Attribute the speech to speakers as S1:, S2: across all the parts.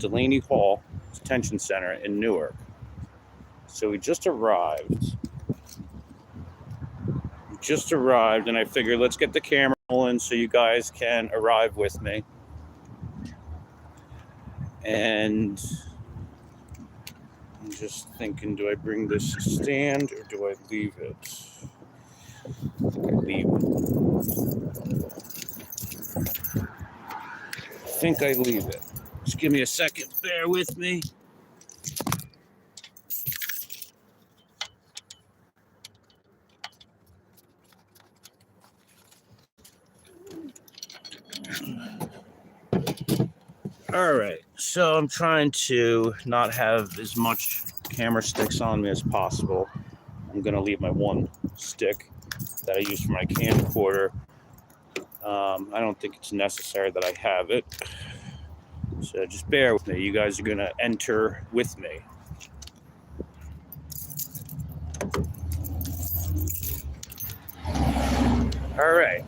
S1: Delaney Hall Detention Center in Newark. So we just arrived. And I figured let's get the camera rolling so you guys can arrive with me. And I'm just thinking, do I bring this stand or do I leave it? I think I leave it. Just give me a second. Bear with me. All right, so I'm trying to not have as much camera sticks on me as possible. I'm gonna leave my one stick that I use for my camcorder. I don't think it's necessary that I have it. So just bear with me. You guys are gonna enter with me. All right.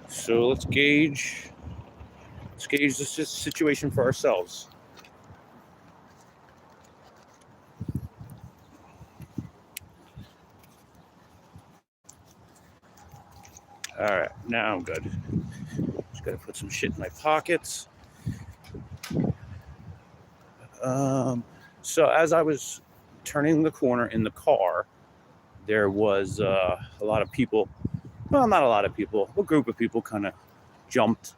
S1: So let's gauge this situation for ourselves. All right, now I'm good. Just gotta put some shit in my pockets. So as I was turning the corner in the car, there was a lot of people. Well, not a lot of people. A group of people kind of jumped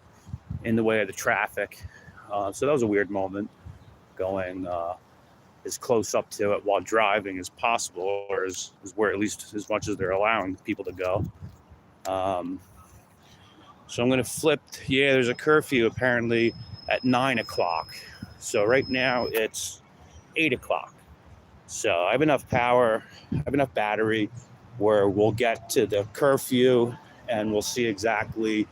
S1: in the way of the traffic. So that was a weird moment, going as close up to it while driving as possible, or as where at least as much as they're allowing people to go. So I'm going to flip. Yeah, there's a curfew apparently at 9 o'clock. So right now it's 8 o'clock. So I have enough power, I have enough battery where we'll get to the curfew and we'll see exactly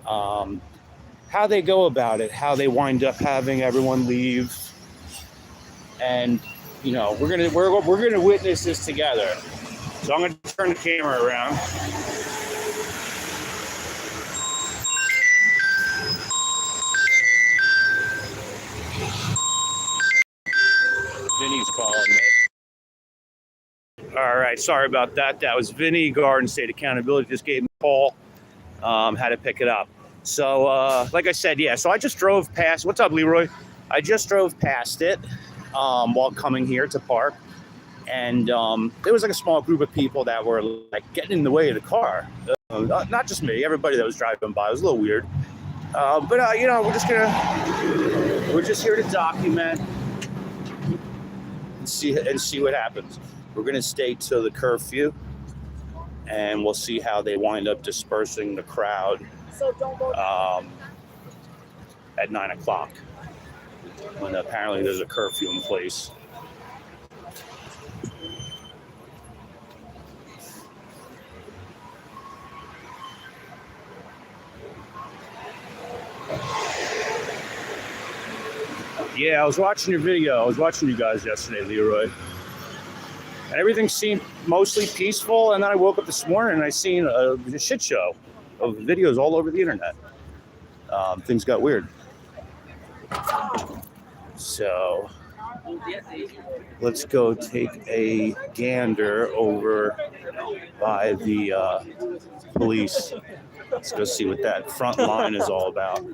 S1: how they go about it, how they wind up having everyone leave. And, you know, we're gonna witness this together. So I'm gonna turn the camera around. Vinny's calling me. All right, sorry about that. That was Vinny, Garden State Accountability, just gave me a call. Had to pick it up. So, like I said, yeah, so I just drove past. What's up, Leroy? I just drove past it while coming here to park. And there was like a small group of people that were like getting in the way of the car. Not just me, everybody that was driving by. It was a little weird. But, you know, we're just here to document and see what happens. We're going to stay till the curfew, and we'll see how they wind up dispersing the crowd at 9 o'clock, when apparently there's a curfew in place. Yeah, I was watching your video. I was watching you guys yesterday, Leroy. And everything seemed mostly peaceful. And then I woke up this morning and I seen a shit show of videos all over the internet. Things got weird. So let's go take a gander over by the police. Let's go see what that front line is all about.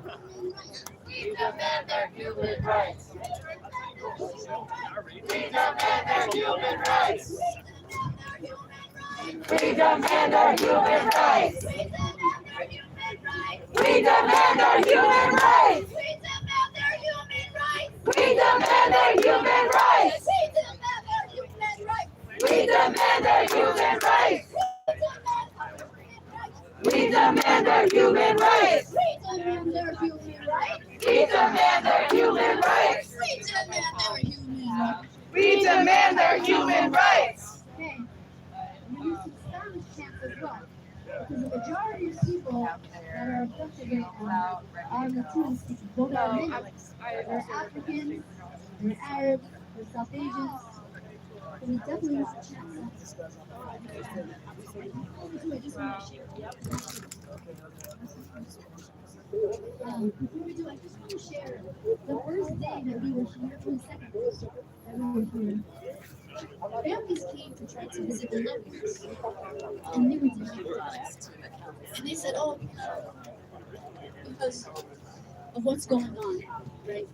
S2: We demand our human rights. We demand our human rights. We demand our human rights. We demand our human rights. We demand our human rights. We demand our human rights. We demand our human rights. We demand our human rights. We demand our human rights.
S3: Because the majority of people that are affected are Latino speakers. Well, there are many. There are Africans, there are Arabs, there are South Asians. So we definitely need to check that. Before we do, I just want to share the first day that we were here, or the second day that we were here. Families came to try to visit their loved ones, and they were dehydrated. And they said, "Oh, because of what's going on, right?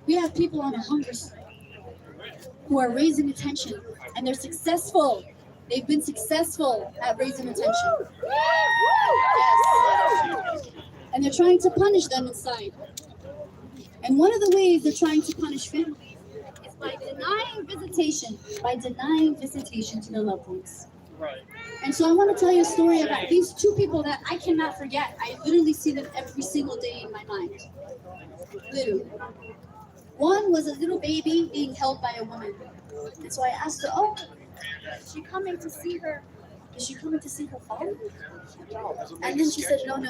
S3: We have people on a hunger strike who are raising attention, and they're successful. They've been successful at raising attention. Yes. And they're trying to punish them inside. And one of the ways they're trying to punish families is by denying visitation to their loved ones. And so I want to tell you a story about these two people that I cannot forget. I literally see them every single day in my mind. Literally. One was a little baby being held by a woman. And so I asked her, "Oh, is she coming to see her? Is she coming to see her father?" And then she said, no.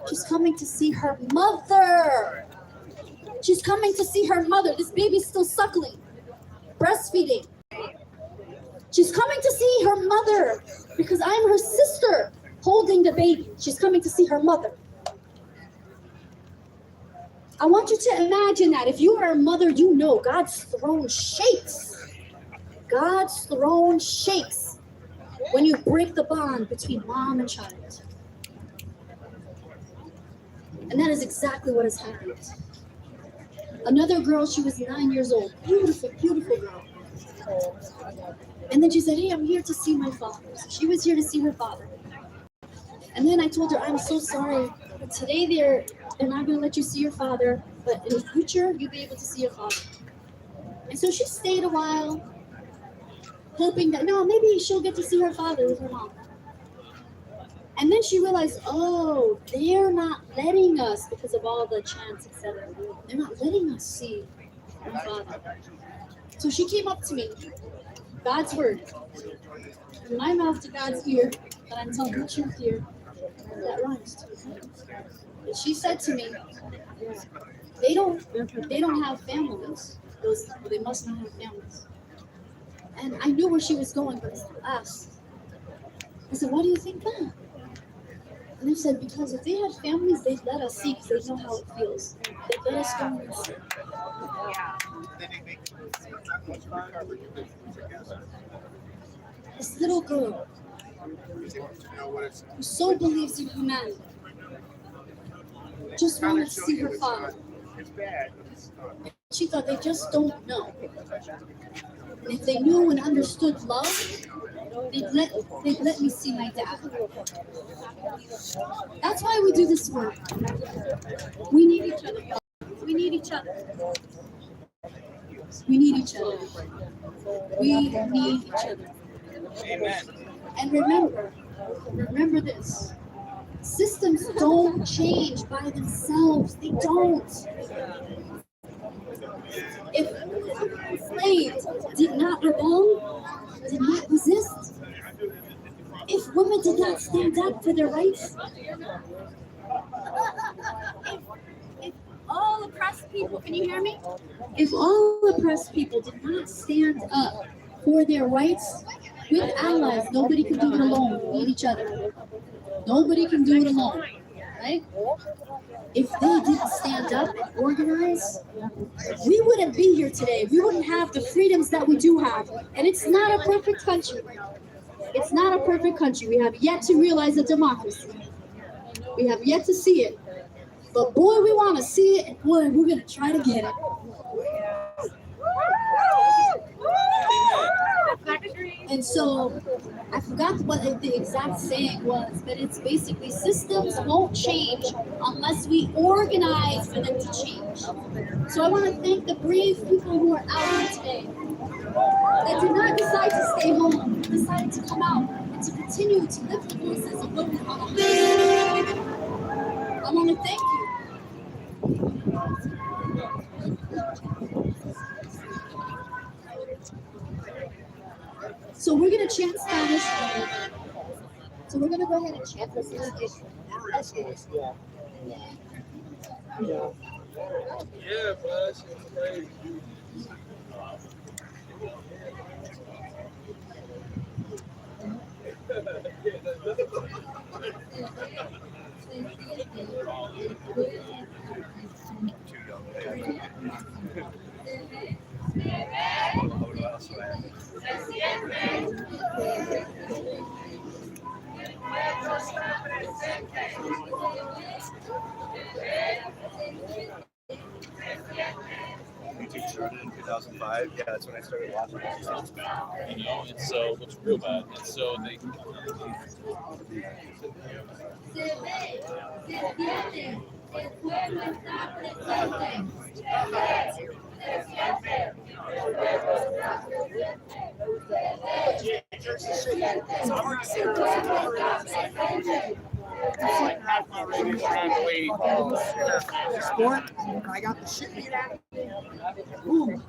S3: She's coming to see her mother. She's coming to see her mother. This baby's still suckling, breastfeeding. She's coming to see her mother because I'm her sister holding the baby. She's coming to see her mother. I want you to imagine that if you are a mother, you know God's throne shakes. God's throne shakes when you break the bond between mom and child. And that is exactly what has happened. Another girl, she was 9 years old. Beautiful, beautiful girl. And then she said, "Hey, I'm here to see my father." So she was here to see her father. And then I told her, "I'm so sorry, but today they're not going to let you see your father, but in the future, you'll be able to see your father." And so she stayed a while, hoping that, no, maybe she'll get to see her father with her mom. And then she realized, oh, they're not letting us, because of all the chants, etc. They're not letting us see my father. So she came up to me, God's word, from my mouth to God's ear, that I'm telling the truth here. That rhymes. And she said to me, they don't have families. They must not have families. And I knew where she was going, but I asked. I said, "Why do you think that?" And they said, "Because if they had families, they'd let us see, because they know how it feels. They'd let us go and see." This little girl who so believes in humanity just wanted to see her father. She thought they just don't know. And if they knew and understood love, they'd let me see my dad. That's why we do this work. We need each other. We need each other. We need each other. We need each other.
S1: Amen.
S3: And remember this. Systems don't change by themselves. They don't. If slaves did not rebel, did not resist, if women did not stand up for their rights, if all oppressed people, can you hear me? If all oppressed people did not stand up for their rights with allies, nobody can do it alone. We need each other. Nobody can do it alone, right? If they didn't stand up and organize, we wouldn't be here today. We wouldn't have the freedoms that we do have. And it's not a perfect country. It's not a perfect country. We have yet to realize a democracy. We have yet to see it. But boy, we want to see it, and boy, we're going to try to get it. And so, I forgot what the exact saying was, but it's basically systems won't change unless we organize for them to change. So I want to thank the brave people who are out here today that did not decide to stay home, decided to come out and to continue to lift the voices of women on the high. I want to thank you. So we're going to chant Spanish. So we're going to go ahead and chant this.
S4: Yeah, bless you.
S5: YouTube started in 2005. Yeah, that's when I started watching it.
S6: You know, and so it looks real bad. And so they
S7: Sport, I got the shit beat out of me. Ooh.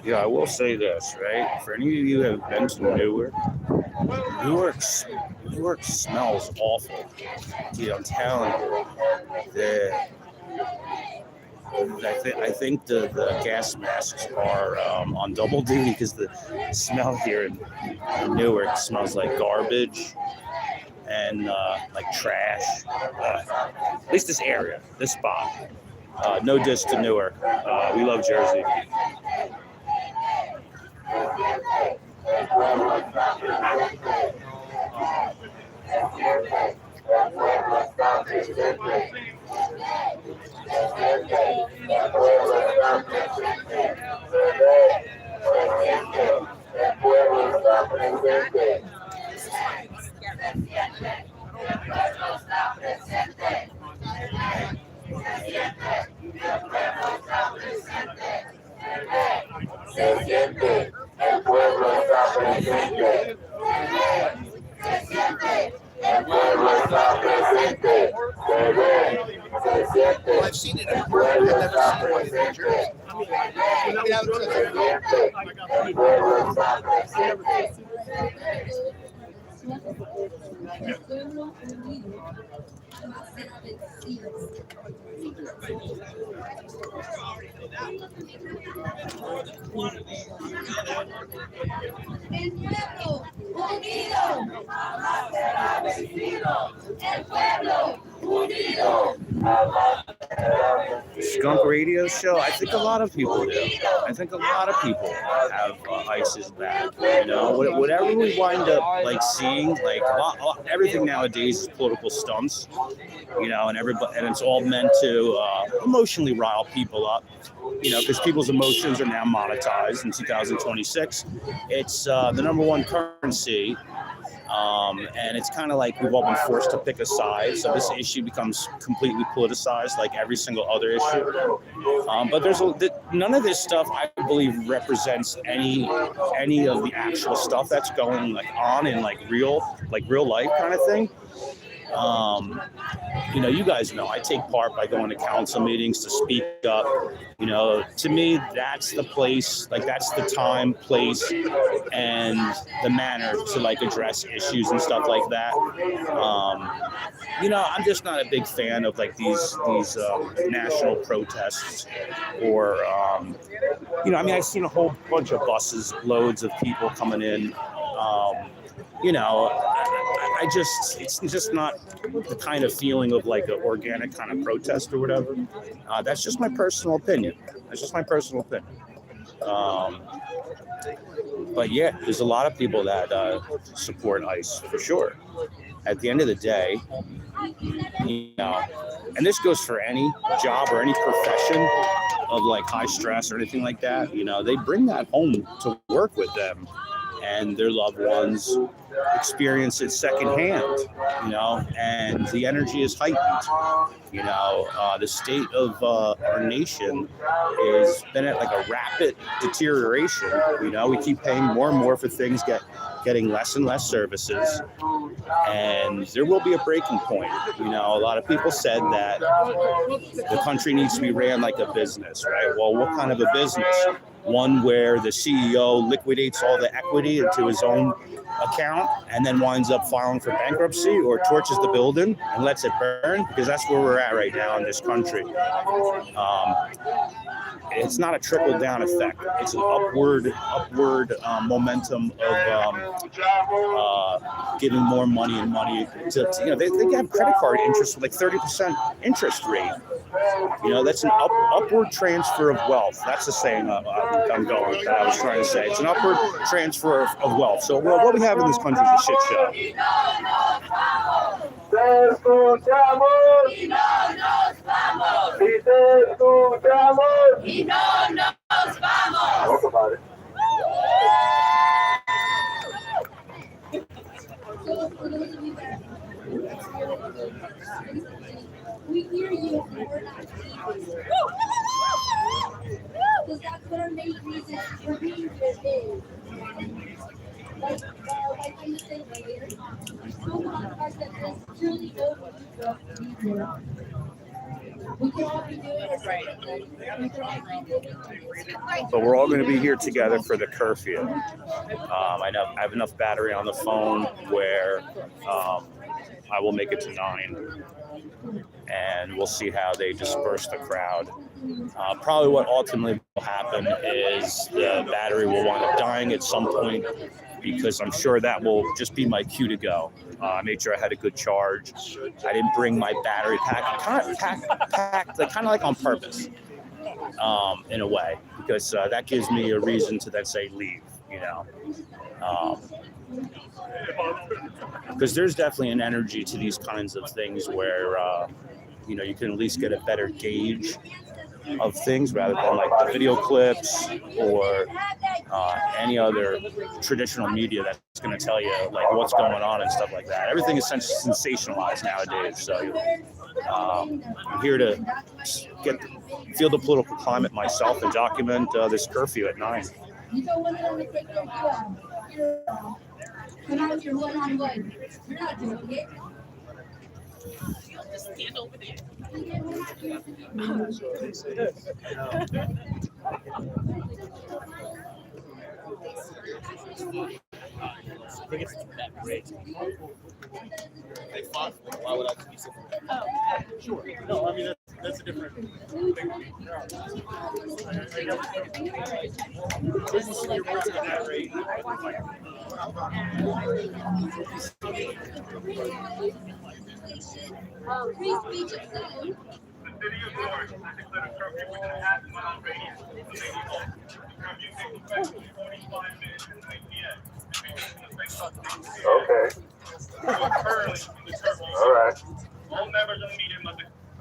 S1: Yeah, I will say this, right? For any of you who have been to Newark, Newark smells awful. Dude, I'm telling you. I think the gas masks are on double duty because the smell here in Newark smells like garbage and like trash. At least this area, this spot. No diss to Newark. We love Jersey.
S7: Well, I've seen it in I've never seen one in New Jersey.
S1: Skunk Radio Show. I think a lot of people do. I think a lot of people have ICE's back. You know, whatever we wind up like seeing, like everything nowadays is political stunts. You know, and it's all meant to emotionally rile people up. You know, because people's emotions are now monetized in 2026. It's the number one currency. And it's kind of like we've all been forced to pick a side. So this issue becomes completely politicized like every single other issue. But there's none of this stuff I believe represents any of the actual stuff that's going like on in like real life kind of thing. You know, you guys know I take part by going to council meetings to speak up. You know, to me, that's the place, like that's the time, place, and the manner to like address issues and stuff like that. You know, I'm just not a big fan of like these national protests or, you know, I mean, I've seen a whole bunch of buses, loads of people coming in. You know, it's just not the kind of feeling of like an organic kind of protest or whatever. That's just my personal opinion. But yeah, there's a lot of people that support ICE for sure. At the end of the day, you know, and this goes for any job or any profession of like high stress or anything like that, you know, they bring that home to work with them. And their loved ones experience it secondhand, you know, and the energy is heightened. You know, the state of our nation has been at like a rapid deterioration. You know, we keep paying more and more for things, getting less and less services, and there will be a breaking point. You know, a lot of people said that the country needs to be ran like a business, right? Well, what kind of a business? One where the CEO liquidates all the equity into his own account and then winds up filing for bankruptcy or torches the building and lets it burn, because that's where we're at right now in this country. It's not a trickle down effect. It's an upward momentum of giving more money and money to they have credit card interest with like 30% interest rate. That's an upward transfer of wealth. That's the saying I was trying to say. It's an upward transfer of wealth. So what we have in this country is a shit show.
S2: Y no nos vamos. Y no nos vamos.
S5: Talk about it.
S3: So for those of you that we hear you, but we're not seeing you. Because that's what our main reason for being here is. Like you said earlier, so much part that there's truly no need for us to be here. We can all be doing our separate things. We can all be living.
S1: But we're all going to be here together for the curfew. I have enough battery on the phone where I will make it to 9, and we'll see how they disperse the crowd. Probably what ultimately will happen is the battery will wind up dying at some point, because I'm sure that will just be my cue to go. I made sure I had a good charge. I didn't bring my battery pack, packed like on purpose, in a way, because that gives me a reason to then say leave, because there's definitely an energy to these kinds of things where, you can at least get a better gauge of things rather than like the video clips or any other traditional media that's going to tell you like what's going on and stuff like that. Everything is sensationalized nowadays. So I'm here to feel the political climate myself and document this curfew at 9.
S3: You don't want them to take your come out your one-on-one. You're not doing it.
S2: Just stand over there.
S6: I think it's that great. They fought. Why would I be so?
S2: Oh,
S6: Sure. No, I mean that's a different thing. Business in your words at that rate.
S3: Free speech is good.
S8: The city of Newark has declared a curfew within a half-mile radius. The curfew takes effect in 45 minutes at 9 p.m.
S5: Okay.
S8: Currently, the curfew.
S5: All right.
S8: All members of the media must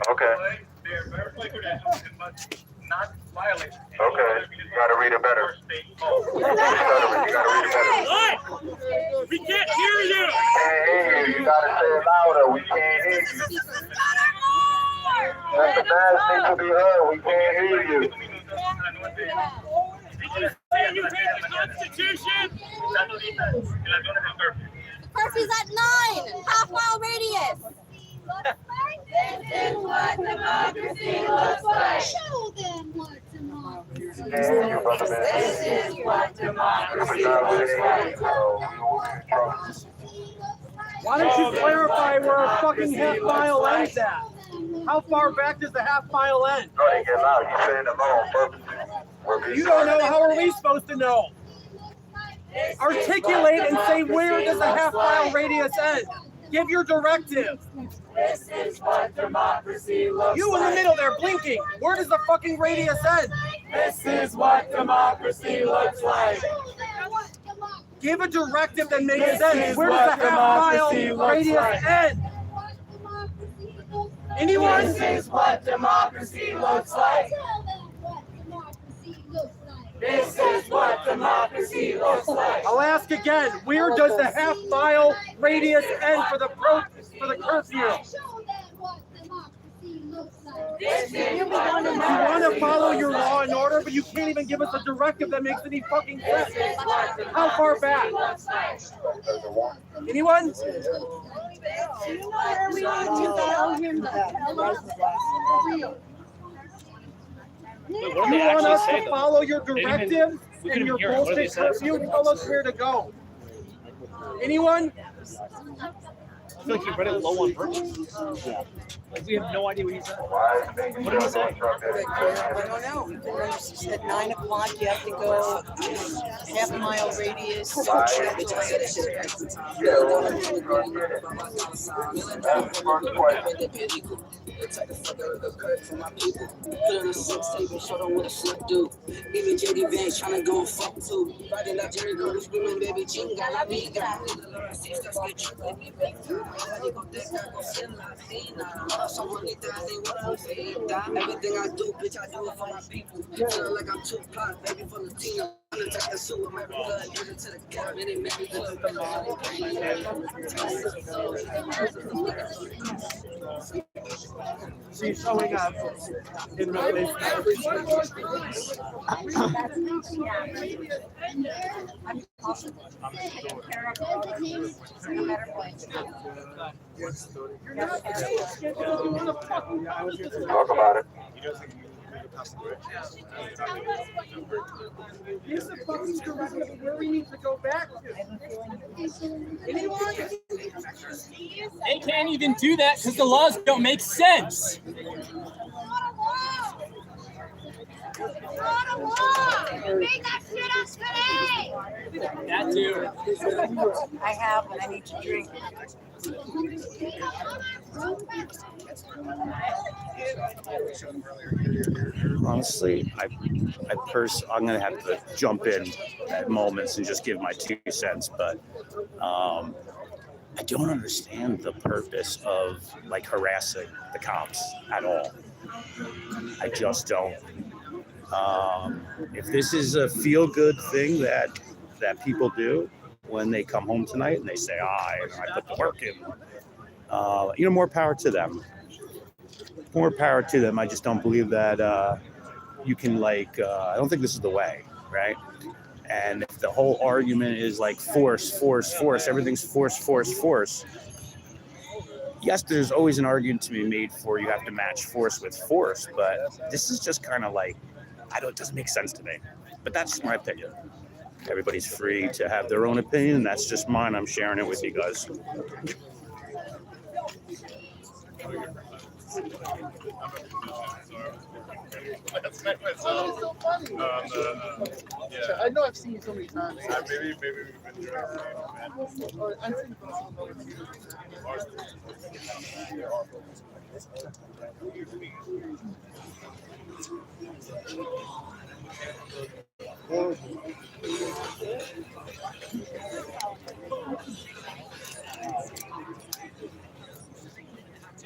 S5: Okay.
S8: they are very clear that it must not violate.
S5: Okay. You gotta read it better. You gotta read it better.
S6: We can't hear you.
S5: We can't hear you. You gotta say it louder. We can't hear you. That's the bad thing to be heard. We can't hear you.
S6: You hear the Constitution?
S2: curfew's at 9, half-mile radius.
S3: This is what democracy looks like. Show them what democracy looks
S5: Can't hear you, brother, man.
S3: This is what democracy looks like.
S7: Why don't you clarify where a fucking half mile ends at? How far back does the half mile end?
S5: No, they get loud. You saying it low on purpose.
S7: You don't know. How are we supposed to know? Articulate and say where does the half mile radius end? Give your directive.
S2: This is what democracy looks
S7: You in the middle there blinking. Where does the fucking radius end?
S2: This is what democracy looks like.
S7: Give a directive that makes sense. Where does the half mile radius end? Anyone?
S2: This is what democracy looks like. This is what democracy looks like.
S7: I'll ask again. Where does the half mile radius end for the curfew? You want to follow your law and order, but you can't even give us a directive that makes any fucking sense. How far back? Anyone? You want us to follow your directives and your bullshit curfew? Tell us where to go. Anyone?
S6: I feel like you read it low on purpose. Yeah. Like we have no idea what he said. What did he say?
S9: I don't know. At 9 o'clock, you have to go half-mile radius.
S10: Even JD Banks trying to go and fuck too. Riding that Jerry girl screaming, baby, chinga la vida. Everything I do, bitch, I do it for my people. Feel like I'm Tupac, baby, for Latino. I'm gonna take the suit with my blood, give it to the cabinet, and make me look
S7: She's showing up in Revelation.
S8: Talk about it.
S7: Here's the fucking direction of where we need to go back to. Anyone?
S6: They can't even do that because the laws don't make sense.
S2: Make that shit up today!
S6: That too.
S9: I have, and I need to drink.
S1: Honestly, I'm gonna have to jump in at moments and just give my 2 cents, but I don't understand the purpose of like harassing the cops at all. I just don't. If this is a feel-good thing that people do when they come home tonight and they say, I put the work in, more power to them. More power to them. I just don't believe that you can I don't think this is the way, right? And if the whole argument is like force, everything's force. Yes, there's always an argument to be made for you have to match force with force, but this is just kind of like, it doesn't make sense to me. But that's my opinion. Everybody's free to have their own opinion, and that's just mine. I'm sharing it with you guys.
S4: So funny.
S5: Yeah.
S4: I know I've seen you so many times.
S5: Maybe we've been doing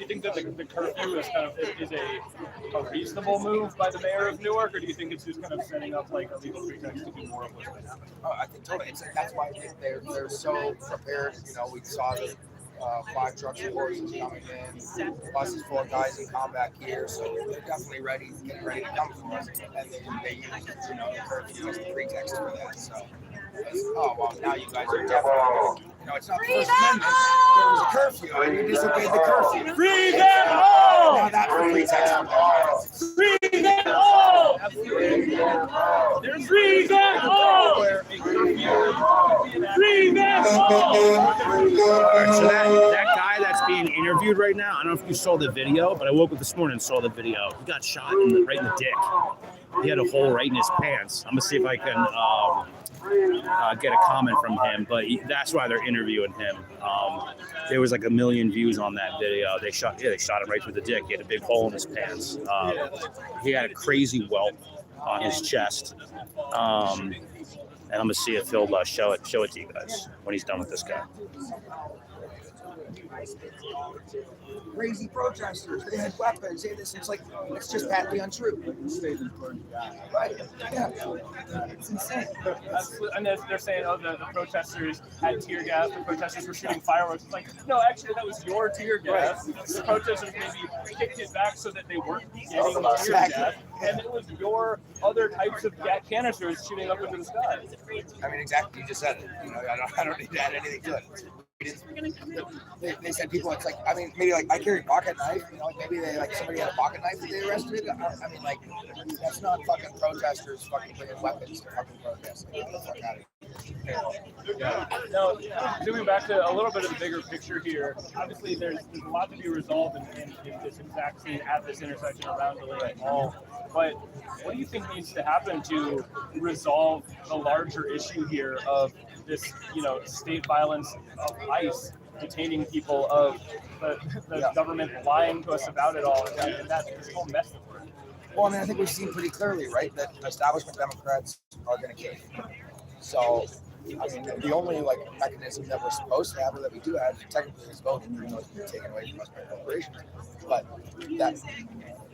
S6: Do you think that the curfew is a reasonable move by the mayor of Newark, or do you think it's just kind of setting up like a legal pretext to do more of what's going to happen?
S11: Oh, I think totally. That's why they're so prepared. We saw the 5 trucks of horses coming in, buses full of guys in combat gear, so they're definitely getting ready to come for us. And they use the curfew as the pretext for that. So, now you guys are definitely. It's not the First Amendment. There was a curfew, and you disobeyed the curfew.
S6: Free them all!
S11: Now that's the pretext for that.
S6: Free them all! Free them all! Free them all!
S1: So that guy that's being interviewed right now, I don't know if you saw the video, but I woke up this morning and saw the video. He got shot right in the dick. He had a hole right in his pants. I'm gonna see if I can get a comment from him, but that's why they're interviewing him. There was like 1 million views on that video. They shot him right through the dick. He had a big hole in his pants. He had a crazy welt on his chest. And I'm gonna see if he'll show it to you guys when he's done with this guy.
S11: Crazy protesters. They had weapons. It's just patently untrue. Right. Yeah. It's insane.
S6: And they're saying, the protesters had tear gas. The protesters were shooting fireworks. It's like, no, actually, that was your tear gas. Right. The protesters maybe kicked it back so that they weren't getting tear gas. And it was your other types of canisters shooting up into the sky.
S11: I mean, exactly. You just said it. I don't need to add anything to it. They said people, maybe I carry a pocket knife, maybe somebody had a pocket knife that they arrested. That's not fucking protesters fucking bringing weapons to fucking protest. Get the fuck out of here.
S6: Yeah. Now, zooming back to a little bit of the bigger picture here, obviously there's a lot to be resolved in this exact scene at this intersection around DeLaney Mall. But what do you think needs to happen to resolve the larger issue here of this, state violence of ICE detaining people, of the government lying to us about it all, and that's this whole mess that we're in?
S11: Well, I mean, I think we've seen pretty clearly, right, that establishment Democrats are going to cave. So, I mean, the only mechanism that we're supposed to have, or that we do have, technically, is voting. Even though it's been taken away from us by corporations, but that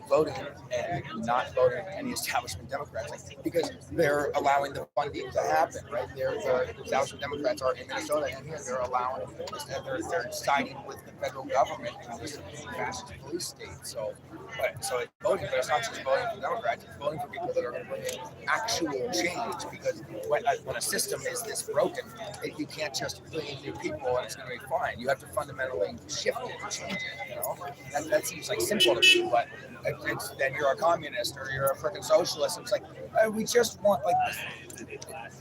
S11: voting and not voting any establishment Democrats, because they're allowing the funding to happen, right? The establishment Democrats are in Minnesota, and here they're allowing, they're siding with the federal government in this fascist police state. So it's voting, but it's not just voting for Democrats, it's voting for people that are going to bring in actual change, because when a system is this broken, you can't just bring in new people and it's going to be fine. You have to fundamentally shift it and change it, That seems simple to me, but then you're a communist or you're a freaking socialist. It's we just want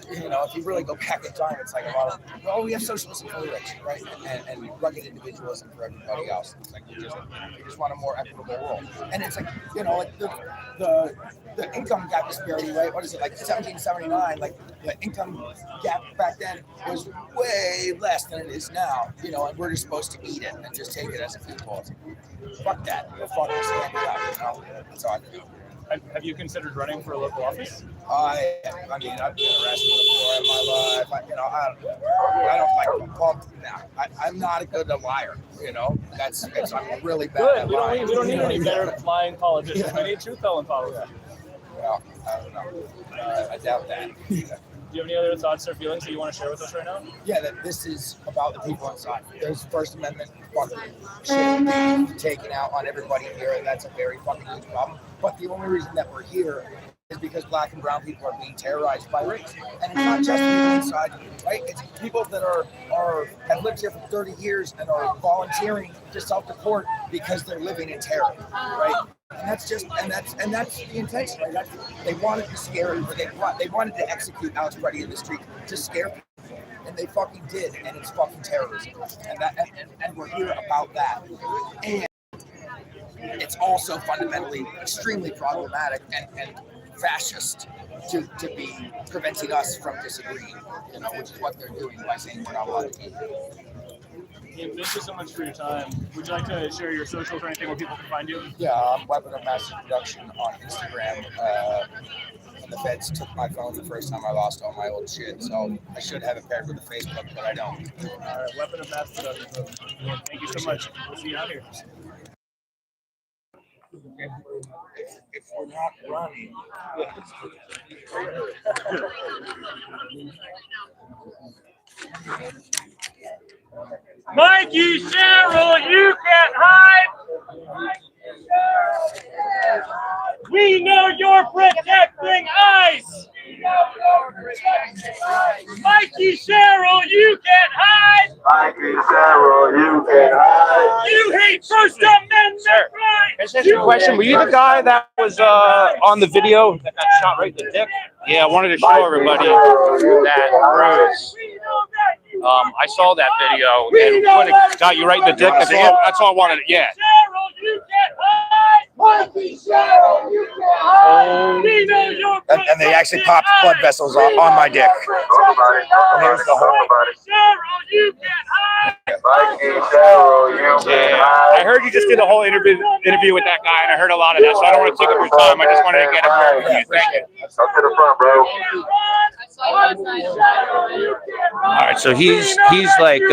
S11: if you really go back in time, it's a lot of, we have socialism for the rich, right? And rugged individualism for everybody else. It's we just want a more equitable world. And it's the income gap disparity, right? What is it, 1779? The income gap back then was way less than it is now, and we're just supposed to eat it and just take it as a people. Fuck that. We'll fucking stand it up, That's all I can do.
S6: Have you considered running for a local office?
S11: I mean, I've been arrested before in my life. I'm not a good liar. I'm really bad.
S6: Good. We don't need any better lying politicians. We need truth-telling politicians.
S11: Well, I don't know. I doubt that.
S6: Do you have any other thoughts or feelings that you want to share with us right now?
S11: Yeah, that this is about the people inside. There's First Amendment fucking shit being taken out on everybody here, and that's a very fucking huge problem. But the only reason that we're here is because Black and brown people are being terrorized by race. And it's not just people inside, right? It's people that have lived here for 30 years and are volunteering to self-deport because they're living in terror, right? And that's the intention, right? They wanted to scare him, but they wanted to execute Alex Preddy in the street to scare people, and they fucking did, and it's fucking terrorism, and we're here about that. And it's also fundamentally extremely problematic and fascist to be preventing us from disagreeing, which is what they're doing by saying we're not allowed to eat.
S6: Ian, thank you so much for your time. Would you like to share your socials or anything where people can find you?
S11: Yeah, I'm Weapon of Mass Production on Instagram. And the feds took my phone the first time I lost all my old shit, so I should have it paired with the Facebook, but I don't.
S6: All right, Weapon of Mass Production. Thank you so much. We'll see you out here.
S11: If we're not running.
S8: Mikey Sherrill, you can't hide. We know you're protecting ICE. Mikey Sherrill, you can't hide.
S12: Mikey Sherrill, you can't hide.
S8: You hate First Amendment rights.
S1: Can I ask you a question? Were you the guy that was on the video that got shot right in the dick? Yeah, I wanted to show everybody that bruise. I saw that video and when it got you right in the dick, that's all I wanted. Yeah.
S11: And they actually popped blood vessels on my dick. And here's the whole.
S1: I heard you just did a whole interview with that guy, and I heard a lot of that, so I don't want to take up your time. I just wanted to get a word with you. Thank you.
S12: Up to the front, bro.
S1: All right, so he's like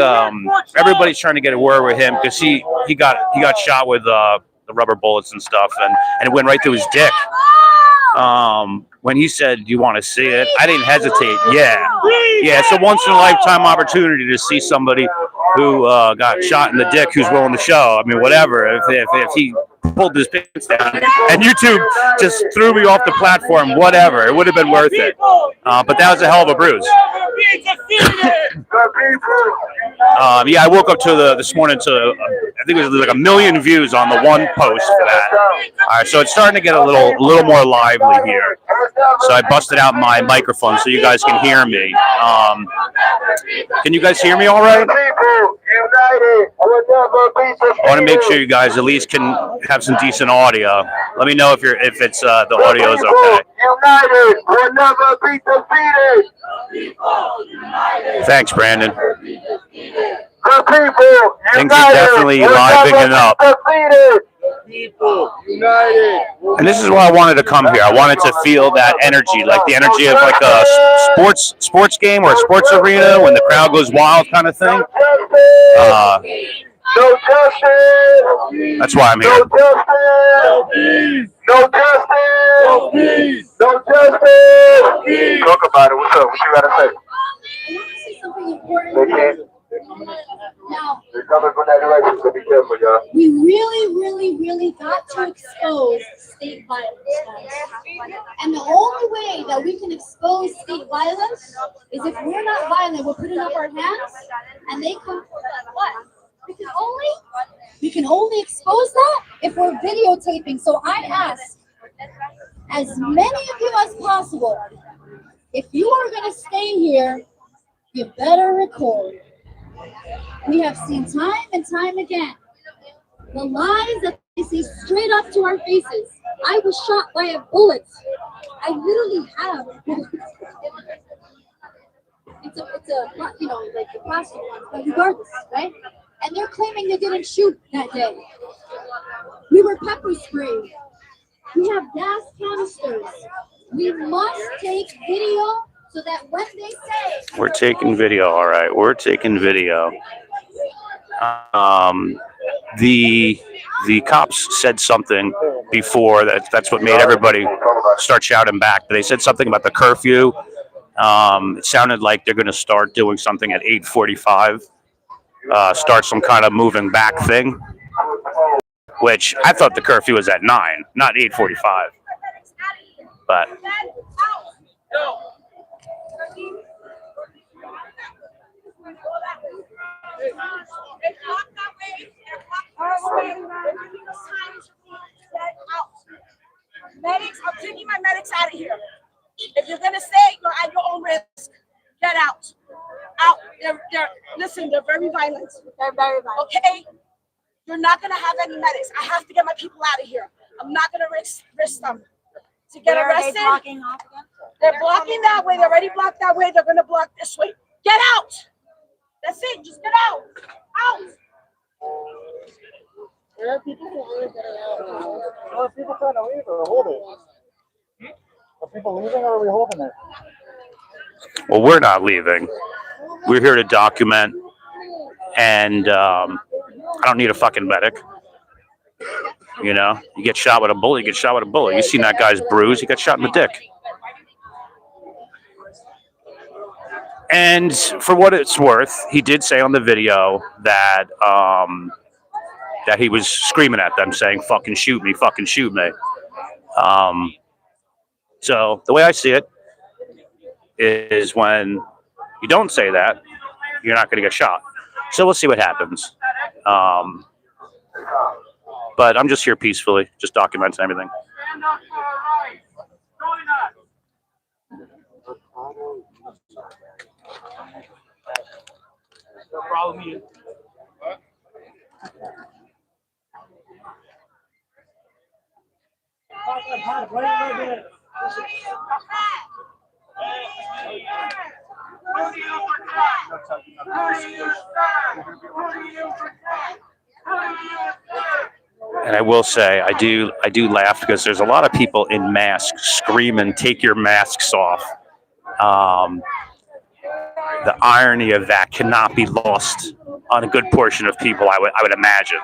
S1: everybody's trying to get a word with him because he got shot with the rubber bullets and stuff, and it went right through his dick. When he said, "Do you want to see it?" I didn't hesitate. Yeah, it's a once in a lifetime opportunity to see somebody who got shot in the dick who's willing to show. I mean, whatever. If he pulled his pants down and YouTube just threw me off the platform, whatever, it would have been worth it. But that was a hell of a bruise. Yeah, I woke up to this morning to I think it was like 1 million views on the one post for that. All right, so it's starting to get a little more lively here. So I busted out my microphone so you guys can hear me. Can you guys hear me all right? I want to make sure you guys at least can have some decent audio. Let me know if it's the audio is okay.
S12: United will never be defeated.
S1: Thanks, Brandon.
S12: The people
S1: Things are definitely livening up.
S12: People united.
S1: And this is why I wanted to come here. I wanted to feel that energy, like the energy of like a sports game or a sports arena when the crowd goes wild kind of thing.
S12: No justice.
S1: That's why I'm here.
S12: No justice. No justice. No peace. No justice. Talk about it. What's up? What you gotta say?
S3: I want to say something important. Now,
S12: They're coming from that direction, so be careful, y'all.
S3: we really got to expose state violence, guys. And the only way that we can expose state violence is if we're not violent, we're putting up our hands, and they come for what? We can only expose that if we're videotaping. So I ask as many of you as possible, if you are going to stay here, you better record. We have seen time and time again the lies that they say straight up to our faces. I was shot by a bullet. I literally have. It's a like the plastic one, but regardless, right? And they're claiming they didn't shoot that day. We were pepper sprayed. We have gas canisters. We must take video so that when they say
S1: We're taking video, all right. We're taking video. The cops said something before that's what made everybody start shouting back. They said something about the curfew. It sounded like they're going to start doing something at 8:45. Start some kind of moving back thing, which I thought the curfew was at 9, not 8:45. But
S13: Medics, I'm taking my medics out of here. If you're gonna stay, you're at your own risk. Get out. Out. Listen, they're very violent. They're very violent. Okay? You're not gonna have any medics. I have to get my people out of here. I'm not gonna risk them to get arrested. Are they blocking off again? They're blocking that way. They already blocked that way. They're gonna block this way. Get out. That's it. Just get out. Out.
S7: There are people out. Are people trying to leave or hold it? Are people leaving or are we holding it?
S1: well, we're not leaving. We're here to document, and I don't need a fucking medic. You know, you get shot with a bullet, you get shot with a bullet. You seen that guy's bruise? He got shot in the dick. And for what it's worth, he did say on the video that that he was screaming at them, saying, "Fucking shoot me, fucking shoot me." So the way I see it is when you don't say that, you're not going to get shot. So we'll see what happens. But I'm just here peacefully, just documenting everything.
S8: Stand up for our rights. Join us.
S6: No problem, you.
S8: Who do you protect? Who do you serve? Who do you protect? Who do you serve?
S1: And I will say, I do laugh because there's a lot of people in masks screaming, "Take your masks off." The irony of that cannot be lost on a good portion of people, I would imagine.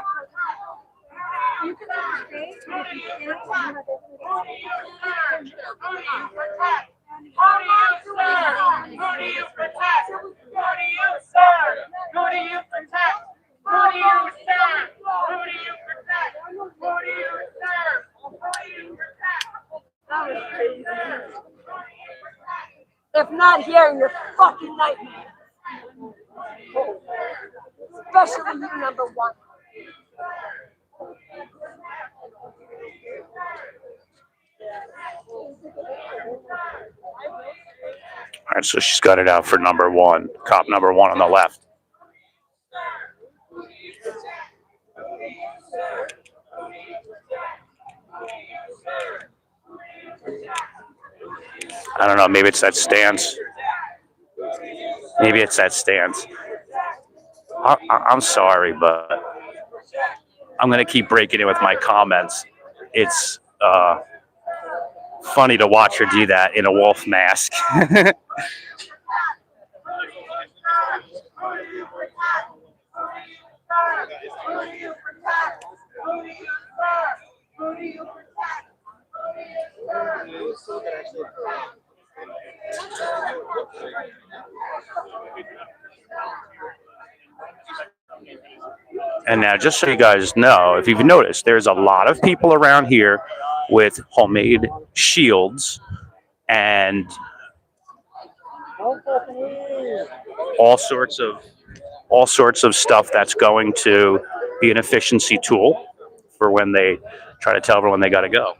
S13: If not here in your fucking nightmare. Especially you, number one.
S1: All right, so she's got it out for number one, cop number one on the left. I don't know, maybe it's that stance. Maybe it's that stance. I'm sorry, but I'm going to keep breaking it with my comments. It's funny to watch her do that in a wolf mask. And now, just so you guys know, if you've noticed, there's a lot of people around here with homemade shields and all sorts of stuff that's going to be an efficiency tool for when they try to tell everyone they got to go.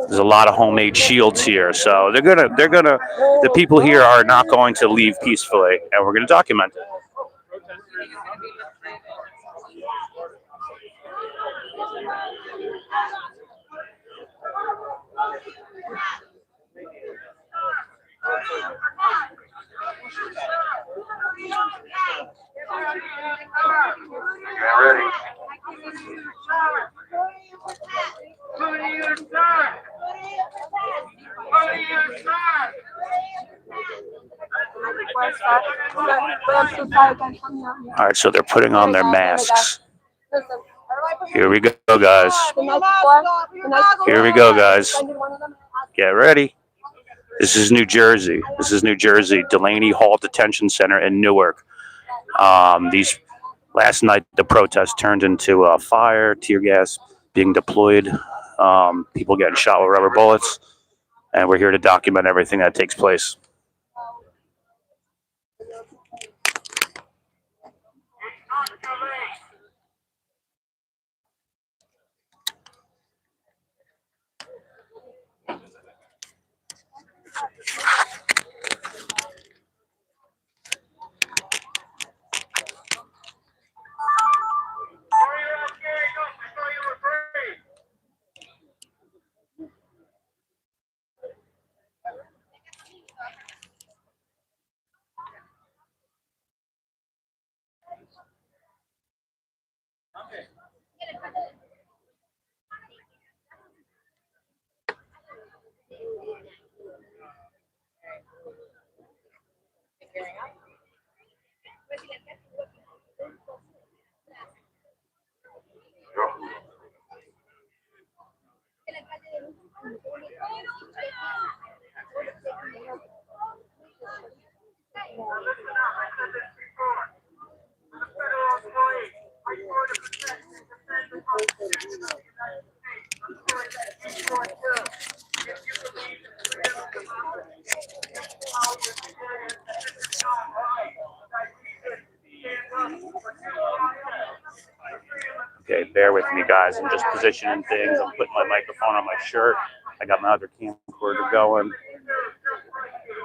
S1: There's a lot of homemade shields here, so the people here are not going to leave peacefully, and we're gonna document it.
S12: Get ready.
S1: All right, so they're putting on their masks. Here we go, guys. Here we go, guys. Get ready. This is New Jersey. This is New Jersey, DELANEY Hall Detention Center in Newark. Last night, the protest turned into a fire, tear gas being deployed, people getting shot with rubber bullets, and we're here to document everything that takes place. Okay, bear with me, guys. I'm just positioning things. I'm putting my microphone on my shirt. I got my other camcorder going.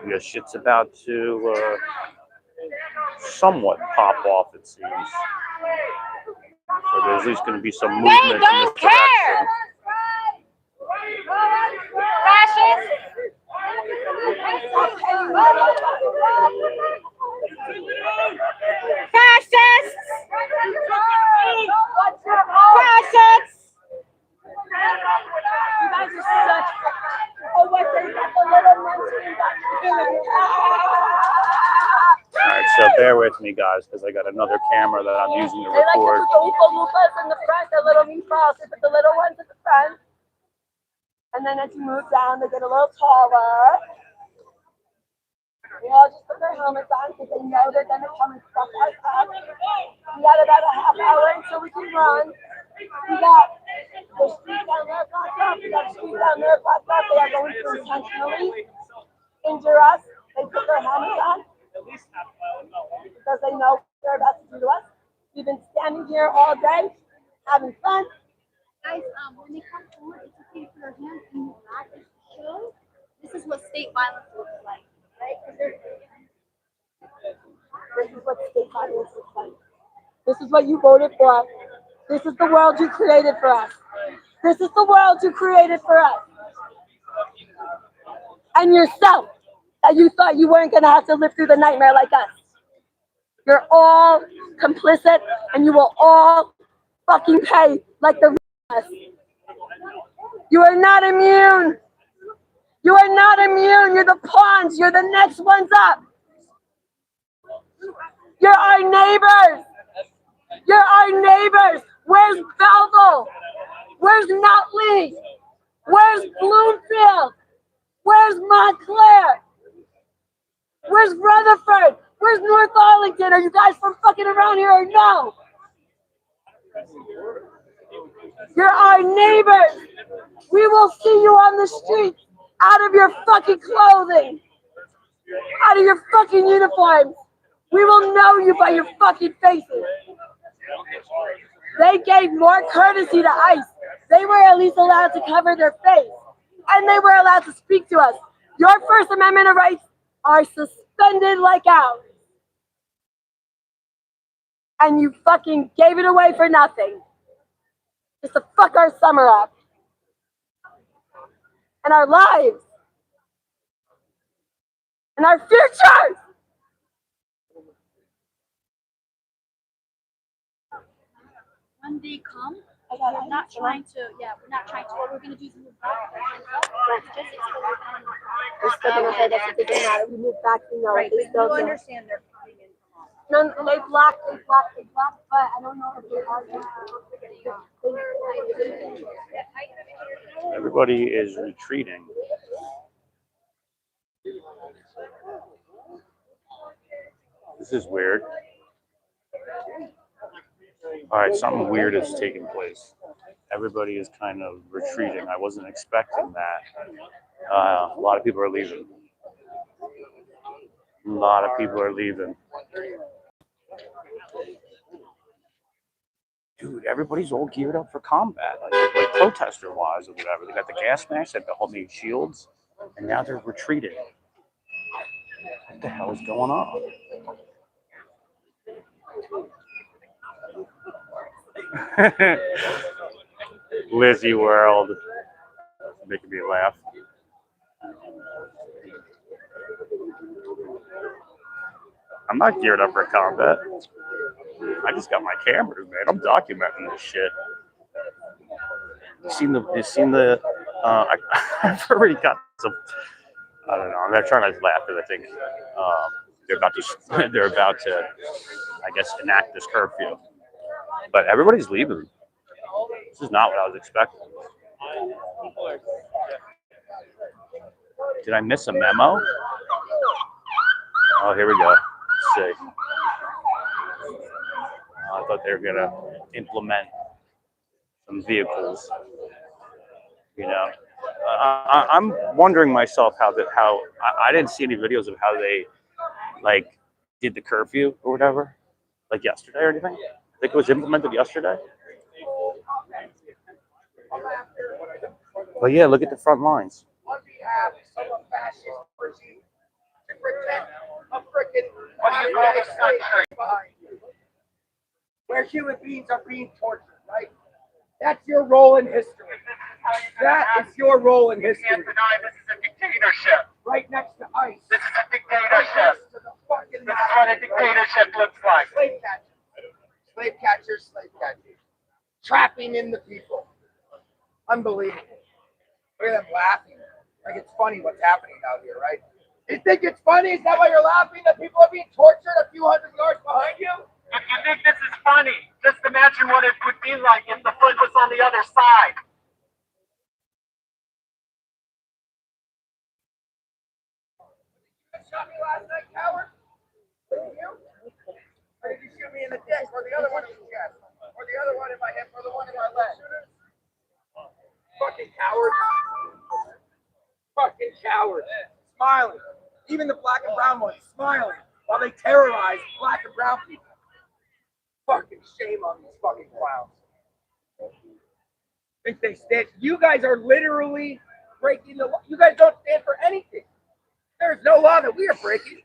S1: This shit's about to somewhat pop off, it seems. So there's at least going to be some movement in this direction.
S13: Fascists! Fascists! You guys are such. Oh, what they got the little munchkin.
S1: All right, so bear with me, guys, because I got another camera that I'm using to
S13: They like to
S1: record.
S13: put the Oompa Loompas in the front, the little meatballs. They put the little ones at the front. And then as you move down, they get a little taller. They all just put their helmets on because they know they're going to come and stuff us up. We got about a half hour until we can run. We got the street down there blocked up. We got the street down there blocked up. They are going to intentionally injure us. They put their helmets on because they know what they're about to do to us. We've been standing sitting here all day, having fun.
S3: Guys, when they come forward, it's okay to put our hands in the back just to show this is what state violence looks like, right?
S13: This is what state violence looks like. This is what you voted for. This is the world you created for us. This is the world you created for us. And yourself, that you thought you weren't going to have to live through the nightmare like us. You're all complicit, and you will all fucking pay like the rest of us. You are not immune. You are not immune. You're the pawns. You're the next ones up. You're our neighbors. You're our neighbors. Where's Belleville? Where's Nutley? Where's Bloomfield? Where's Montclair? Where's Rutherford? Where's North Arlington? Are you guys from fucking around here or no? You're our neighbors. We will see you on the streets, out of your fucking clothing, out of your fucking uniforms. We will know you by your fucking faces. They gave more courtesy to ICE. They were at least allowed to cover their face, and they were allowed to speak to us. Your First Amendment rights are suspended like ours. And you fucking gave it away for nothing. Just to fuck our summer up. And our lives. And our futures.
S3: When they come, we're not trying to, what we're going to do is move back.
S13: They're still going to say that it doesn't matter. We move back, you know.
S9: Right,
S13: They
S9: but
S13: still
S9: you
S13: do.
S9: understand they're coming in from all.
S13: No, they blocked, but I don't know if they are.
S1: Everybody is retreating. This is weird. All right, something weird is taking place. Everybody is kind of retreating. I wasn't expecting that. A lot of people are leaving. A lot of people are leaving. Dude, everybody's all geared up for combat, like protester-wise or whatever. They got the gas masks, they got the homemade shields, and now they're retreating. What the hell is going on? Lizzie World, making me laugh. I'm not geared up for combat. I just got my cameras, man. I'm documenting this shit. You seen the I've already got some. I don't know. I'm not trying to laugh because I think they're about to, I guess, enact this curfew. But everybody's leaving. This is not what I was expecting. Did I miss a memo? Oh, here we go. Let's see. I thought they were gonna implement some vehicles. You know, I'm wondering myself how I didn't see any videos of how they like did the curfew or whatever, like yesterday or anything. I think it was implemented yesterday. But yeah, look at the front lines.
S7: On behalf of a fascist regime to protect a freaking country behind you, where human beings are being tortured, right? That's your role in history. That is your role in history.
S8: Can't deny this is a dictatorship.
S7: Right next to ICE.
S8: This is a dictatorship. This is what a dictatorship looks like.
S7: Slave catchers. Slave catchers, slave catchers. Trapping in the people. Unbelievable. Look at them laughing. Like it's funny what's happening out here, right? You think it's funny? Is that why you're laughing? That people are being tortured a few hundred yards behind you?
S8: If you think this is funny, just imagine what it would be like if the foot was on the other side.
S7: You shot me last night, coward? Did you? Or did you shoot me in the dick? Or the other one in the chest? Or the other one in my hip? Or the one in my leg? Fucking coward. Fucking coward. Smiling. Even the black and brown ones smiling while they terrorize black and brown people. Fucking shame on these fucking clowns. Think they stand? You guys are literally breaking the law. You guys don't stand for anything. There's no law that we are breaking.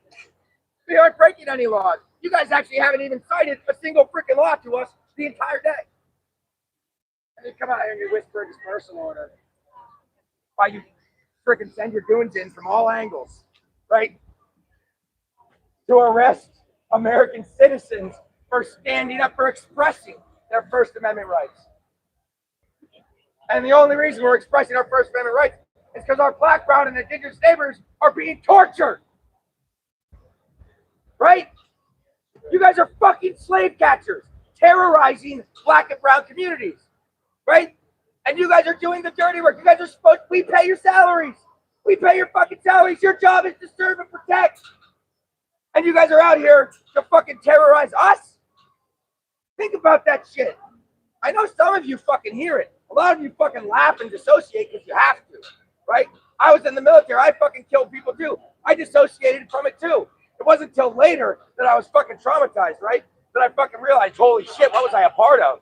S7: We aren't breaking any laws. You guys actually haven't even cited a single freaking law to us the entire day. And you come out here and you whisper it's personal order. Why you freaking send your goons in from all angles, right? To arrest American citizens for standing up, for expressing their First Amendment rights. And the only reason we're expressing our First Amendment rights is because our black, brown, and indigenous neighbors are being tortured. Right? You guys are fucking slave catchers, terrorizing black and brown communities. Right? And you guys are doing the dirty work. You guys are supposed, we pay your salaries. We pay your fucking salaries. Your job is to serve and protect. And you guys are out here to fucking terrorize us? Think about that shit. I know some of you fucking hear it. A lot of you fucking laugh and dissociate because you have to, right? I was in the military. I fucking killed people too. I dissociated from it too. It wasn't until later that I was fucking traumatized, right? That I fucking realized, holy shit, what was I a part of?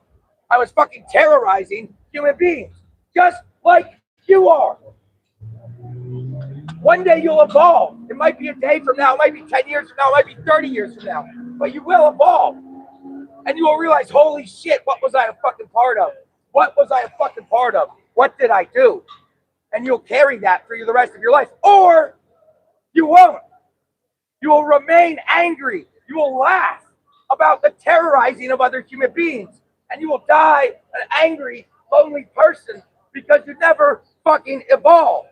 S7: I was fucking terrorizing human beings, just like you are. One day you'll evolve. It might be a day from now. It might be 10 years from now. It might be 30 years from now. But you will evolve. And you will realize, holy shit, what was I a fucking part of? What was I a fucking part of? What did I do? And you'll carry that for the rest of your life. Or you won't. You will remain angry. You will laugh about the terrorizing of other human beings. And you will die an angry, lonely person because you never fucking evolved.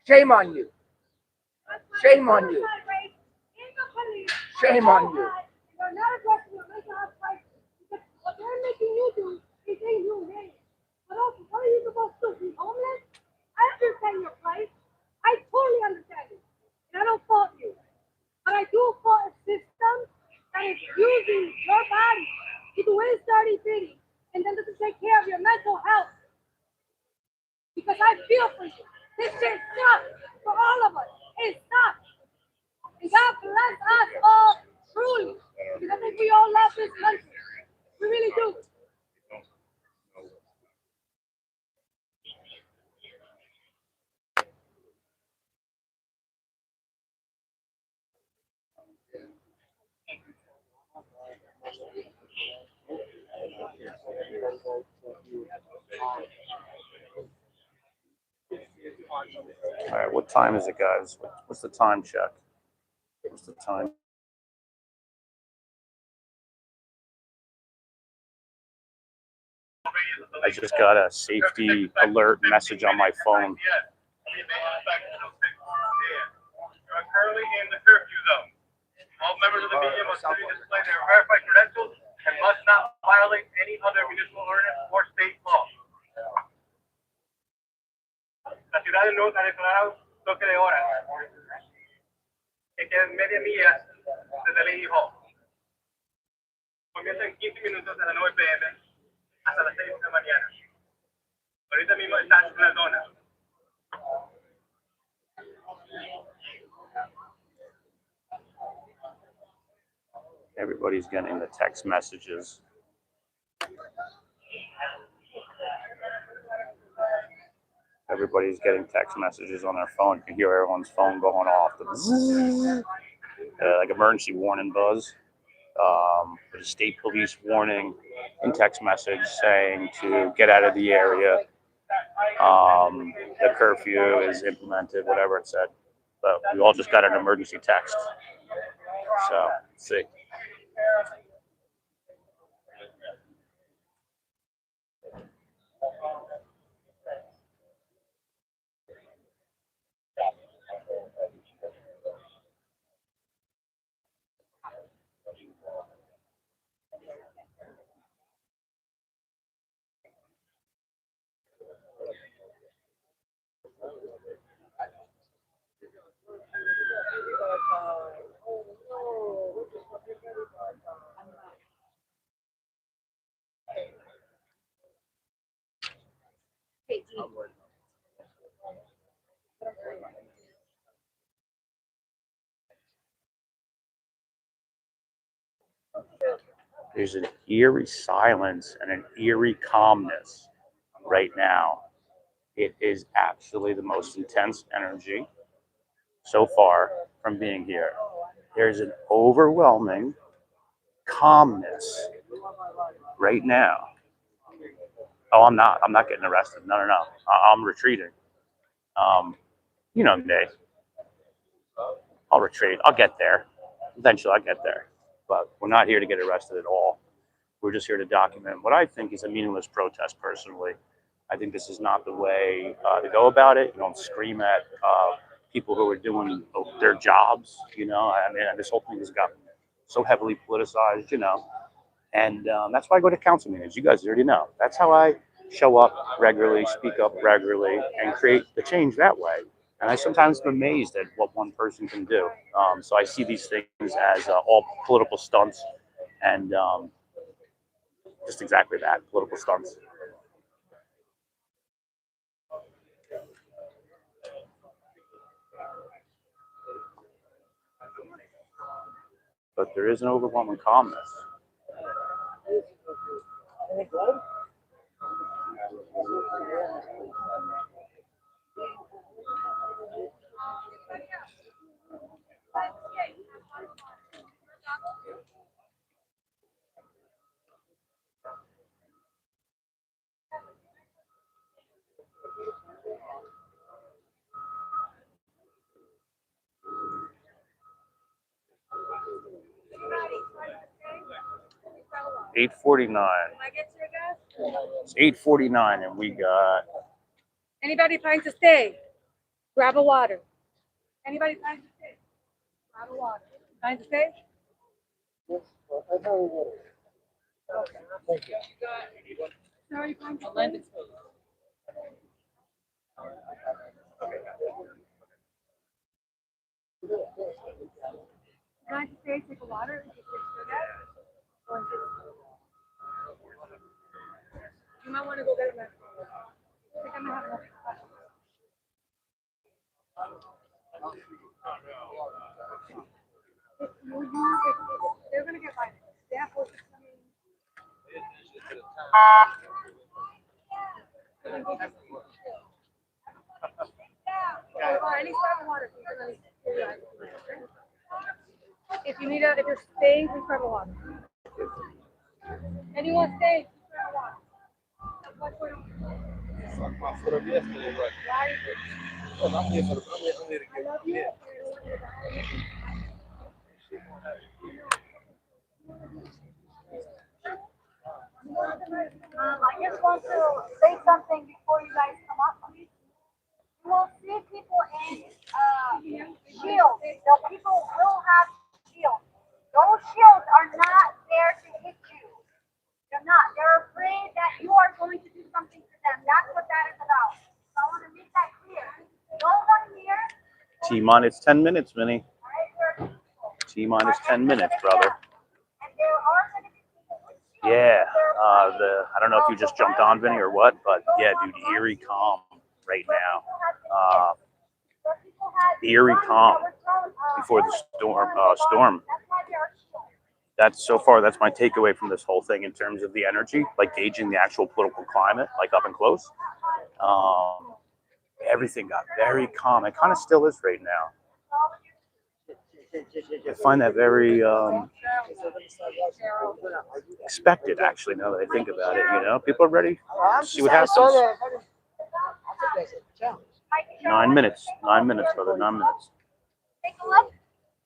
S7: Shame on you. Shame on you. Shame on you.
S3: You're not addressing your mental health crisis because what they're making you do is inhumane. But also, what are you supposed to do? Be homeless? I understand your plight. I totally understand it. And I don't fault you. But I do fault a system that is using your body to do its dirty bidding and then doesn't take care of your mental health. Because I feel for you. This shit sucks for all of us. It sucks. And God bless us all truly. Because I think we all love this country. We really do.
S1: All right, what time is it, guys? What's the time check? What's the time? I just got a safety alert message on my phone.
S8: You are currently in the curfew zone. All members of the media must clearly display their verified credentials and must not violate any other municipal ordinance or state law. La ciudad de Newark ha declarado toque de hora, que queda media milla de Delaney Hall. Comienza en 15 minutos a las 9 p.m. hasta las 6 de la mañana. Ahorita mismo está en la zona.
S1: Everybody's getting the text messages. Everybody's getting text messages on their phone. You can hear everyone's phone going off. Like emergency warning buzz. There's a state police warning in text message saying to get out of the area. The curfew is implemented, whatever it said. But we all just got an emergency text. So, let's see. There's an eerie silence and an eerie calmness right now. It is absolutely the most intense energy so far from being here. There's an overwhelming calmness right now. Oh, I'm not. I'm not getting arrested. No, no, no. I'm retreating. You know me. I'll retreat. I'll get there. Eventually, I'll get there. But we're not here to get arrested at all. We're just here to document what I think is a meaningless protest. Personally, I think this is not the way to go about it. You don't scream at people who are doing their jobs. You know, I mean, this whole thing has gotten so heavily politicized. You know, and that's why I go to council meetings. You guys already know. That's how I show up regularly, speak up regularly, and create the change that way. And I sometimes am amazed at what one person can do. So I see these things as all political stunts and just exactly that, political stunts. But there is an overwhelming calmness. 8:49. It's 8:49, and we got.
S13: Anybody trying to stay? Grab a water. Anybody trying to stay? Grab a water. Trying to stay?
S4: Yes, I have a water.
S13: Okay.
S4: Thank you.
S13: Sorry, trying to stay? Trying to stay, take a water. You might want to go get a I think I'm gonna have enough. They're gonna get violent. They have to. Any sort of water. If you need if you're staying, please grab a water. Anyone stay? Please grab a water. What's going on?
S4: My foot up yesterday, right? I'm here to get here.
S3: I just want to say something before you guys come up. You will see people in shields. The people will have shields. Those shields are not there to hit you. They're not. They're afraid that you are going to do something to them. That's what that is about. So I want to make that clear. No one here.
S1: T minus 10 minutes, Vinny. T minus 10 minutes, brother.
S3: And there are going to be people.
S1: Yeah. I don't know if you just jumped on, Vinny, or what, but yeah, dude, eerie calm right now. Eerie calm before the storm. That's so far. That's my takeaway from this whole thing in terms of the energy, like gauging the actual political climate, like up and close. Everything got very calm. It kind of still is right now. I find that very expected, actually, now that I think about it. You know, people are ready to see what happens. 9 minutes. 9 minutes, brother. 9 minutes.
S3: Take a look.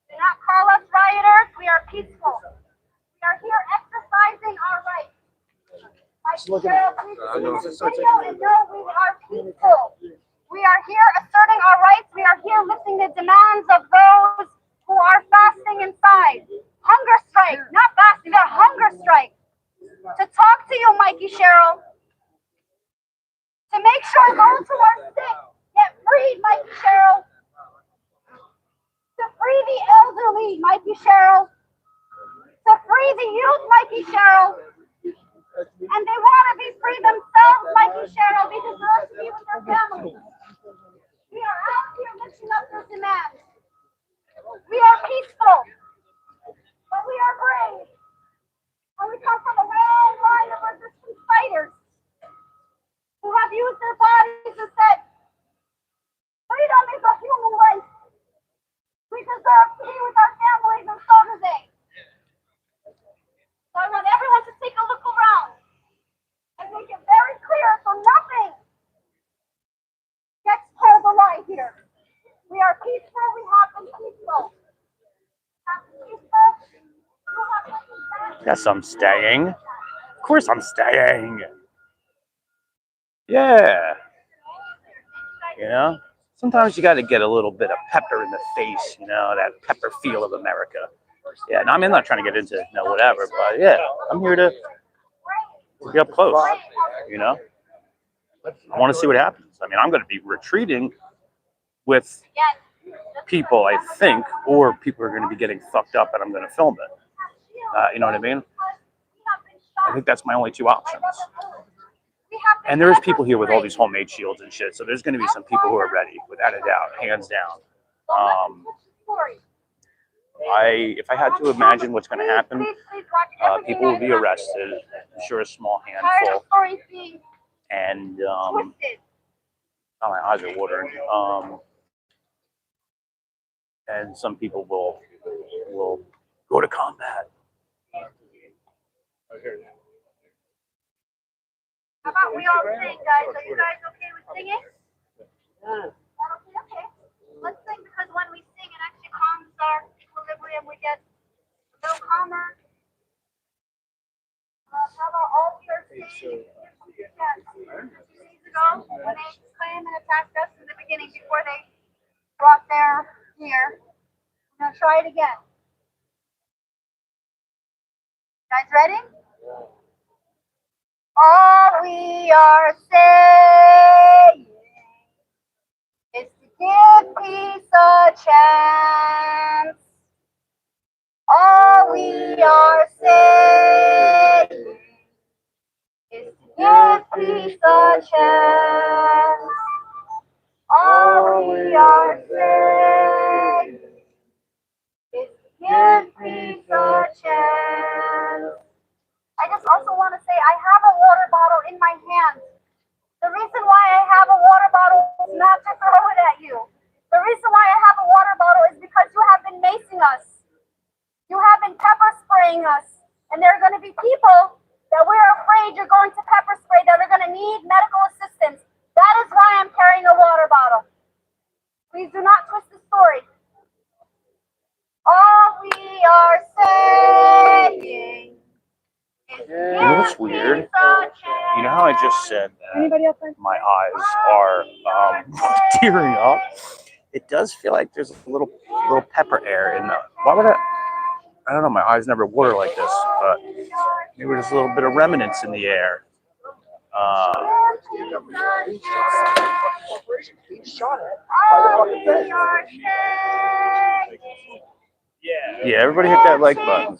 S3: Do not call us rioters. We are peaceful. We are here exercising our rights. Cheryl, please video and know we are peaceful. We are here asserting our rights. We are here listening to demands of those who are fasting inside. Hunger strike, not fasting, they're hunger strike. To talk to you, Mikey Cheryl. To make sure those who are sick get freed, Mikey Cheryl. To free the elderly, Mikey Cheryl. To free the youth, Mikey Cheryl. And they want to be free themselves, Mikey Cheryl. They deserve to be with their families. We are out here lifting up their demands. We are peaceful, but we are brave.
S13: deserve to be with our families, and so do they. So I want everyone to take a look around and make it very clear so nothing gets told a lie here. We are peaceful, we have been peaceful.
S1: Yes, I'm staying. Of course I'm staying. Yeah. You know? Sometimes you got to get a little bit of pepper in the face, you know, that pepper feel of America. Yeah, and I'm not trying to get into whatever, but yeah, I'm here to be up close, you know? I want to see what happens. I mean, I'm going to be retreating with people, I think, or people are going to be getting fucked up and I'm going to film it. You know what I mean? I think that's my only two options. And there's people here with all these homemade shields and shit, so there's going to be some people who are ready, without a doubt, hands down. If I had to imagine what's going to happen, people will be arrested. I'm sure a small handful. And oh, my eyes are watering. And some people will go to combat.
S13: How about we all sing, guys? Are you guys okay with singing? Yeah. Okay. Let's sing, because when we sing, it actually calms our equilibrium. We get a little calmer. How about all we are saying? Yeah. 2 days ago, when they came and attacked us in the beginning, before they brought their gear. I'm going to try it again. Guys ready? All we are saying is to give peace a chance. All we are saying is to give peace a chance. All we are saying is to give peace a chance. I just also want to say I have a water bottle in my hand. The reason why I have a water bottle is not to throw it at you. The reason why I have a water bottle is because you have been macing us. You have been pepper spraying us. And there are going to be people that we're afraid you're going to pepper spray that are going to need medical assistance. That is why I'm carrying a water bottle. Please do not twist the story. All we are saying.
S1: You know what's weird? You know how I just said that my eyes are tearing up? It does feel like there's a little pepper air in the... Why would I don't know, my eyes never water like this, but maybe there's a little bit of remnants in the air. Yeah, everybody hit that like button.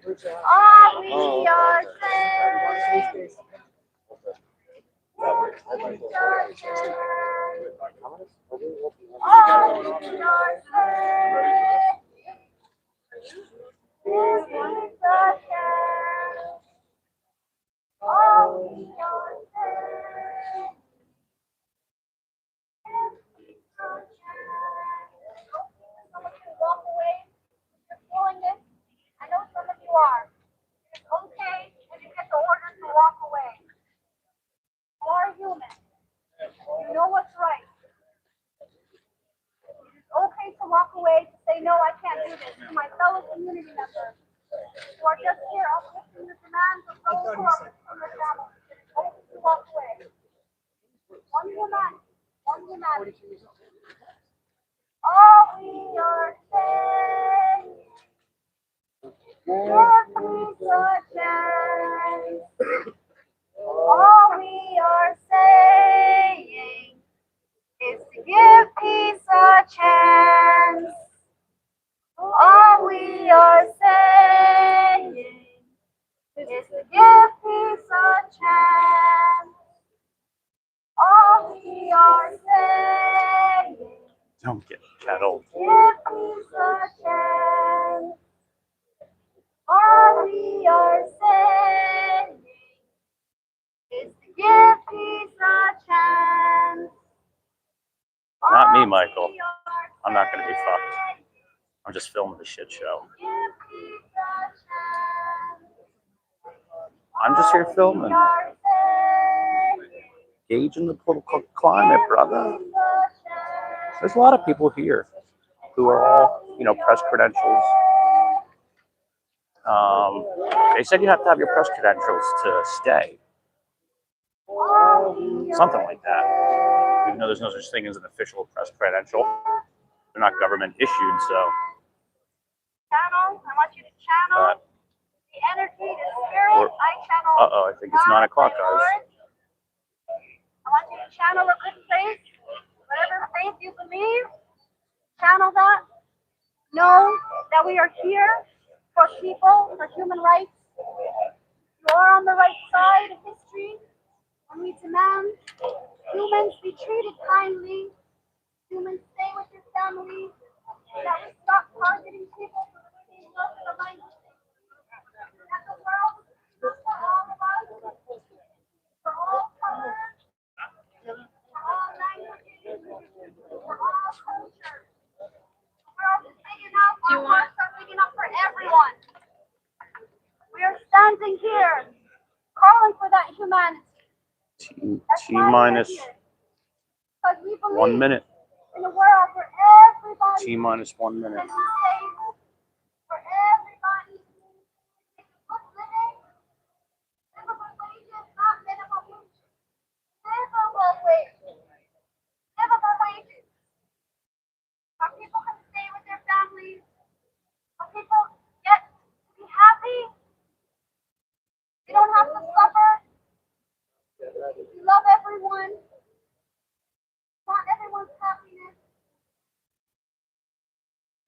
S13: All we are saying. All we are saying. All we are saying. Walk away. You're feeling this. I know some of you are. It's okay when you get the order to walk away. You are human. You know what's right. It's okay to walk away, to say, no, I can't do this. To my fellow community members who are just here uplifting the demands of those who are from their families. It's okay to walk away. One human. One humanity. All we are saying. Give peace a chance. All we are saying is to give peace a chance. All we are saying is to give peace a chance. All we are saying
S1: Don't get kettled.
S13: is give peace a chance. All we are saying is to give peace a chance.
S1: Not me, Michael.
S13: We are
S1: I'm not going to be fucked. I'm just filming the shit show. I'm just here filming. Gauging the political climate, brother. There's a lot of people here who are all, press credentials. They said you have to have your press credentials to stay. Something like that. Even though there's no such thing as an official press credential. They're not government issued, so.
S13: Channel, I want you to channel the energy, the spirit. I channel.
S1: I think it's 9 o'clock, guys.
S13: I want you to channel a good faith. Whatever faith you believe, channel that. Know that we are here for people, for human rights. You are on the right side of history, and we demand humans be treated kindly. Humans stay with your family. That we stop targeting people for being left behind. That the world is for all of us, for all colors, for all languages, for all cultures. The world is big enough. Our hearts are big enough for everyone. We are standing here, calling for that humanity.
S1: T minus 1 minute.
S13: In a world where everybody
S1: T minus 1 minute.
S13: can be safe, for everybody good living, livable wages, not minimum wage. Livable wages. Livable wages. Where people can stay with their families. Where people get to be happy. You don't have to suffer. You love everyone. You want everyone's happiness.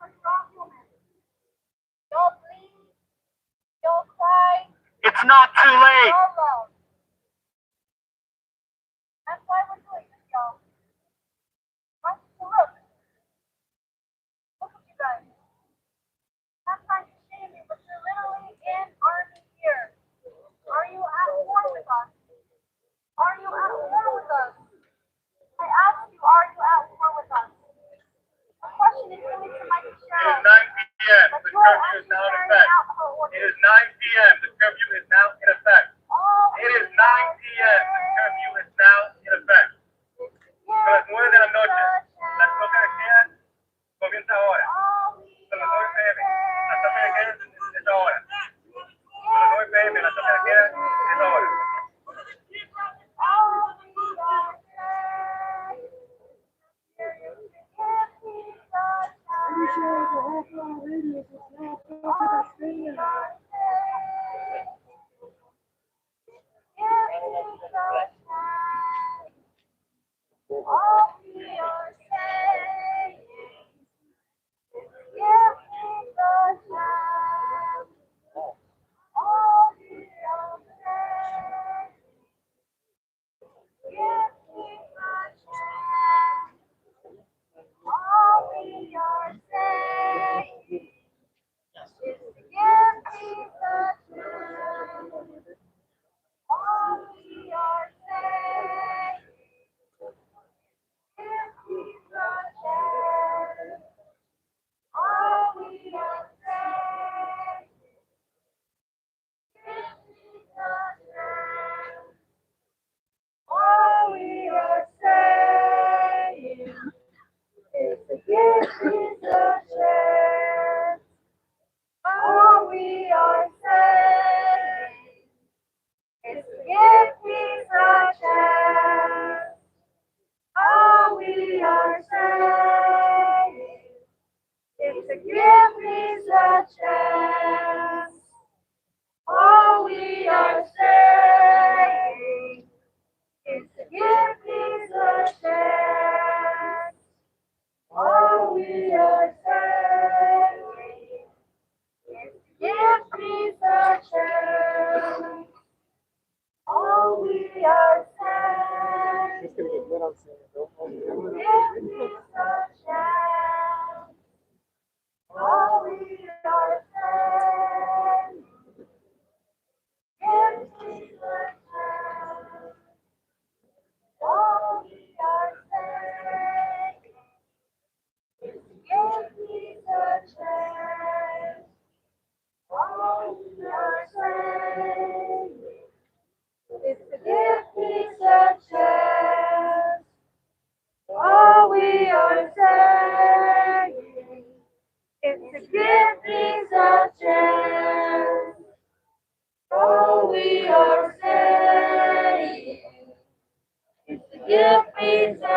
S13: We're strong humans. You'll bleed. You'll cry.
S8: It's not too late.
S13: You'll love. That's why we're doing this, y'all. Look at you guys. I'm not trying to shame you, but you're literally in army gear. Are you at war with us? Are you at war with us? I ask you, are you at war with us? The question is really to my
S8: It is
S13: shadow.
S8: 9 p.m. The curfew is now in effect. It is 9 p.m. The curfew is now in effect. It is 9 p.m. The curfew is now in effect. Son las 9 de la noche. Las cosas que quedan comienza ahora. Son las 9 p.m. Las cosas que quedan es ahora. Son las 9 p.m. Las cosas que quedan es ahora.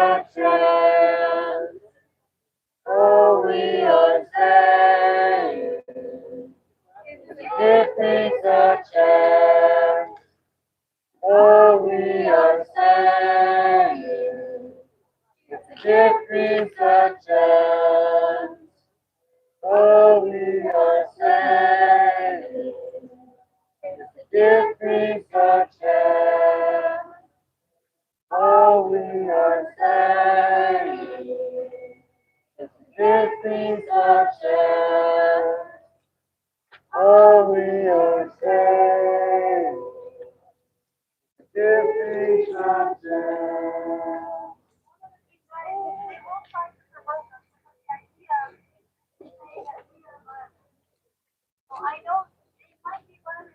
S2: a chance. Oh, we are saying, give peace a chance. Oh, we are saying, give peace a chance. Oh, we are saying, give peace a chance. Oh, we are saying, give peace a chance. Oh, we are saying, give peace a chance.
S3: I know it might be one of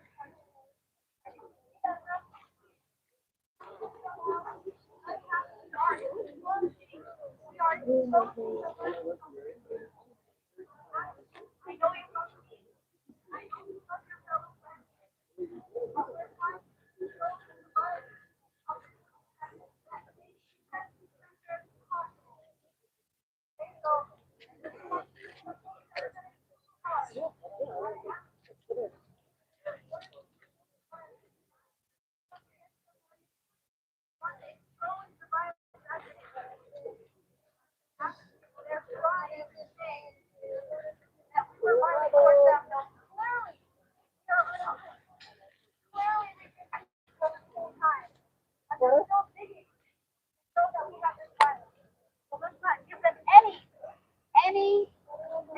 S3: any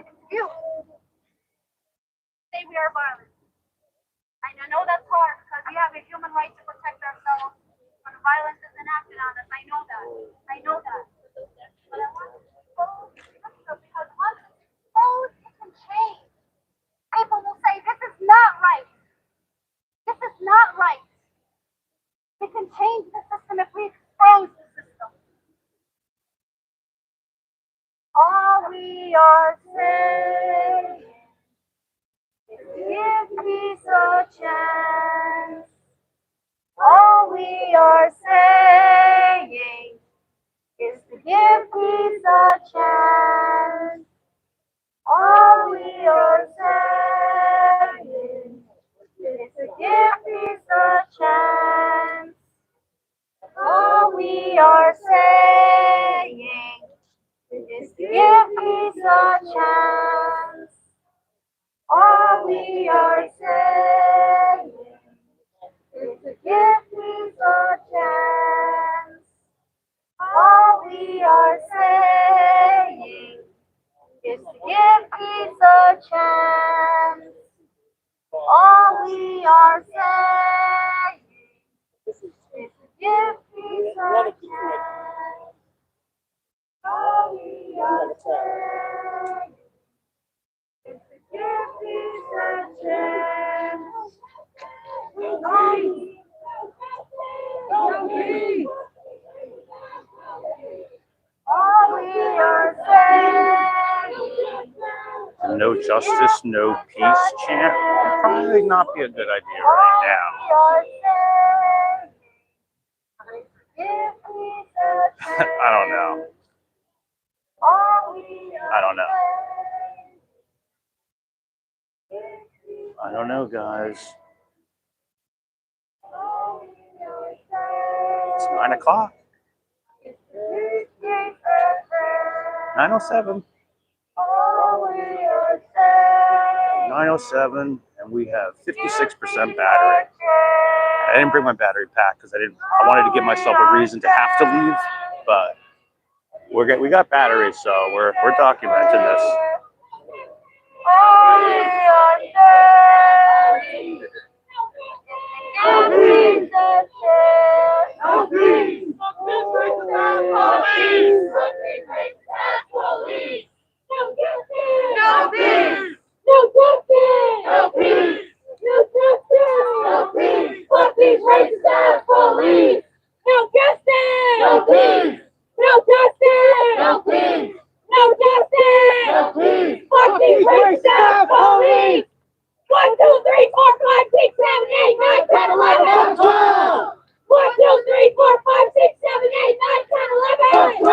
S3: excuse. Say we are violent. I know that's hard because we have a human right to protect ourselves when violence is enacted on us. I know that. I know that. But I want to expose the system because once it's exposed, it can change. People will say, this is not right. This is not right. We can change the system if we expose the system. All we are saying is give peace a chance. All we are saying is to give peace a chance. All we are saying is to give peace a chance. All we are saying is to give peace a chance. All we are saying is to give peace a chance. All we are saying is to give peace a chance. All we are saying is to give peace a chance. All we are saying is to give peace a chance. All we are saying.
S1: No justice, no peace chant would probably not be a good idea right now. I don't know. I don't know. I don't know, guys. It's 9 o'clock. 9:07. 9:07, and we have 56% battery. I didn't bring my battery pack because I wanted to give myself a reason to have to leave, but we got batteries, so we're documenting this.
S2: All we are saying is give peace a chance. No peace. No peace. Police. No justice. No peace. No justice. No peace. No justice. No peace. Fuck these racist ass police. No justice. No peace. No justice. No peace. No justice. No peace. Fuck these racist ass police. 1, 2, 3, 4, 5, 6, 7, 8, 9, 10, 11, 12. 1, 2, 3, 4, 5, 6, 7, 8, 9, 10, 11.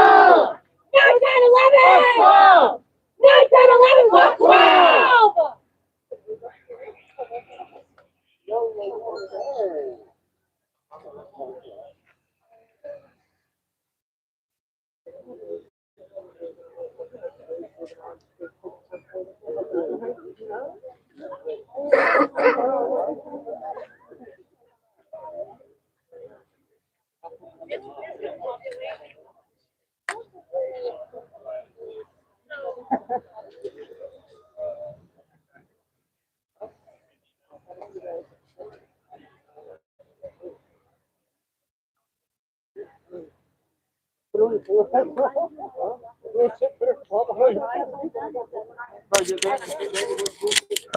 S1: All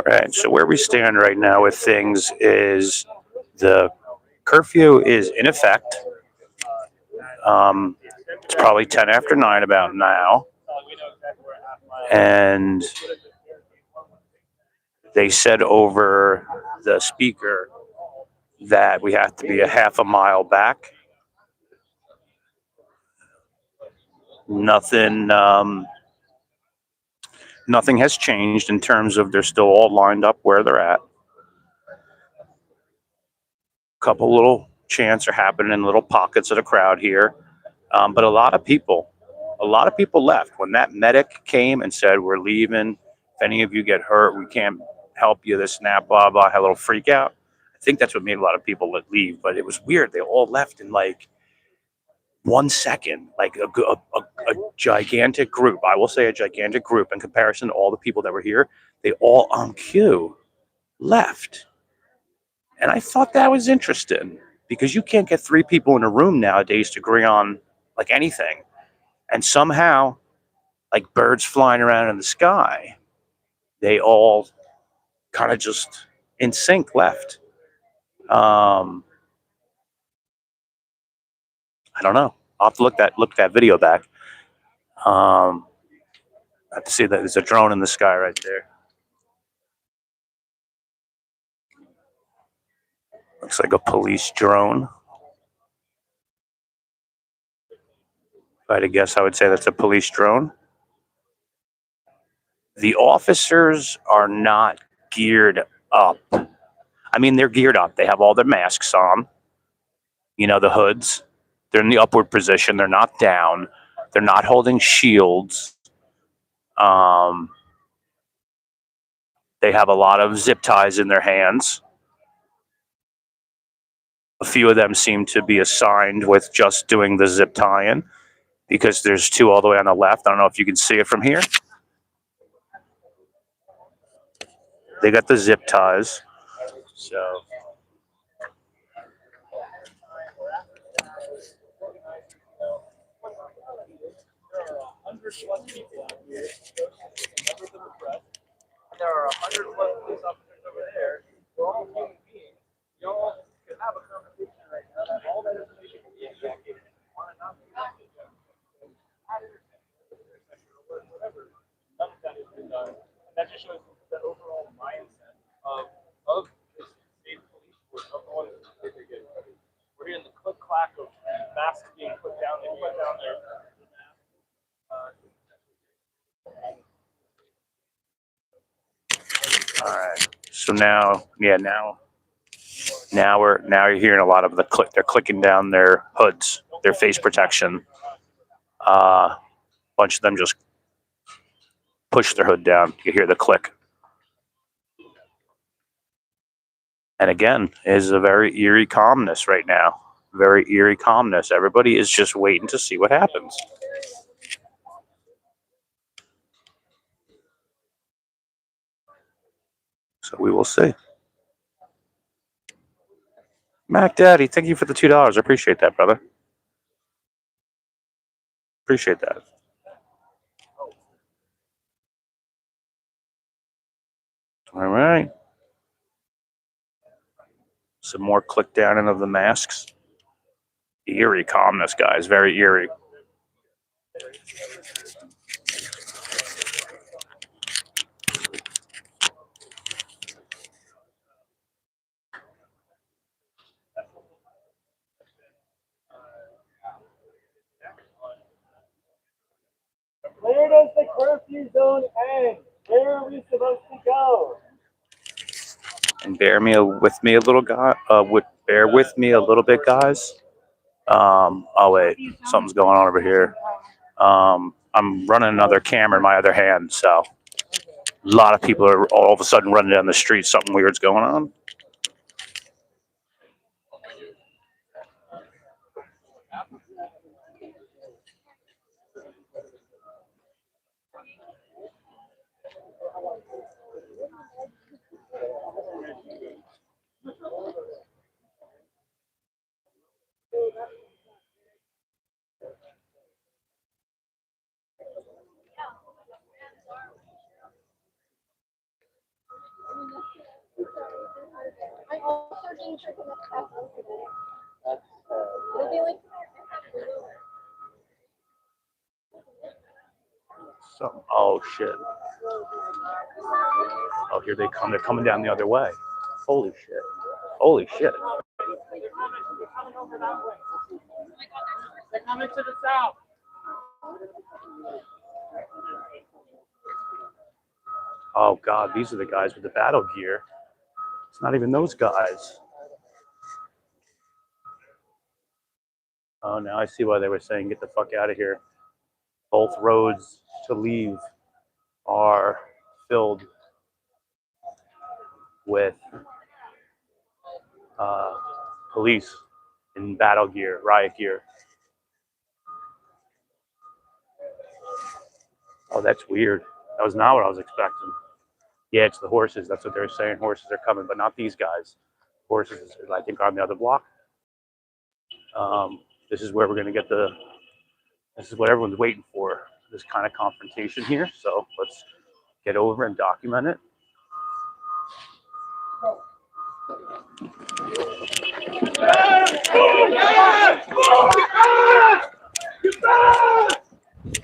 S1: right, so where we stand right now with things is the curfew is in effect. It's probably 10 after 9 about now. And they said over the speaker that we have to be a half a mile back. Nothing has changed in terms of they're still all lined up where they're at. A couple little chants are happening in little pockets of the crowd here. But a lot of people left. When that medic came and said, we're leaving, if any of you get hurt, we can't help you, this and that, blah, blah, had a little freak out. I think that's what made a lot of people leave, but it was weird. They all left in like 1 second, like a gigantic group. I will say a gigantic group in comparison to all the people that were here. They all on cue left. And I thought that was interesting because you can't get 3 people in a room nowadays to agree on like anything. And somehow, like birds flying around in the sky, they all kind of just in sync left. I don't know. I'll have to look that video back. I have to see that there's a drone in the sky right there. Looks like a police drone. If I had to guess, I would say that's a police drone. The officers are not geared up. I mean, they're geared up. They have all their masks on. You know, the hoods. They're in the upward position. They're not down. They're not holding shields. They have a lot of zip ties in their hands. A few of them seem to be assigned with just doing the zip tie-in because there's 2 all the way on the left. I don't know if you can see it from here. They got the zip ties. So
S6: there are 100 plus police officers over there. We're all human beings. Y'all can have a conversation right now that all that information can be extracted. Why not? Whatever. None of that has been done. And that just shows the overall mindset of this state police force, of the ones that they get ready. We're hearing the click clack of masks being put down. They put down there.
S1: all right. So now you're hearing a lot of the click. They're clicking down their hoods, their face protection. A bunch of them just push their hood down. You hear the click. And again, is a very eerie calmness right now. Very eerie calmness. Everybody is just waiting to see what happens. So we will see. Mac Daddy, thank you for the $2. I appreciate that, brother. Appreciate that. All right. Some more click downing of the masks. Eerie calmness, guys. Very eerie.
S14: Where does the curfew zone end? Where are we supposed to go?
S1: And bear with me a little bit, guys. Oh wait, something's going on over here. I'm running another camera in my other hand, so a lot of people are all of a sudden running down the street. Something weird's going on. Some, oh shit. Oh, here they come. They're coming down the other way. Holy shit. Holy shit.
S6: They're coming to the south.
S1: Oh god, these are the guys with the battle gear. It's not even those guys. Oh, now I see why they were saying get the fuck out of here. Both roads to leave are filled with police in battle gear, riot gear. Oh, that's weird. That was not what I was expecting. Yeah, it's the horses. That's what they're saying. Horses are coming, but not these guys. Horses, I think, are on the other block. This is where we're going to get the. This is what everyone's waiting for. This kind of confrontation here. So let's get over and document it.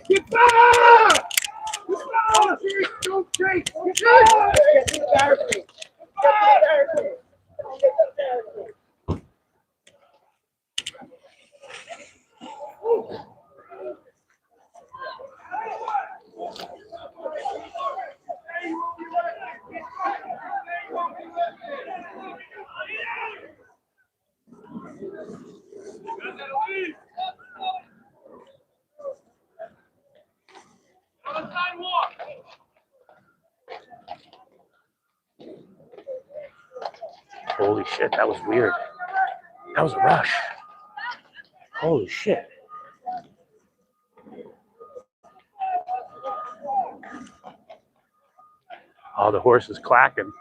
S2: Get back! Don't drink! Get back! Get embarrassing!
S1: Holy shit, that was weird. That was a rush. Holy shit. Oh, the horse is clacking.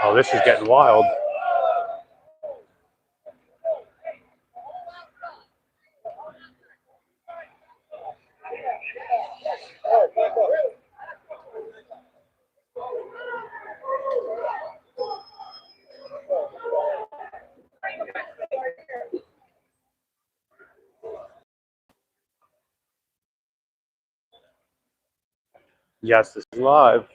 S1: Oh, this is getting wild. Yes, this is live.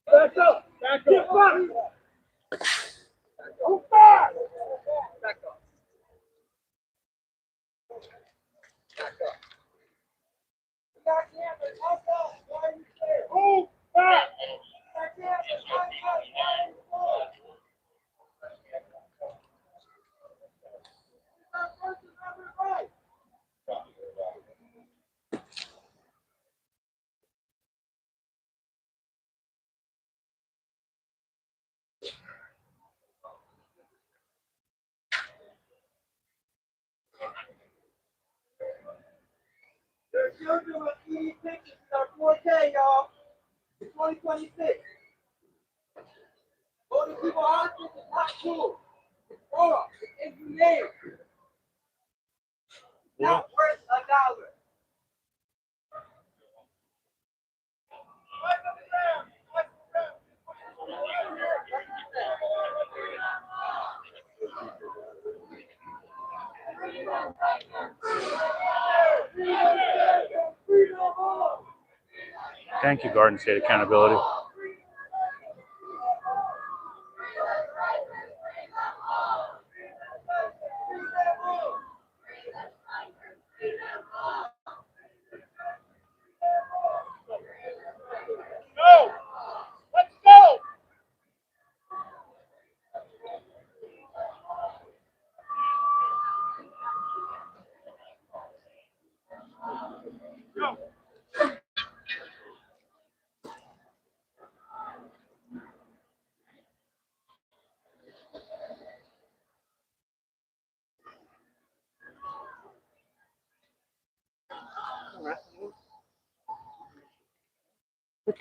S2: Back up! Back up! Get back! Move back! Back up. Move back! There's children with TV pictures in our 4K, y'all. It's 2026. Voting people hostage is not cool. It's wrong. It's inhumane. Not worth $1.
S1: Thank you, Garden State Accountability.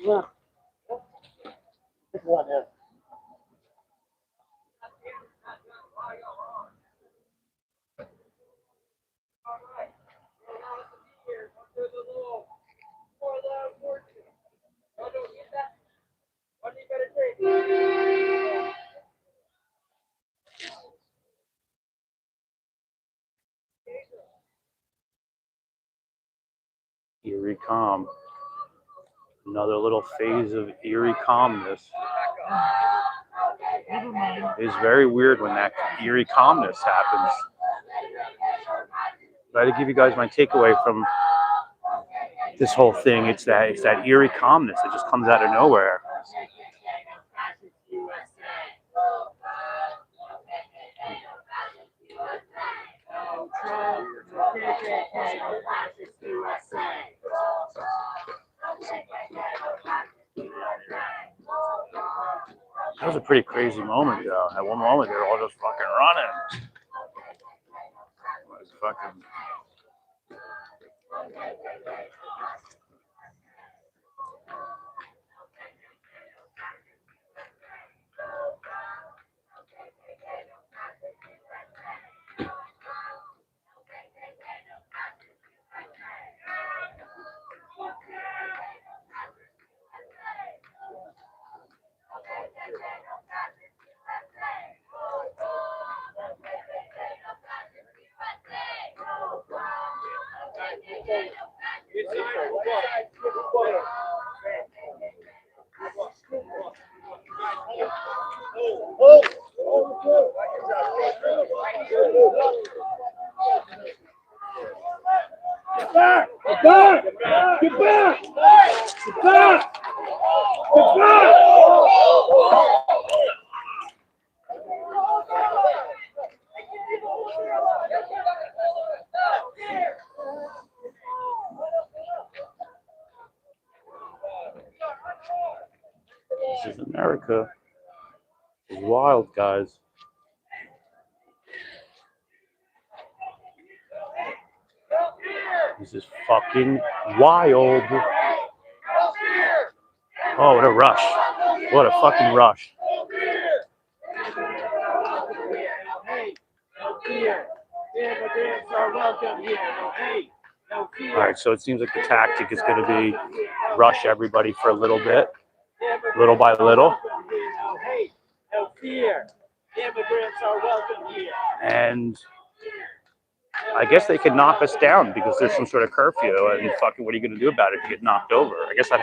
S14: Yeah. This one, yeah.
S1: Eerie calm. Another little phase of eerie calmness. It's very weird when that eerie calmness happens. But to give you guys my takeaway from this whole thing, it's that eerie calmness that just comes out of nowhere. That was a pretty crazy moment, though. At one moment, they were all just fucking running. It was fucking.
S14: Get back! Get back! Get back! Get back! Get back! Get back!
S1: This is America. It's wild, guys. This is fucking wild. Oh, what a rush. What a fucking rush. All right, so it seems like the tactic is going to be rush everybody for a little bit, little by little.
S14: No fear. Immigrants are welcome here.
S1: And I guess they could knock us down because there's some sort of curfew, and fucking what are you going to do about it if you get knocked over? I guess that's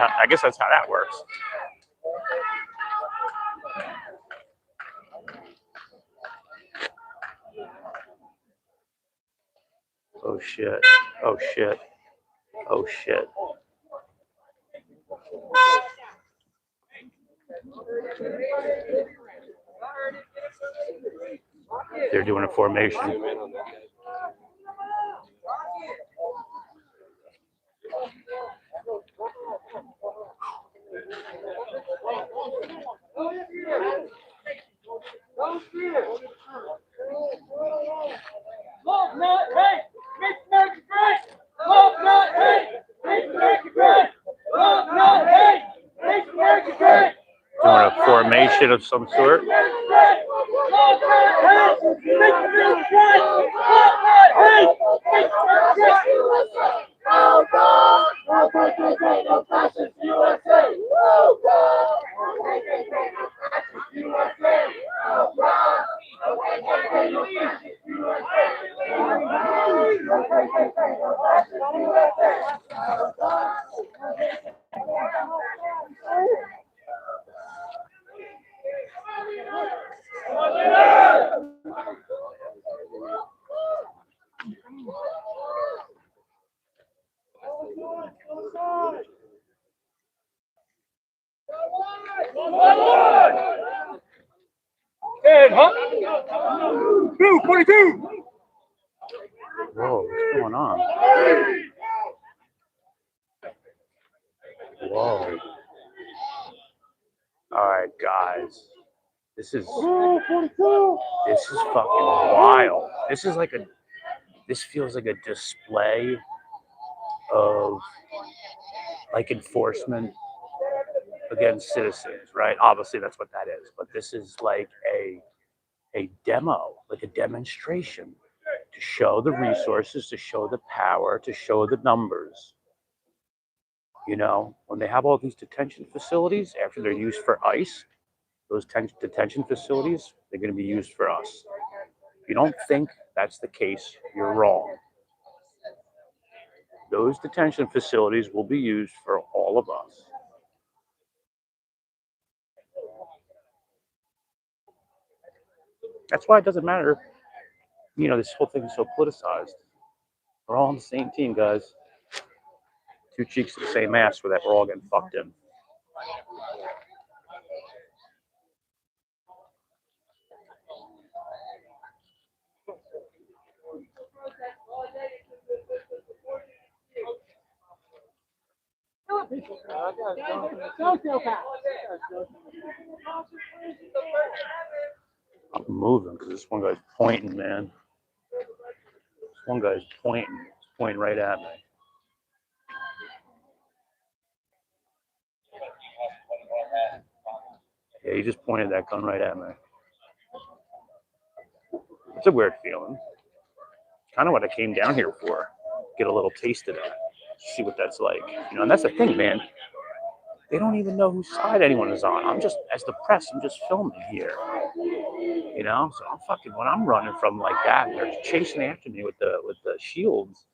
S1: how that works. Oh shit. Oh shit. Oh shit. They're doing a formation.
S14: Love, not hate. Make America great. Love, not hate. Make America great. Love, not hate. Make America great.
S1: Doing a formation of some sort.
S14: Love, not hate. Make America great. Love, not hate. Make America great. No God. No great, no fascist USA. No God. No great, no fascist USA. No God. No great, no fascist USA. Good, huh? 242.
S1: Whoa, what's going on? Whoa. All right, guys. This is fucking wild. This feels like a display of like enforcement against citizens, right? Obviously, that's what that is. But this is like a demo, like a demonstration to show the resources, to show the power, to show the numbers. You know, when they have all these detention facilities after they're used for ICE, those detention facilities, they're going to be used for us. If you don't think that's the case, you're wrong. Those detention facilities will be used for all of us. That's why it doesn't matter. You know, this whole thing is so politicized. We're all on the same team, guys. Two cheeks of the same ass where that we're all getting fucked in. I'm moving because this one guy's pointing, man. This one guy's pointing. He's pointing right at me. Yeah, he just pointed that gun right at me. It's a weird feeling. Kind of what I came down here for. Get a little taste of that. See what that's like. You know, and that's the thing, man. They don't even know whose side anyone is on. I'm just, as the press, I'm just filming here. You know, so I'm fucking, when I'm running from like that, they're chasing after me with the shields.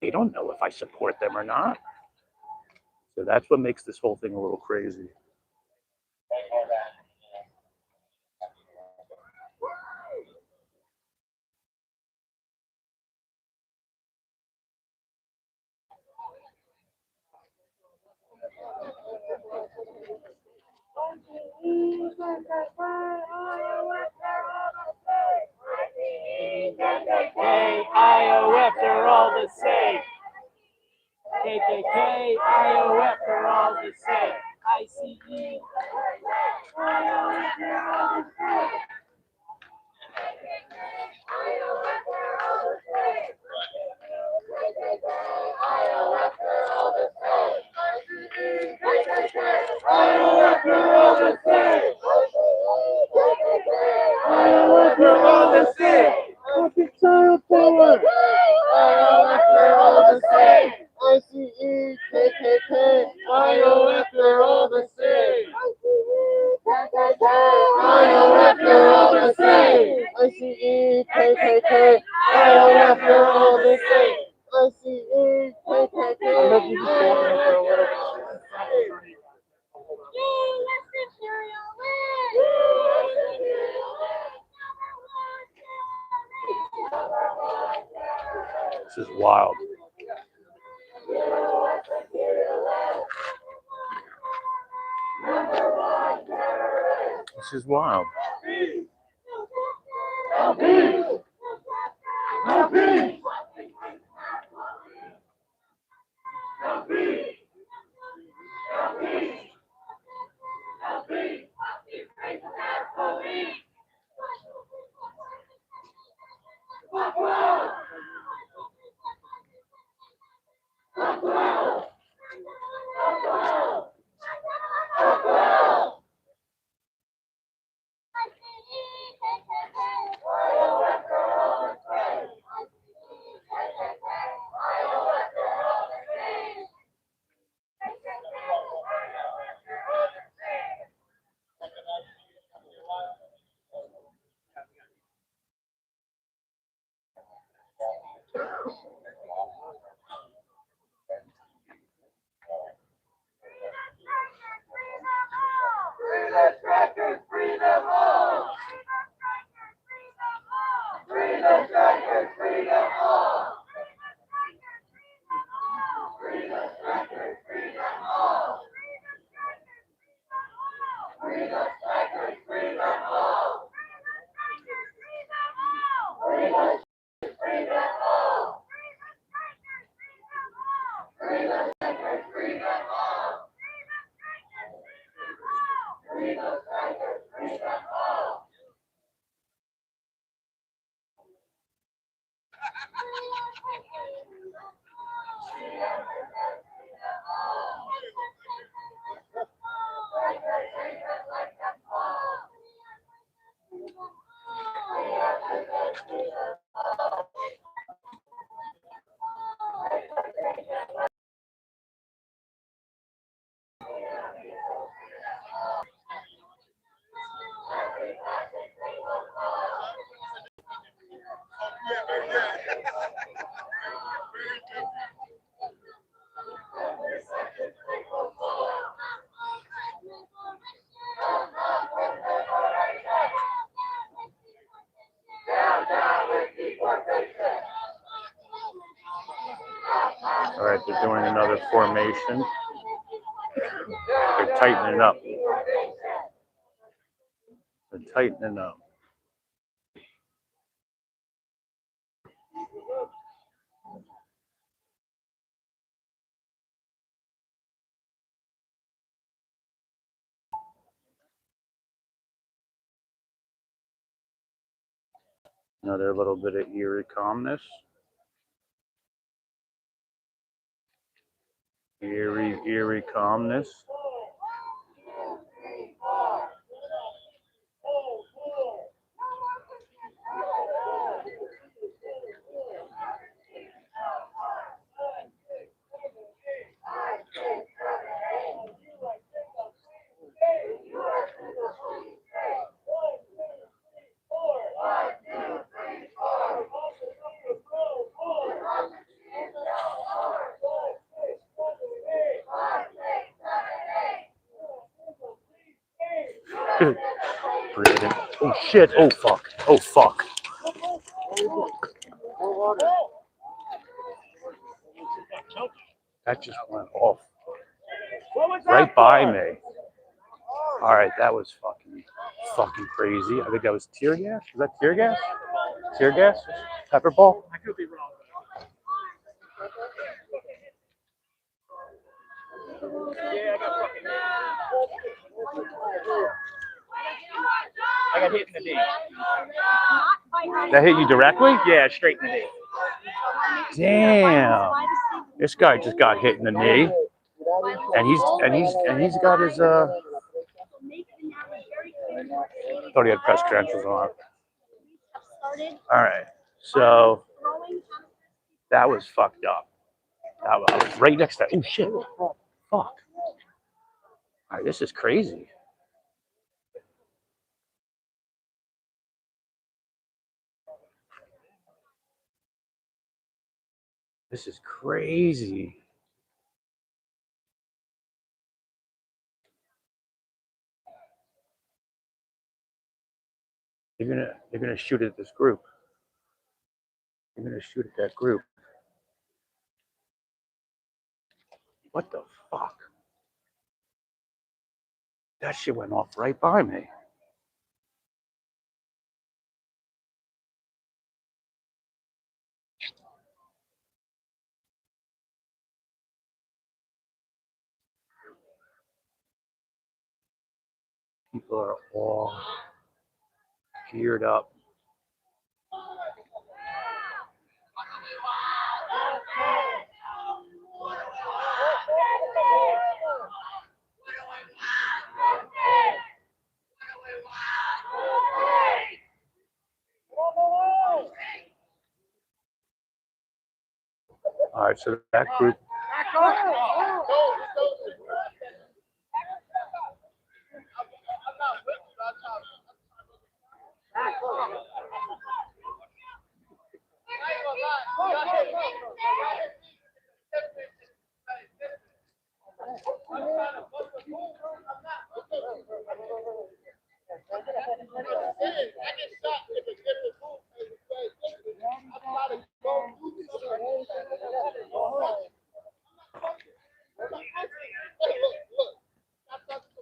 S1: They don't know if I support them or not. So that's what makes this whole thing a little crazy.
S14: IOF, they're all the same. KKK, IOF, they're all the same. ICE. Child power! IOF, they're all the same! ICE, KKK, IOF, they're all the same! IOF, they're all the same! ICE, KKK, IOF, they're all the same! ICE, KKK, I hope you just stand there for a little bit.
S1: This is wild. This is wild. They're doing another formation. They're tightening up. They're tightening up. Another little bit of eerie calmness. Eerie calmness. Breathing. Oh shit. Oh fuck. Oh fuck. That just went off right by me. All right, that was fucking crazy. I think that was tear gas. Was that tear gas? Tear gas? Pepper ball?
S6: I could be wrong. Yeah, I got hit in the knee.
S1: That hit you directly?
S6: Yeah, straight in the knee.
S1: Damn. This guy just got hit in the knee. And he's got his thought he had press credentials on. All right. So that was fucked up. I was right next to that. Oh shit. Fuck. All right, this is crazy. This is crazy. They're gonna shoot at this group. They're gonna shoot at that group. What the fuck? That shit went off right by me. People are all geared up. All right, so that group.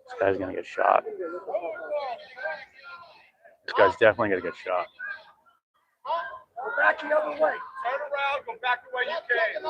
S1: This guy's gonna get shot. This guy's definitely gonna get shot.
S4: Go back the other way. Turn around, go back the way you came.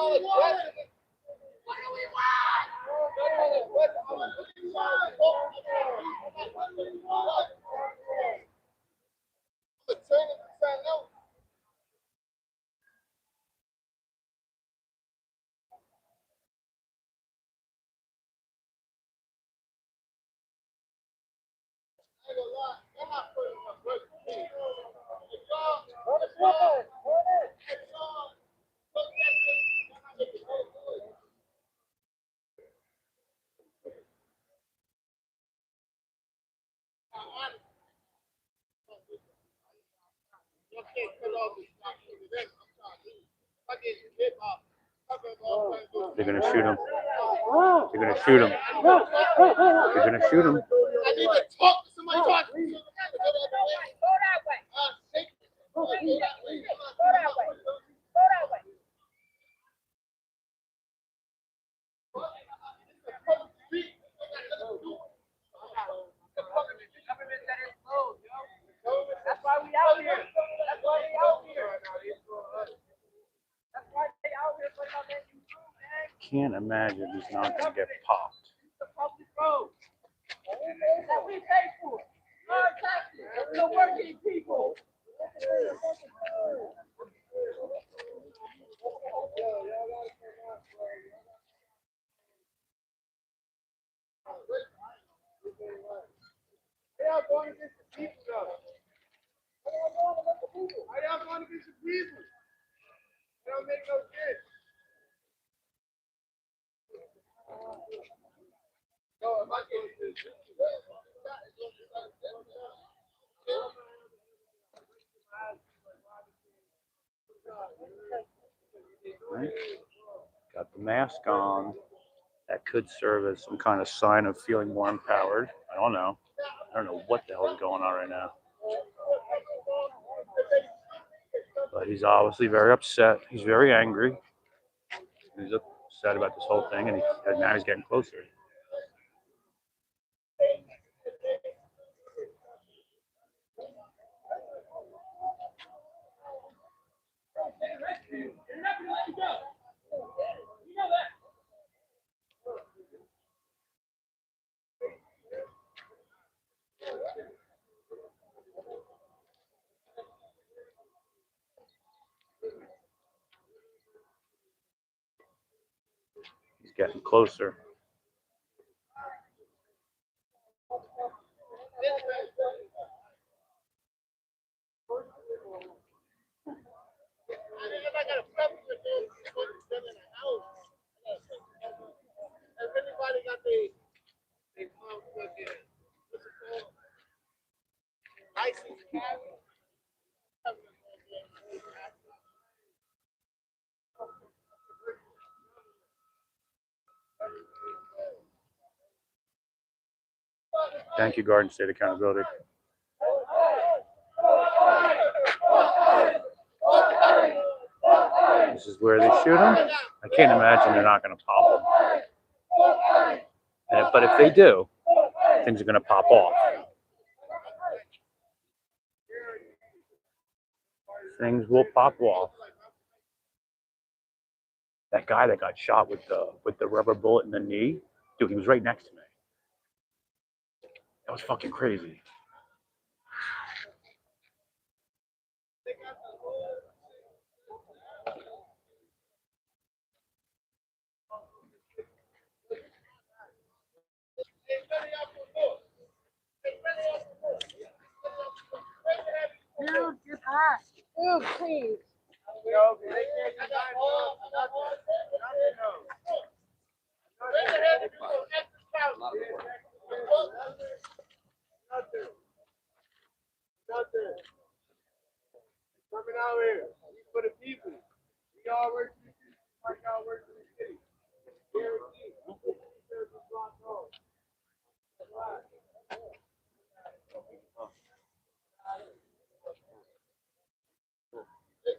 S1: They're gonna shoot him. They're gonna shoot him. They're gonna shoot him.
S4: I need to talk to somebody. Go that way. Go that way.
S1: can't imagine he's not going to get popped.
S14: The public road that we pay for. Our taxes, the working people.
S4: They are going against the people, though. They are going against the people. They are going against the people. They don't make no sense. So if I get this,
S1: Right? Got the mask on. That could serve as some kind of sign of feeling more empowered. I don't know. I don't know what the hell is going on right now. But he's obviously very upset. He's very angry. He's upset about this whole thing, and now he's getting closer. He's getting closer. Thank you, Garden State Accountability. This is where they shoot him. I can't imagine they're not going to pop him. But if they do, things are going to pop off. Things will pop off. That guy that got shot with the rubber bullet in the knee, dude, he was right next to me. That was fucking crazy.
S14: Dude, you're back. Dude, please.
S4: yo, they can't design nothing, no. Nothing. Coming out here. We for the people. We all work for the city. Like y'all work for the city. Guaranteed.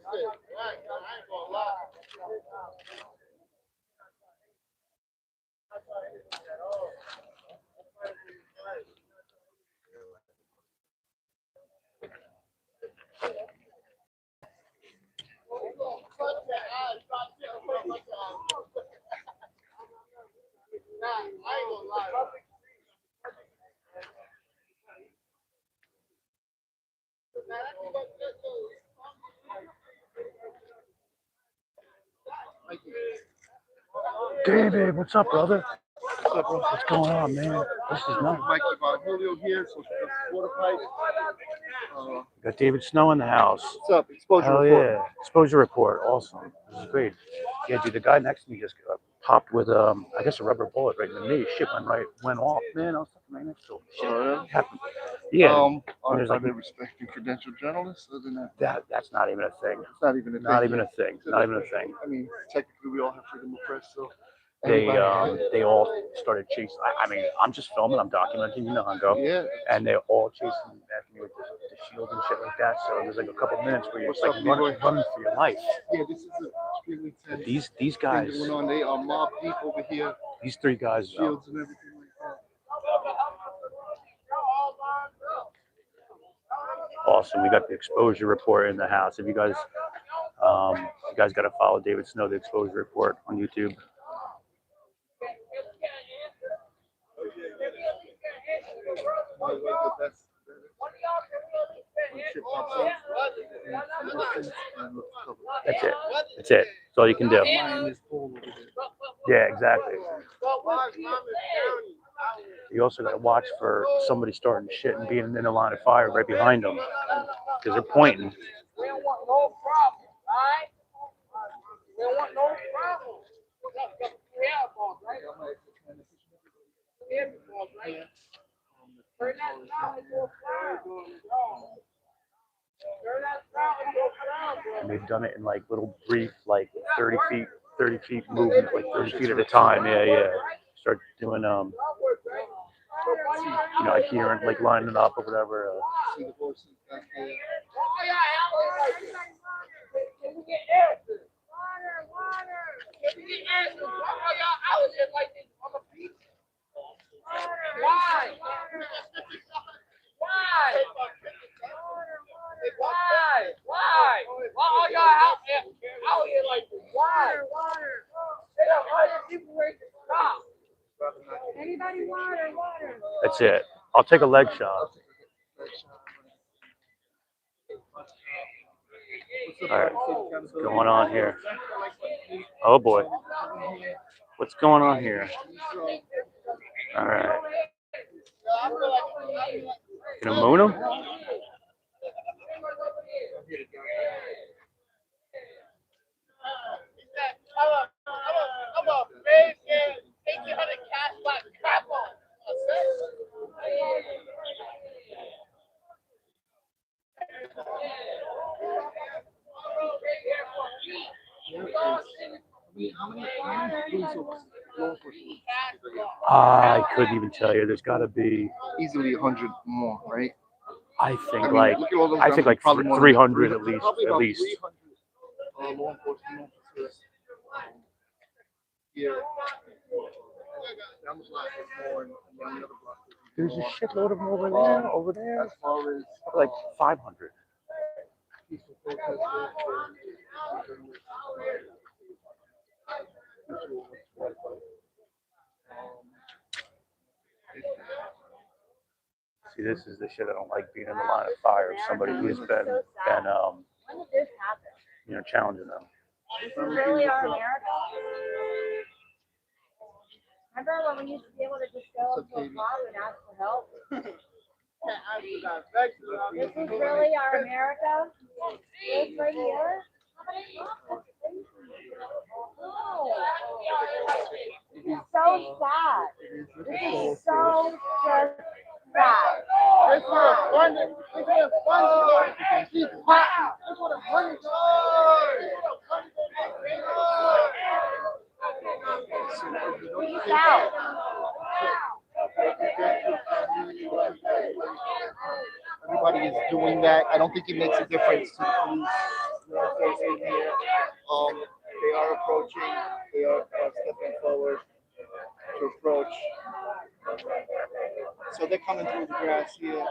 S4: I ain't gonna lie.
S1: David, what's up, brother? What's going on, man? This is nuts.
S4: Mikey Julio here, so water pipe.
S1: Got David Snow in the house.
S4: What's up? Exposure
S1: Hell
S4: report.
S1: yeah. Exposure report. Awesome. This is great. Yeah, dude, the guy next to me just popped with, I guess, a rubber bullet right in the knee. Shit went off, man. I was fucking right next to him. Shit happened. Yeah.
S4: Are they respecting credentialed journalists? Other than
S1: That's not even a thing.
S4: it's not even a thing.
S1: Not even a thing. Not even a thing.
S4: I mean, technically, we all have freedom of press, so.
S1: They all started chasing. I mean, I'm just filming, I'm documenting, you know how I go.
S4: Yeah.
S1: And they're all chasing after me with the shield and shit like that. So there's like a couple minutes where you're
S4: What's
S1: like
S4: up,
S1: running for your life.
S4: Yeah, this is extremely tense.
S1: But these guys,
S4: Things going on. They are mob deep over here.
S1: These three guys,
S4: Shields and everything like that.
S1: awesome. We got the exposure report in the house. If you guys got to follow David Snow, the exposure report on YouTube. That's it. That's it. That's all you can do. Yeah, exactly. You also got to watch for somebody starting shit and being in the line of fire right behind them because they're pointing.
S14: We don't want no problem, all right? We don't want no problem. We have balls, right? We have balls, right? Turn that sound into a fire. Turn that sound into a fire, bro.
S1: And they've done it in like little brief, like 30 feet movement, like 30 feet at a time. Yeah, yeah. Start doing, like here, like lining up or whatever.
S14: Why are y'all out here like this? Why? They don't want people ready to stop. Anybody water?
S1: That's it. I'll take a leg shot. All right, what's going on here? Oh boy, what's going on here? All right, gonna moon him?
S14: I'm a big 1,800 cash like crap on.
S1: I couldn't even tell you. There's got to be
S11: Easily 100 more, right?
S1: I think
S11: look at all those
S1: like
S11: numbers, probably more than
S1: 300 at least.
S11: probably
S1: At
S11: about
S1: least.
S11: 300 law enforcement officers here.
S1: There's a shitload of them over there. Over there.
S11: As far as
S1: Like 500.
S11: peaceful protesters,
S1: See, this is the shit I don't like, being in the line of fire of somebody who's been
S2: When did this happen?
S1: challenging them.
S2: This is really our America? Remember when we used to be able to just go up to a car and ask for help? This is really our America? This right here? This is so sad. This is so just sad. Peace out.
S11: everybody is doing that. I don't think it makes a difference to the police. Law enforcement here. They are approaching. They are stepping forward to approach. So they're coming through the grass here.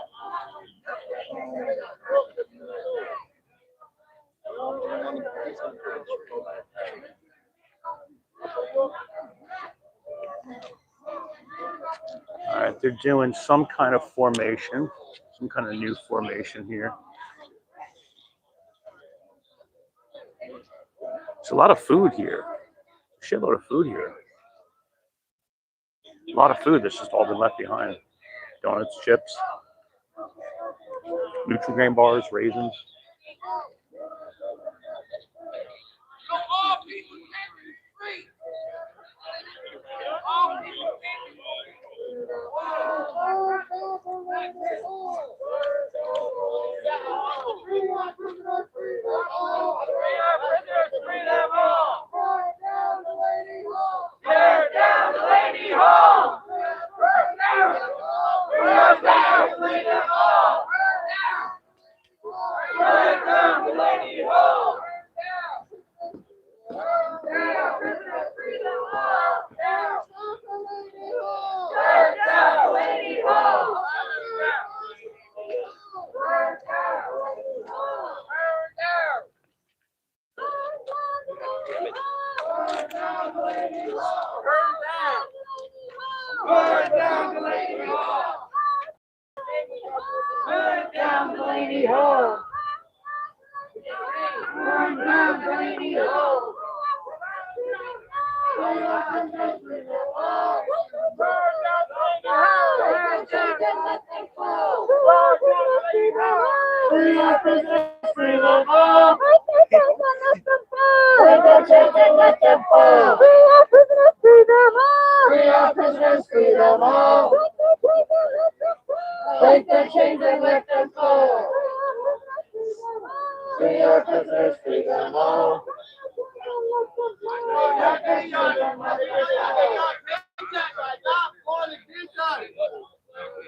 S1: All right, they're doing some kind of formation, some kind of new formation here. There's a lot of food here. Shitload of food here. A lot of food that's just all been left behind. Donuts, chips, Nutri-Grain bars, raisins.
S14: Delaney home. Burn down Delaney home. Free our prisoners, free them all. Burn down Delaney home. Take and let them fall. Burn down Delaney home. Free our prisoners, free them all. Break their chains and let them fall. Free our prisoners, free them all. Free our prisoners, free them all. Break their chains and let them fall. Free our prisoners, free them all.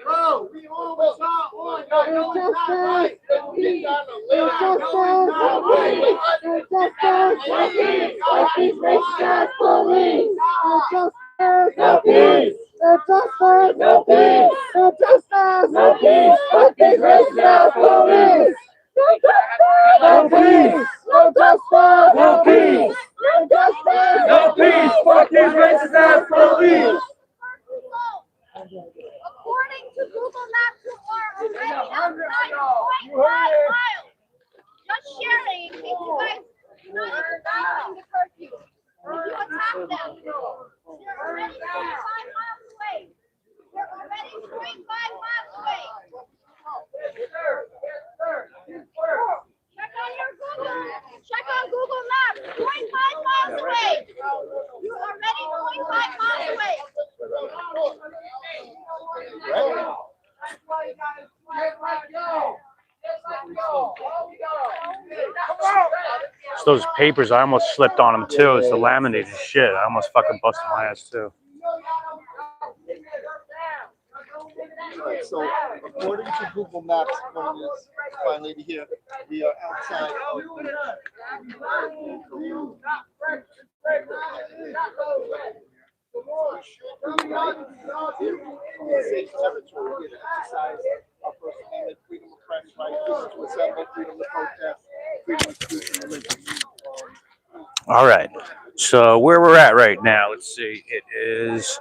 S4: Bro, we always got one. No, it's not right. Get down the list.
S14: No peace! No justice! No peace! No justice! No peace! Fuck these racist ass police! No peace! No justice! No peace! No justice! No peace! Fuck these racist ass police!
S2: According to Google Maps, you are already outside 0.5 miles. Just sharing in case you guys do not understand the curfew. If you attack them, you're already 0.5 miles away. You're already 0.5 miles away. Check on Google Maps. 0.5 miles away. You're already 0.5 miles away.
S1: It's those papers. I almost slipped on them too. It's the laminated shit. I almost fucking busted my ass too.
S5: So, according to Google Maps, according to this fine lady here, we are outside. Safe territory here to exercise our First Amendment, freedom of press, right, freedom to assemble, freedom to protest, freedom of speech and religion.
S1: All right. So where we're at right now, let's see. It is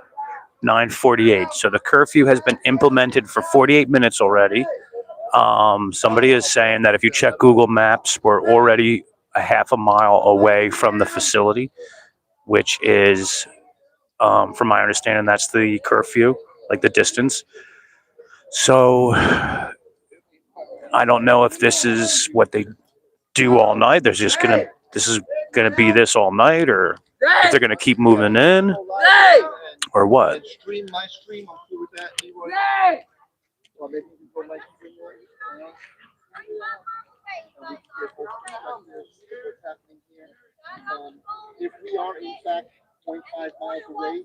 S1: 9:48. So the curfew has been implemented for 48 minutes already. Somebody is saying that if you check Google Maps, we're already a half a mile away from the facility, which is, from my understanding, that's the curfew, like the distance. So I don't know if this is what they do all night. This is gonna be this all night, or if they're gonna keep moving in, or what.
S5: Stream my stream, I'm cool with that. Leroy. Or maybe you can go my stream. What's happening here? If we are in fact 0.5 miles away,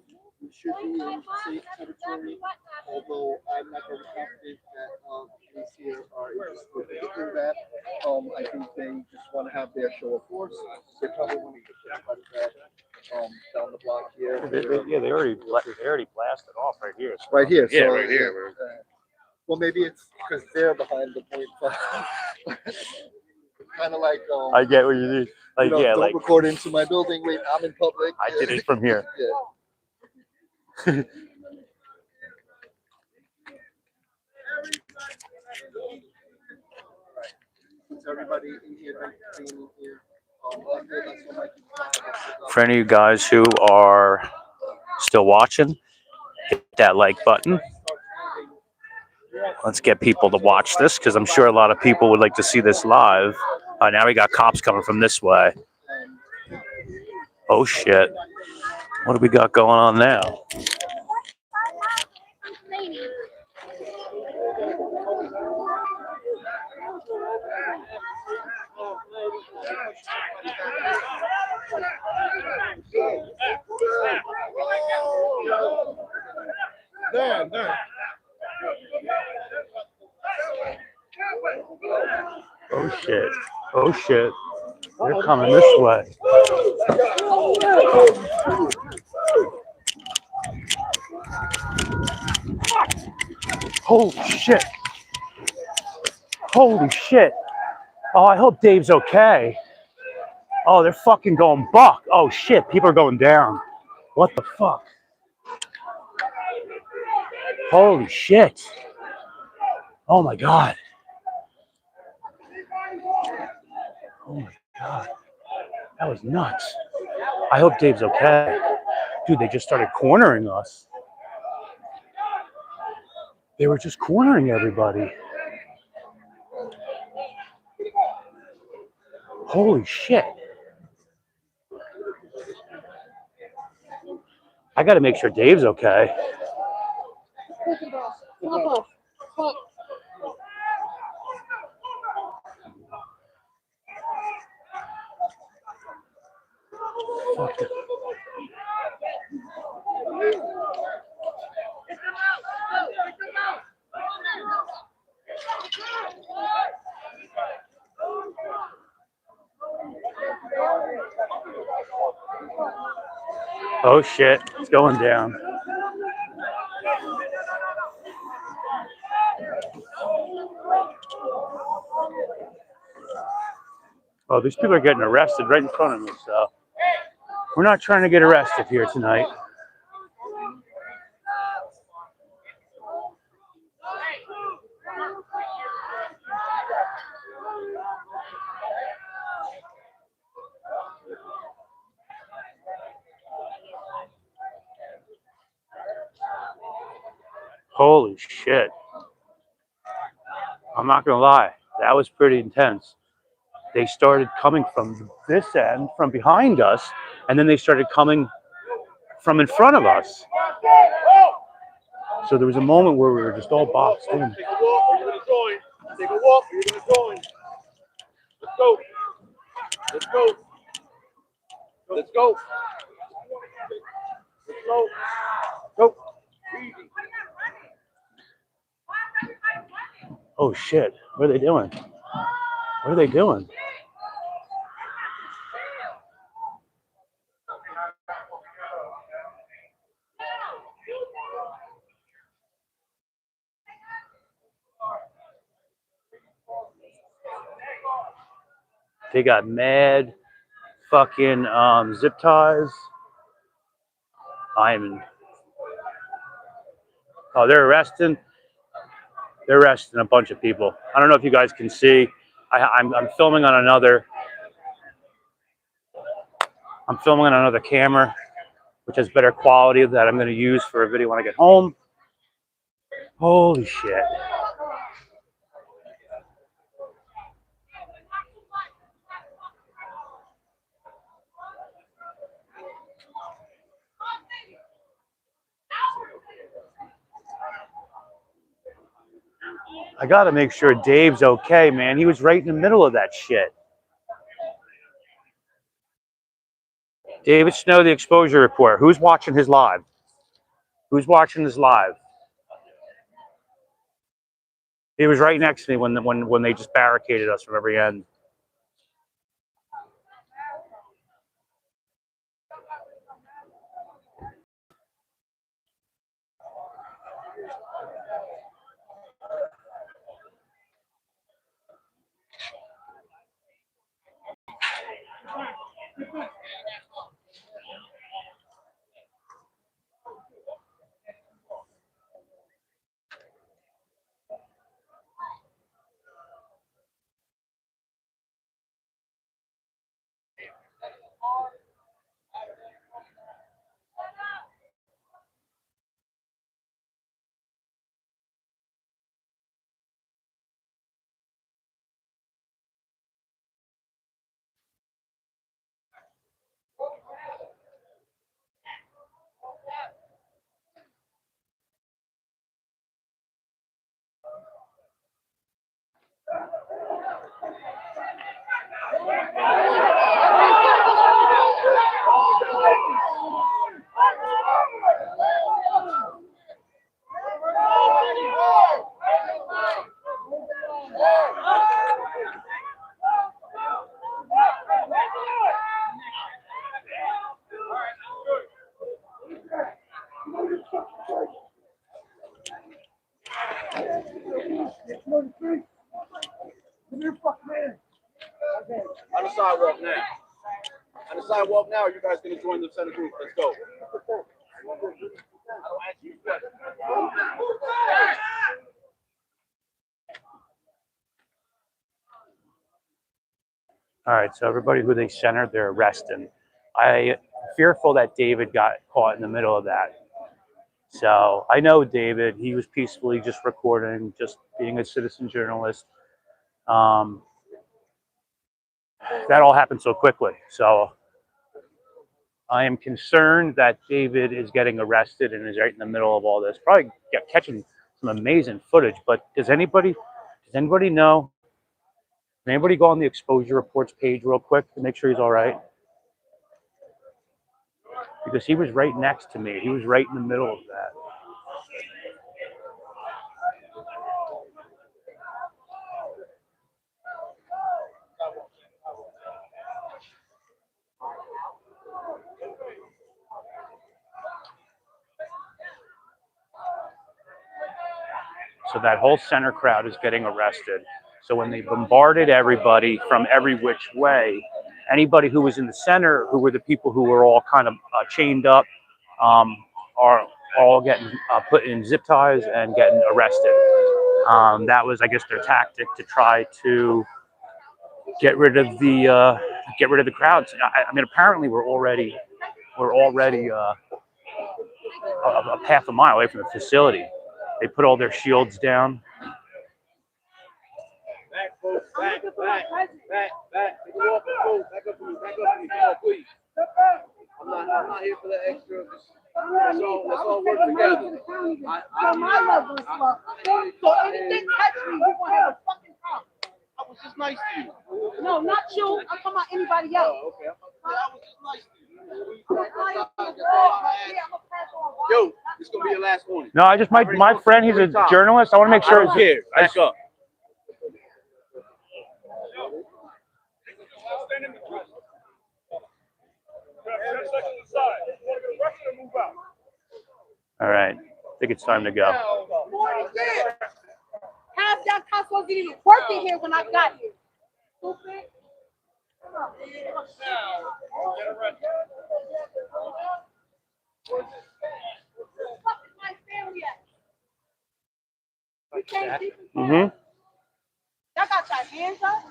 S5: we should be in safe territory. Although I'm not very confident that police here are interested in that. I think they just want to have their show of force. They probably want to get everybody back down the block here.
S1: They already blasted off right here. So.
S5: Right here.
S1: Yeah,
S5: so,
S1: right here.
S5: Well, maybe it's because they're behind the 0.5. Kind of like
S1: I get what you mean. Like,
S5: you know,
S1: yeah,
S5: don't
S1: like
S5: record into my building. Wait, I'm in public.
S1: I did it from here.
S5: Yeah. Everybody in here, being here.
S1: For any of you guys who are still watching, hit that like button. Let's get people to watch this, because I'm sure a lot of people would like to see this live. Now we got cops coming from this way. Oh shit. What do we got going on now?
S5: There.
S1: Oh shit. Oh shit. They're coming this way. Holy shit. Holy shit. Oh, I hope Dave's okay. Oh, they're fucking going buck. Oh shit, people are going down. What the fuck? Holy shit. Oh my god. Oh my God. That was nuts. I hope Dave's okay. Dude, they just started cornering us. They were just cornering everybody. Holy shit. I got to make sure Dave's okay. Fuck it. Oh shit, it's going down. Oh, these people are getting arrested right in front of me, so we're not trying to get arrested here tonight. Holy shit. I'm not gonna lie, that was pretty intense. They started coming from this end, from behind us, and then they started coming from in front of us. So there was a moment where we were just all boxed in.
S4: Take a walk or you're going to join. Take a walk or you're going to join. Let's go. Let's go. Let's go. Let's go. Go. Easy.
S1: Oh shit, what are they doing? What are they doing? They got mad fucking zip ties. Oh, they're arresting a bunch of people. I don't know if you guys can see. I'm filming on another. I'm filming on another camera, which has better quality that I'm going to use for a video when I get home. Holy shit. I got to make sure Dave's okay, man. He was right in the middle of that shit. David Snow, the exposure report. Who's watching his live? Who's watching his live? He was right next to me when they just barricaded us from every end.
S4: On the sidewalk now. On the sidewalk now, you guys going to join the center group. Let's go.
S1: All right, so everybody who they centered, they're arresting. I'm fearful that David got caught in the middle of that. So I know David, he was peacefully just recording, just being a citizen journalist. That all happened so quickly. So I am concerned that David is getting arrested and is right in the middle of all this. Probably catching some amazing footage. But does anybody know? Can anybody go on the exposure reports page real quick to make sure he's all right? Because he was right next to me. He was right in the middle of that. So that whole center crowd is getting arrested. So when they bombarded everybody from every which way, anybody who was in the center, who were the people who were all kind of chained up, are all getting put in zip ties and getting arrested. That was, I guess, their tactic to try to get rid of the crowds. I mean, apparently we're already a half a mile away from the facility. They put all their shields down.
S4: Back, folks, back. You walk the back up to me, come on, please. I'm not here for the extra. Let's all work together.
S13: My level is low. So anything touch me, you gonna have a fucking problem.
S4: I was just nice to you.
S13: No, not you. I'm talking about anybody else.
S4: Oh, okay. I was just nice to you. Yo, this is gonna be your last warning.
S1: No, I just my friend, he's a journalist. I want to make sure.
S4: I don't care. Back up.
S1: All right, I think it's time to go.
S13: Half y'all cops wasn't even working here when I got here. Stupid.
S1: Mm-hmm.
S13: Y'all got your hands up?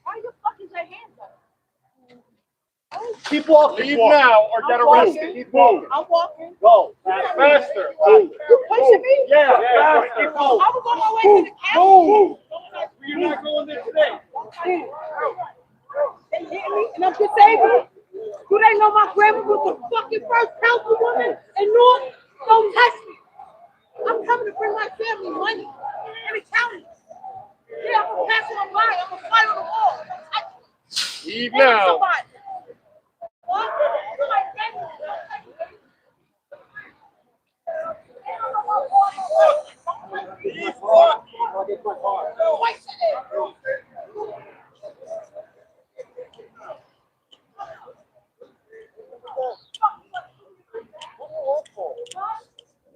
S13: Why you fucking your hands up?
S4: Keep walking. Leave now or get arrested. Keep walking.
S13: I'm walking.
S4: Go. Faster.
S13: You pushing me?
S4: Yeah, faster. Keep moving.
S13: I was on my way to the county.
S4: You're not going this way.
S13: They hit me and I'm disabled. Do they know my grandma was the fucking first councilwoman in Newark? Don't touch me. I'm coming to bring my family money in the county. Yeah, I'm gonna pass it by. I'm gonna fight on the wall. Don't touch me.
S4: Leave now.
S13: Somebody.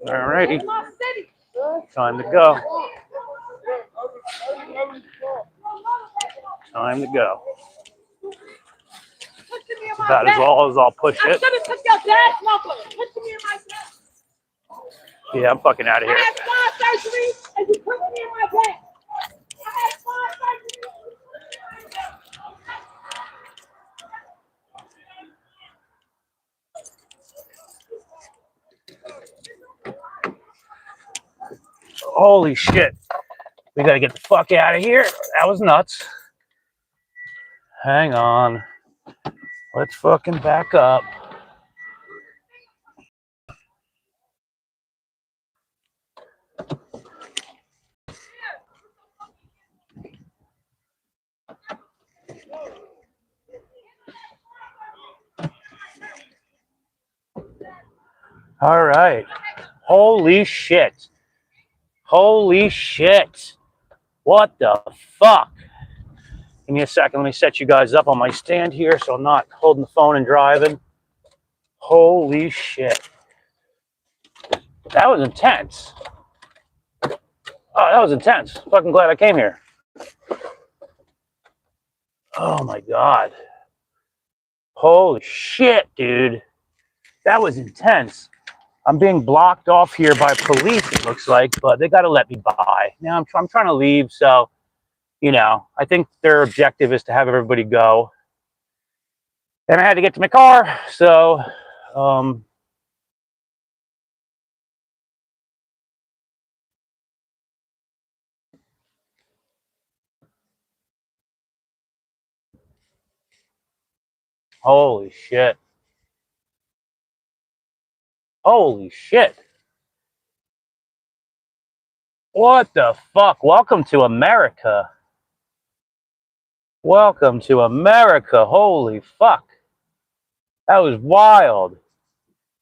S1: All righty, time to go. Time to go. About as all as I'll push
S13: I
S1: it.
S13: should have took your dad's number. Put me in my bed.
S1: Yeah, I'm fucking out of here.
S13: I had 5 surgeries and you put me in my bed. I had 5 surgeries.
S1: Holy shit. We gotta get the fuck out of here. That was nuts. Hang on. Let's fucking back up. All right. Holy shit. Holy shit. What the fuck? Give me a second. Let me set you guys up on my stand here so I'm not holding the phone and driving. Holy shit. That was intense. Oh, that was intense. Fucking glad I came here. Oh my God. Holy shit, dude. That was intense. I'm being blocked off here by police, it looks like, but they got to let me by. Now I'm trying to leave, so, you know, I think their objective is to have everybody go. And I had to get to my car, so holy shit. Holy shit. What the fuck? Welcome to America. Welcome to America. Holy fuck. That was wild.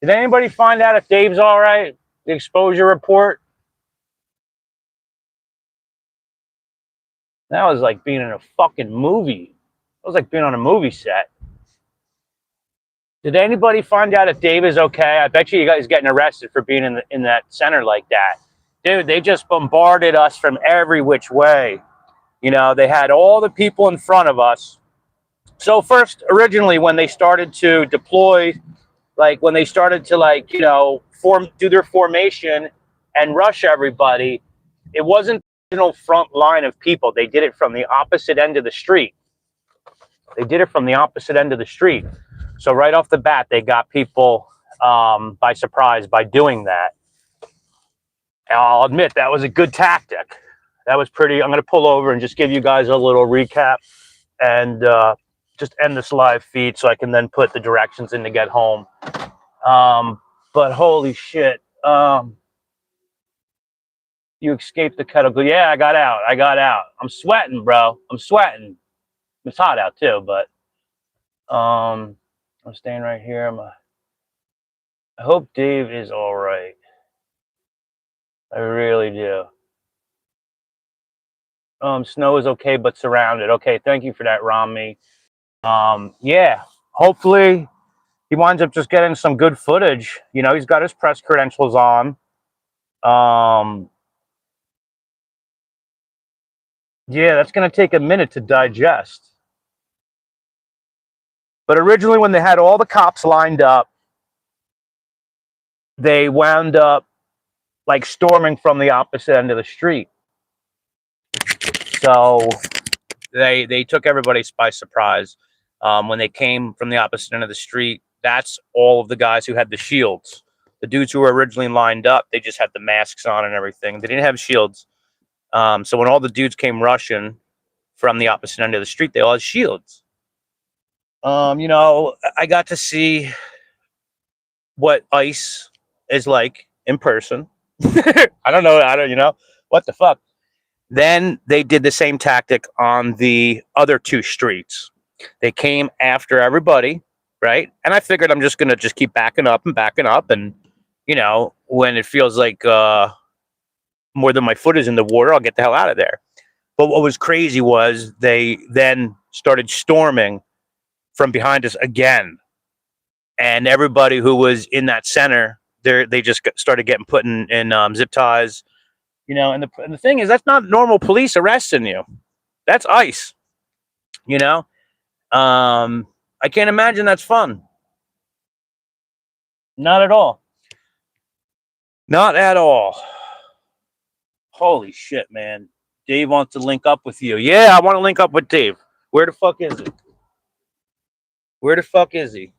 S1: Did anybody find out if Dave's all right? The exposure report? That was like being in a fucking movie. It was like being on a movie set. Did anybody find out if Dave is okay? I bet you guys getting arrested for being in that center like that. Dude, they just bombarded us from every which way. You know, they had all the people in front of us. So first, originally, when they started to deploy, like when they started to like, you know, do their formation and rush everybody, it wasn't the original front line of people. They did it from the opposite end of the street. They did it from the opposite end of the street. So right off the bat, they got people by surprise by doing that. And I'll admit that was a good tactic. That was pretty. I'm going to pull over and just give you guys a little recap and just end this live feed so I can then put the directions in to get home. But holy shit. You escaped the kettle. Yeah, I got out. I got out. I'm sweating, bro. I'm sweating. It's hot out too, but I'm staying right here. I hope Dave is all right. I really do. Snow is okay, but surrounded. Okay, thank you for that, Rami. Yeah, hopefully he winds up just getting some good footage. You know, he's got his press credentials on. Yeah, that's going to take a minute to digest. But originally, when they had all the cops lined up, they wound up like storming from the opposite end of the street. So they took everybody by surprise. When they came from the opposite end of the street, that's all of the guys who had the shields. The dudes who were originally lined up, they just had the masks on and everything. They didn't have shields. So when all the dudes came rushing from the opposite end of the street, they all had shields. You know, I got to see what ICE is like in person. I don't know. You know, what the fuck? Then they did the same tactic on the other two streets. They came after everybody, right? And I figured I'm just going to just keep backing up. And, you know, when it feels like more than my foot is in the water, I'll get the hell out of there. But what was crazy was they then started storming from behind us again. And everybody who was in that center, they just started getting put in zip ties. You know, and the thing is, that's not normal police arresting you. That's ICE. You know, I can't imagine that's fun. Not at all. Not at all. Holy shit, man. Dave wants to link up with you. Yeah, I want to link up with Dave. Where the fuck is he? Where the fuck is he?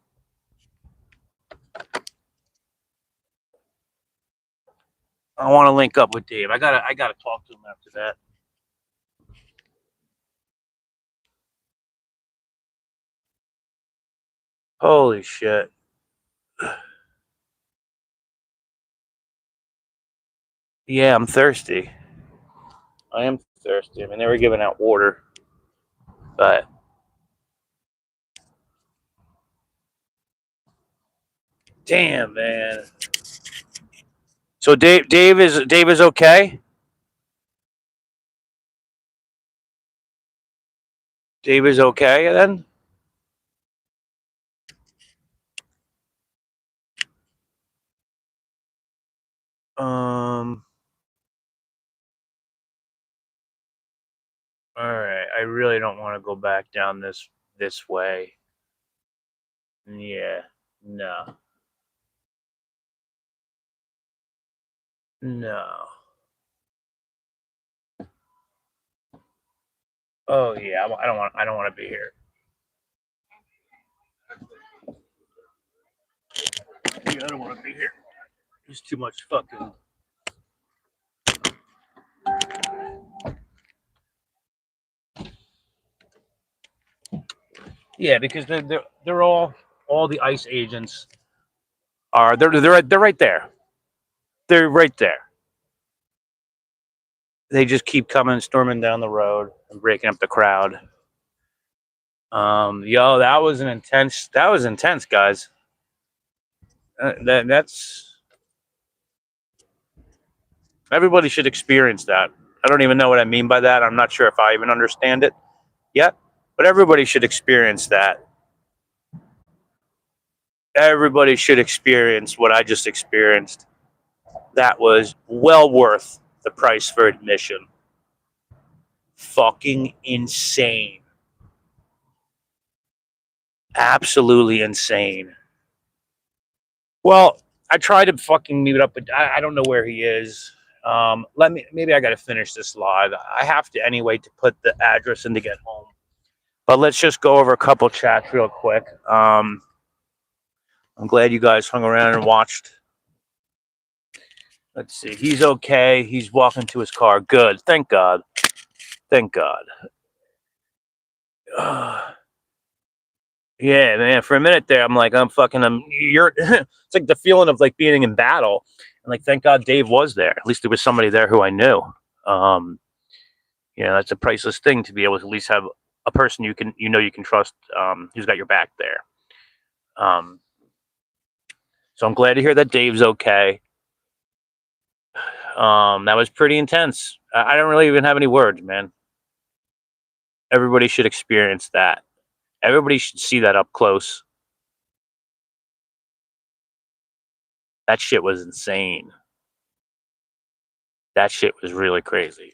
S1: I want to link up with Dave. I gotta talk to him after that. Holy shit. Yeah, I'm thirsty. I am thirsty. I mean, they were giving out water, but damn, man. So Dave is okay. Dave is okay then. All right. I really don't want to go back down this way. Yeah. No. No. Oh yeah, I don't want to be here. Yeah, I don't want to be here. There's too much fucking. Yeah, because they're all the ICE agents are they're right there. They're right there. They just keep coming, storming down the road and breaking up the crowd. Yo, that was intense, guys. That's everybody should experience that. I don't even know what I mean by that. I'm not sure if I even understand it yet, but everybody should experience that. Everybody should experience what I just experienced. That was well worth the price for admission. Fucking insane. Absolutely insane. Well, I tried to fucking meet up, but I don't know where he is. Maybe I got to finish this live. I have to anyway to put the address in to get home. But let's just go over a couple chats real quick. I'm glad you guys hung around and watched. Let's see. He's okay. He's walking to his car. Good. Thank God. Thank God. Yeah, man. For a minute there, I'm like, you're. It's like the feeling of like being in battle, and like, thank God Dave was there. At least there was somebody there who I knew. That's a priceless thing to be able to at least have a person you can trust, who's got your back there. So I'm glad to hear that Dave's okay. That was pretty intense. I don't really even have any words, man. Everybody should experience that. Everybody should see that up close. That shit was insane. That shit was really crazy.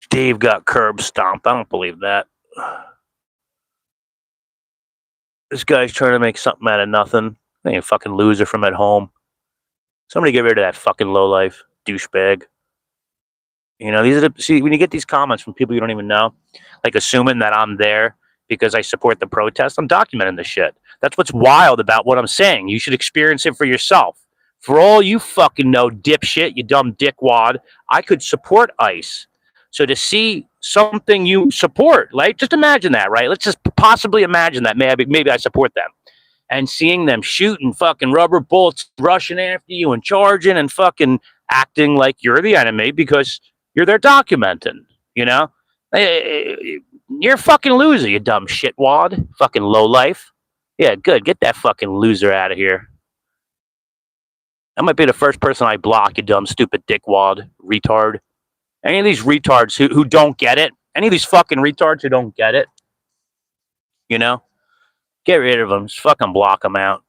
S1: Dave got curb stomped. I don't believe that. This guy's trying to make something out of nothing. Ain't a fucking loser from at home. Somebody get rid of that fucking lowlife douchebag. When you get these comments from people you don't even know, like assuming that I'm there because I support the protest, I'm documenting the shit. That's what's wild about what I'm saying. You should experience it for yourself. For all you fucking know, dipshit, you dumb dickwad, I could support ICE. So to see something you support, like, just imagine that, right? Let's just possibly imagine that maybe I support them. And seeing them shooting fucking rubber bullets, rushing after you and charging and fucking acting like you're the enemy because you're there documenting, You're a fucking loser, you dumb shitwad. Fucking lowlife. Yeah, good. Get that fucking loser out of here. That might be the first person I block, you dumb, stupid dickwad, retard. Any of these retards who don't get it, any of these fucking retards who don't get it, get rid of them. Just fucking block them out.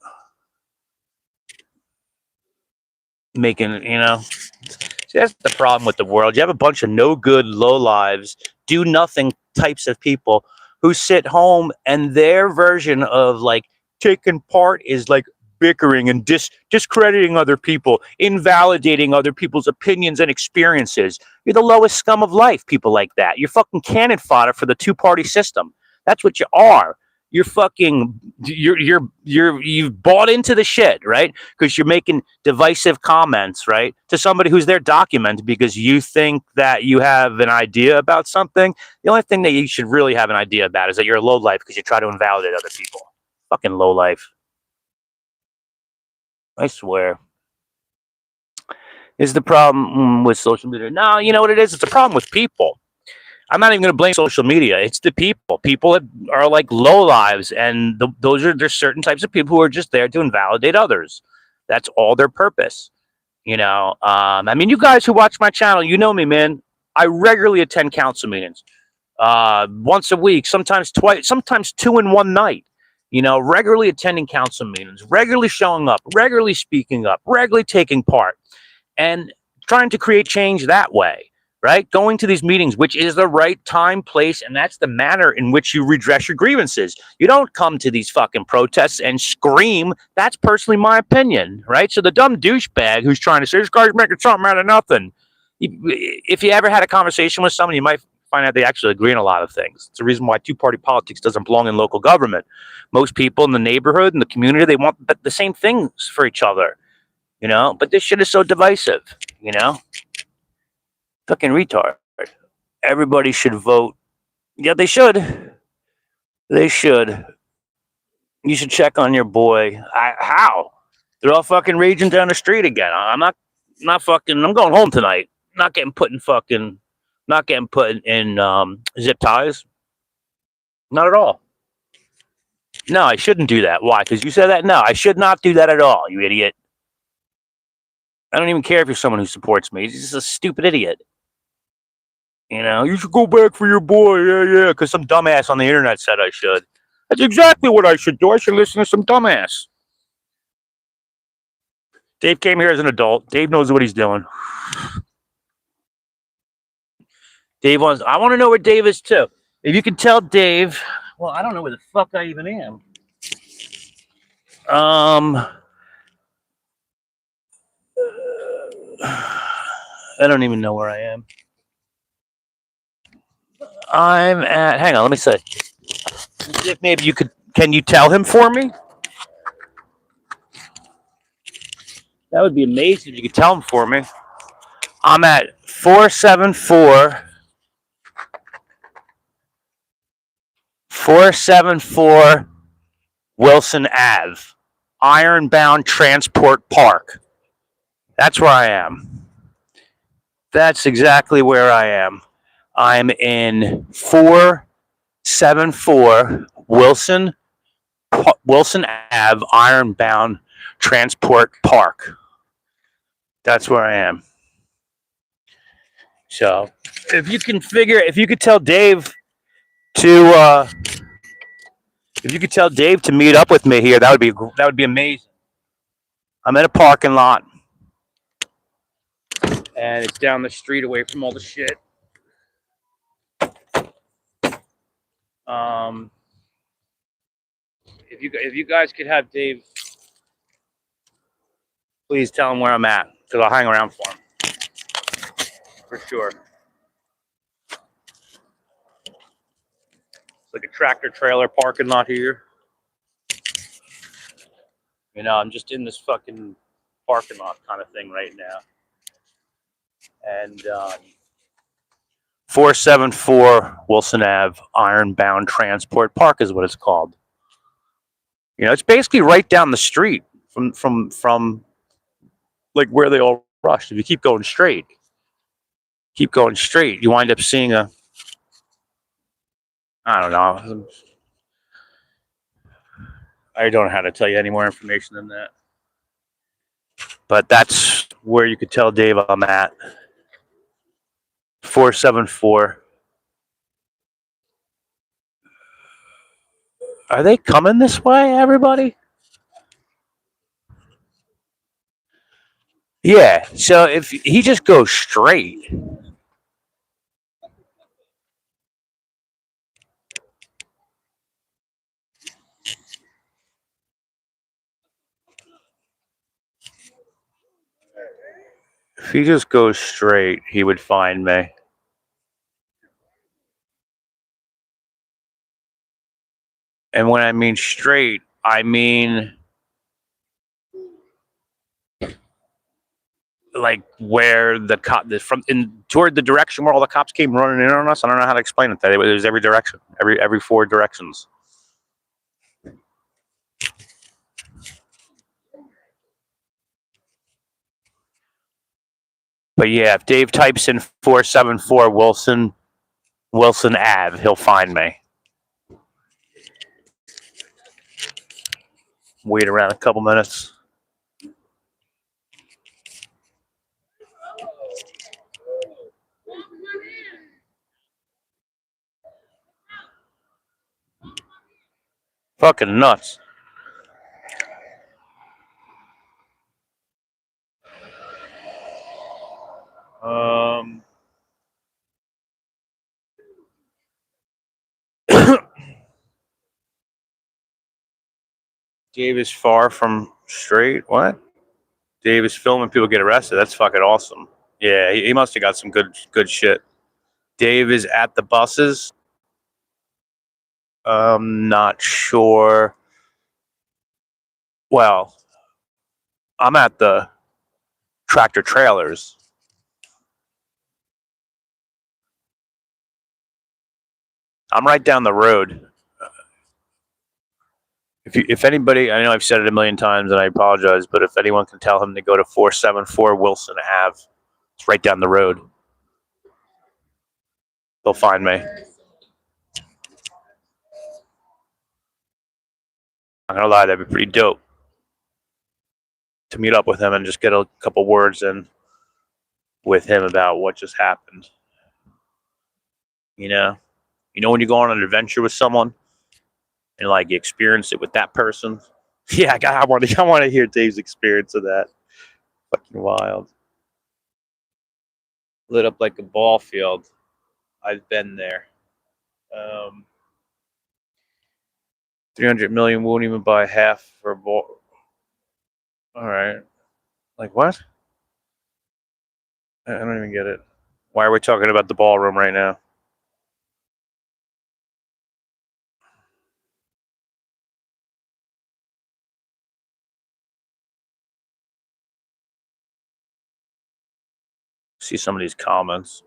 S1: See, that's the problem with the world. You have a bunch of no good, low lives, do nothing types of people who sit home and their version of like taking part is like bickering and discrediting other people, invalidating other people's opinions and experiences. You're the lowest scum of life, people like that. You're fucking cannon fodder for the two-party system. That's what you are. You've bought into the shit, right? Because you're making divisive comments, right, to somebody who's there documented because you think that you have an idea about something. The only thing that you should really have an idea about is that you're a low life because you try to invalidate other people. Fucking low life. I swear. Is the problem with social media? No, you know what it is? It's a problem with people. I'm not even going to blame social media. It's the people. People are like low lives, and there's certain types of people who are just there to invalidate others. That's all their purpose. You guys who watch my channel, you know me, man. I regularly attend council meetings, once a week, sometimes twice, sometimes 2 in one night. Regularly attending council meetings, regularly showing up, regularly speaking up, regularly taking part, and trying to create change that way. Right? Going to these meetings, which is the right time, place, and that's the manner in which you redress your grievances. You don't come to these fucking protests and scream. That's personally my opinion, right? So the dumb douchebag who's trying to say, this guy's making something out of nothing. If you ever had a conversation with someone, you might find out they actually agree on a lot of things. It's the reason why two-party politics doesn't belong in local government. Most people in the neighborhood and the community, they want the same things for each other, you know? But this shit is so divisive, you know? Fucking retard. Everybody should vote. Yeah, they should. They should. You should check on your boy. How? They're all fucking raging down the street again. I'm not fucking. I'm going home tonight. Not getting put in fucking. Not getting put in zip ties. Not at all. No, I shouldn't do that. Why? Because you said that? No, I should not do that at all, you idiot. I don't even care if you're someone who supports me. He's just a stupid idiot. You know, you should go back for your boy. Yeah, because some dumbass on the internet said I should. That's exactly what I should do. I should listen to some dumbass. Dave came here as an adult. Dave knows what he's doing. I want to know where Dave is too. If you can tell Dave, well, I don't know where the fuck I even am. I don't even know where I am. I'm at, hang on, let me see. If maybe you could, can you tell him for me? That would be amazing if you could tell him for me. I'm at 474 Wilson Ave, Ironbound Transport Park. That's where I am. That's exactly where I am. I'm in 474 Wilson Ave, Ironbound Transport Park. That's where I am. So, if you could tell Dave to, meet up with me here, that would be amazing. I'm in a parking lot, and it's down the street away from all the shit. If you guys could have Dave, please tell him where I'm at, because I'll hang around for him. For sure. It's like a tractor trailer parking lot here. You know, I'm just in this fucking parking lot kind of thing right now. And 474 Wilson Ave, Ironbound Transport Park is what it's called. You know, it's basically right down the street from like where they all rushed. If you keep going straight, you wind up seeing I don't know. I don't know how to tell you any more information than that. But that's where you could tell Dave I'm at. 474. Are they coming this way, everybody? Yeah, so if he just goes straight. If he just goes straight, he would find me. And when I mean straight, I mean like where the cop toward the direction where all the cops came running in on us. I don't know how to explain it. That it was every direction, every four directions. But yeah, if Dave types in 474 Wilson Ave, he'll find me. Wait around a couple minutes. Fucking nuts. Dave is far from straight. What? Dave is filming people get arrested. That's fucking awesome. Yeah, he must have got some good shit. Dave is at the buses. Not sure. Well, I'm at the tractor trailers. I'm right down the road. If anybody, I know I've said it a million times and I apologize, but if anyone can tell him to go to 474 Wilson Ave, it's right down the road. They'll find me. I'm gonna lie, that'd be pretty dope to meet up with him and just get a couple words in with him about what just happened. You know when you go on an adventure with someone and like you experience it with that person. Yeah, I want to hear Dave's experience of that. Fucking wild. Lit up like a ball field. I've been there. 300 million won't even buy half for a ball. All right. Like what? I don't even get it. Why are we talking about the ballroom right now? See some of these comments.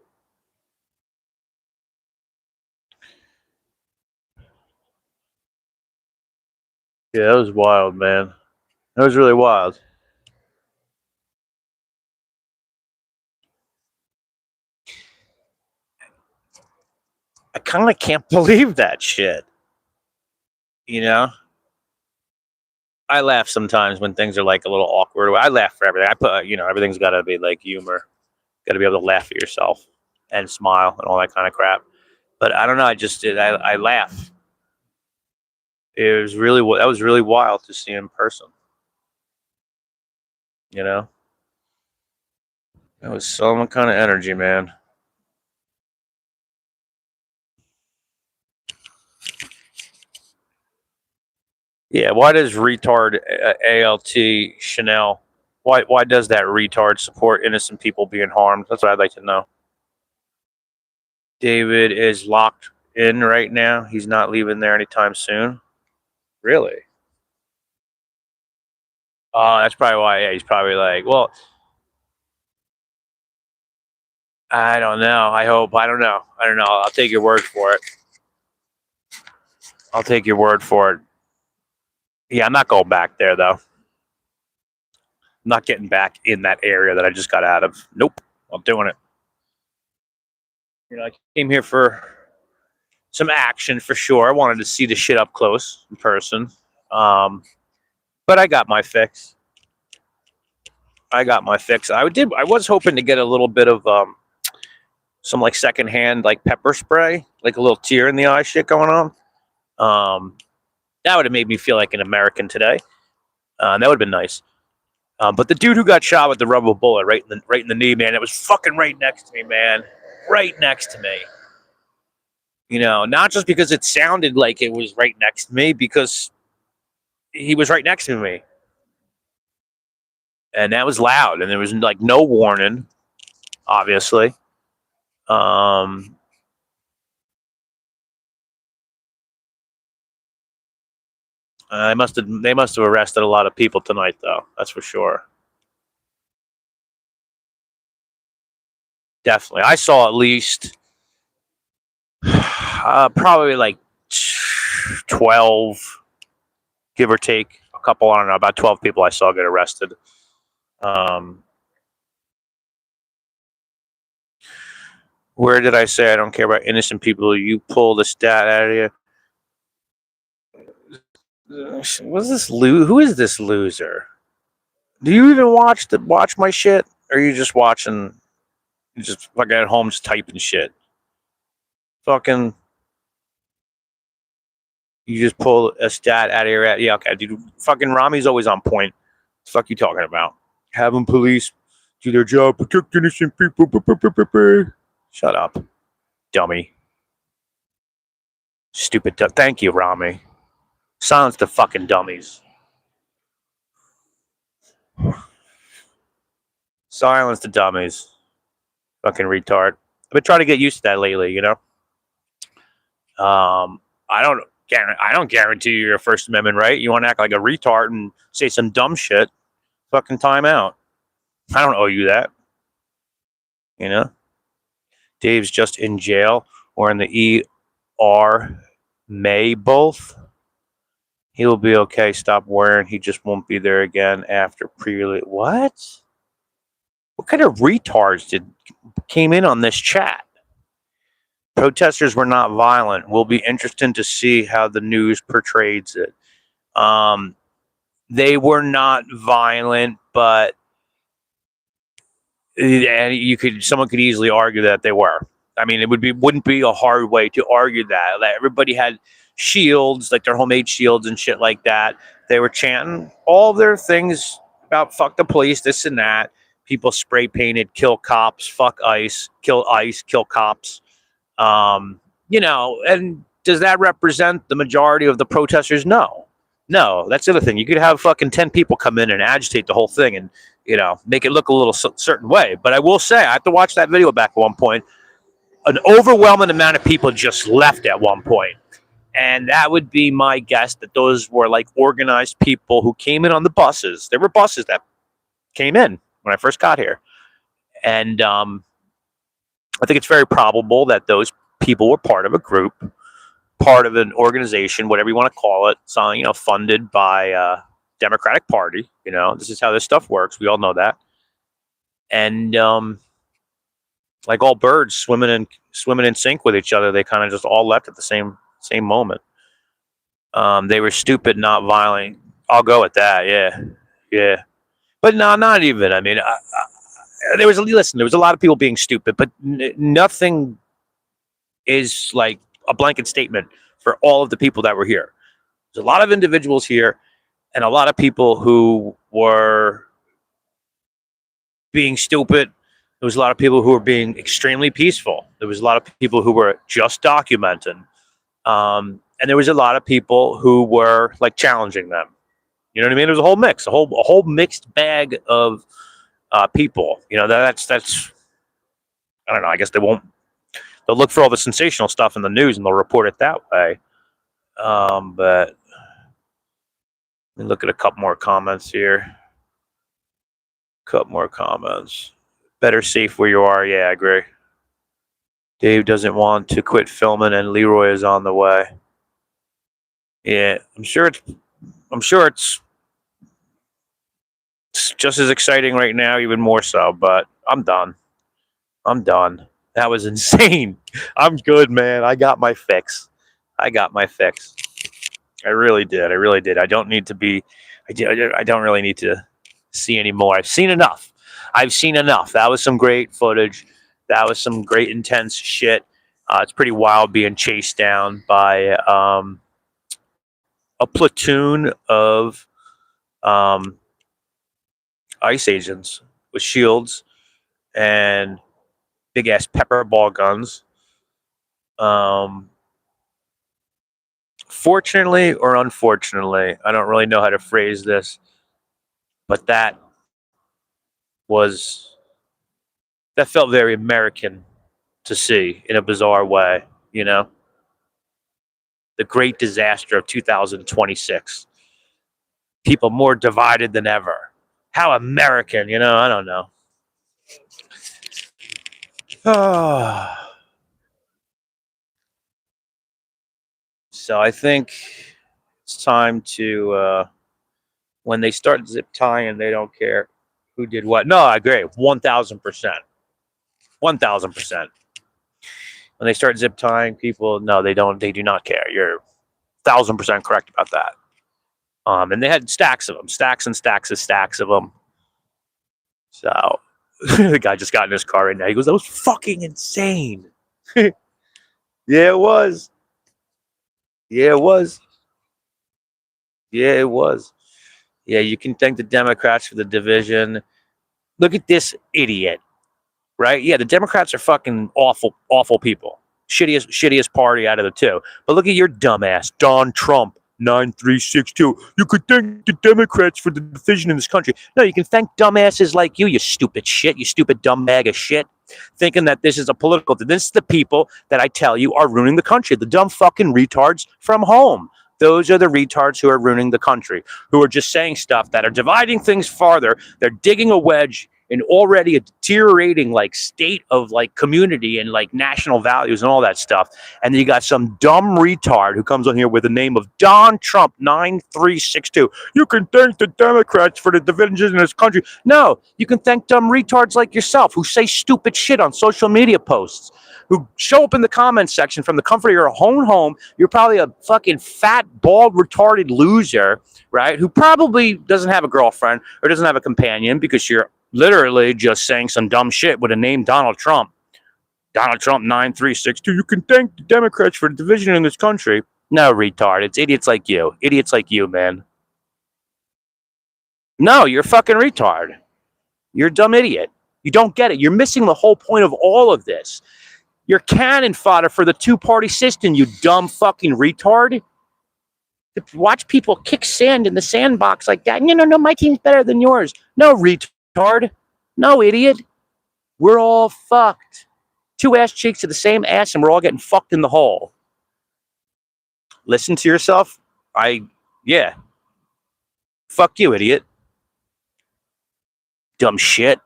S1: Yeah, that was wild, man. That was really wild. I kind of can't believe that shit. You know? I laugh sometimes when things are like a little awkward. I laugh for everything. I put, everything's got to be like humor. Got to be able to laugh at yourself and smile and all that kind of crap. But I don't know. I laugh. That was really wild to see in person. You know? That was some kind of energy, man. Yeah, why does retard ALT Chanel? Why does that retard support innocent people being harmed? That's what I'd like to know. David is locked in right now. He's not leaving there anytime soon. Really? Oh, that's probably why. Yeah, he's probably like, well, I don't know. I hope. I don't know. I'll take your word for it. I'll take your word for it. Yeah, I'm not going back there, though. I'm not getting back in that area that I just got out of. Nope. I'm doing it. I came here for some action for sure. I wanted to see the shit up close in person. But I got my fix. I was hoping to get a little bit of some like secondhand like pepper spray, like a little tear in the eye shit going on. That would have made me feel like an American today. That would have been nice. But the dude who got shot with the rubber bullet right in the knee, man, it was fucking right next to me, man. Right next to me. Not just because it sounded like it was right next to me, because he was right next to me. And that was loud, and there was like no warning, obviously. They must have arrested a lot of people tonight, though. That's for sure. Definitely, I saw at least probably like 12, give or take a couple. I don't know, about 12 people I saw get arrested. Where did I say I don't care about innocent people? You pull the stat out of you. What's this? Who is this loser? Do you even watch my shit? Or are you just watching? You just fucking at home just typing shit. Fucking. You just pull a stat out of your ass. Yeah, okay, dude. Fucking Rami's always on point. What the fuck you talking about? Having police do their job, protect innocent people. Shut up, dummy. Stupid. Thank you, Rami. Silence the fucking dummies. Silence the dummies. Fucking retard. I've been trying to get used to that lately, you know. I don't guarantee you your First Amendment right. You want to act like a retard and say some dumb shit, fucking time out. I don't owe you that. You know? Dave's just in jail or in the ER. May both. He will be okay. Stop worrying. He just won't be there again after pre-release. What? What kind of retards came in on this chat? Protesters were not violent. Will be interesting to see how the news portrays it. They were not violent, but someone could easily argue that they were. I mean, wouldn't be a hard way to argue that. Like, everybody had shields, like their homemade shields and shit like that. They were chanting all their things about fuck the police, this and that. People spray painted, kill cops, fuck ICE, kill cops. You know, and does that represent the majority of the protesters? No, that's the other thing. You could have fucking 10 people come in and agitate the whole thing and, you know, make it look a little certain way. But I will say, I have to watch that video back at one point. An overwhelming amount of people just left at one point. And that would be my guess, that those were like organized people who came in on the buses. There were buses that came in when I first got here. And I think it's very probable that those people were part of a group, part of an organization, whatever you want to call it, so, you know, funded by Democratic Party. You know, this is how this stuff works. We all know that. And like all birds swimming in sync with each other, they kind of just all left at the same moment. They were stupid, not violent. I'll go with that. Yeah. But no, not even. I mean, there was a lot of people being stupid, but nothing is like a blanket statement for all of the people that were here. There's a lot of individuals here and a lot of people who were being stupid. There was a lot of people who were being extremely peaceful. There was a lot of people who were just documenting. And there was a lot of people who were like challenging them. You know what I mean? There was a whole mix, a whole mixed bag of people. You know, that's I don't know. I guess they'll look for all the sensational stuff in the news and they'll report it that way. But let me look at a couple more comments here. Better safe where you are. Yeah, I agree. Dave doesn't want to quit filming and Leroy is on the way. Yeah, I'm sure it's just as exciting right now, even more so, but I'm done. That was insane. I'm good, man. I got my fix. I really did. I don't need to be, I don't really need to see anymore. I've seen enough. That was some great footage. That was some great intense shit. It's pretty wild being chased down by a platoon of ICE agents with shields and big ass pepper ball guns. Fortunately or unfortunately, I don't really know how to phrase this, but that felt very American to see in a bizarre way, you know? The great disaster of 2026. People more divided than ever. How American, you know? I don't know. So I think it's time to, when they start zip tying, they don't care who did what. No, I agree. 1,000%. 1,000%. When they start zip tying people, no, they don't. They do not care. You're 1,000% correct about that. And they had stacks of them, stacks and stacks of them. So the guy just got in his car right now. He goes, "That was fucking insane." Yeah, it was. Yeah, you can thank the Democrats for the division. Look at this idiot, right? Yeah, the Democrats are fucking awful people. Shittiest party out of the two. But look at your dumbass, Don Trump, 9362. You could thank the Democrats for the division in this country. No, you can thank dumbasses like you stupid shit, you stupid dumb bag of shit. thinking that this is a political thing. This is the people that I tell you are ruining the country. The dumb fucking retards from home. Those are the retards who are ruining the country, who are just saying stuff that are dividing things farther. They're digging a wedge in already a deteriorating like state of like community and like national values and all that stuff. And then you got some dumb retard who comes on here with the name of Don Trump 9362. You can thank the Democrats for the divisions in this country. No, you can thank dumb retards like yourself who say stupid shit on social media posts, who show up in the comments section from the comfort of your own home. You're probably a fucking fat, bald, retarded loser, right? Who probably doesn't have a girlfriend or doesn't have a companion because you're literally just saying some dumb shit with a name Donald Trump. Donald Trump 9362. You can thank the Democrats for the division in this country. No, retard. It's idiots like you. Idiots like you, man. No, you're a fucking retard. You're a dumb idiot. You don't get it. You're missing the whole point of all of this. You're cannon fodder for the two-party system, you dumb fucking retard. Watch people kick sand in the sandbox like that. No, my team's better than yours. No, retard. No, idiot. We're all fucked. Two ass cheeks to the same ass, and we're all getting fucked in the hole. Listen to yourself. Yeah. Fuck you, idiot. Dumb shit.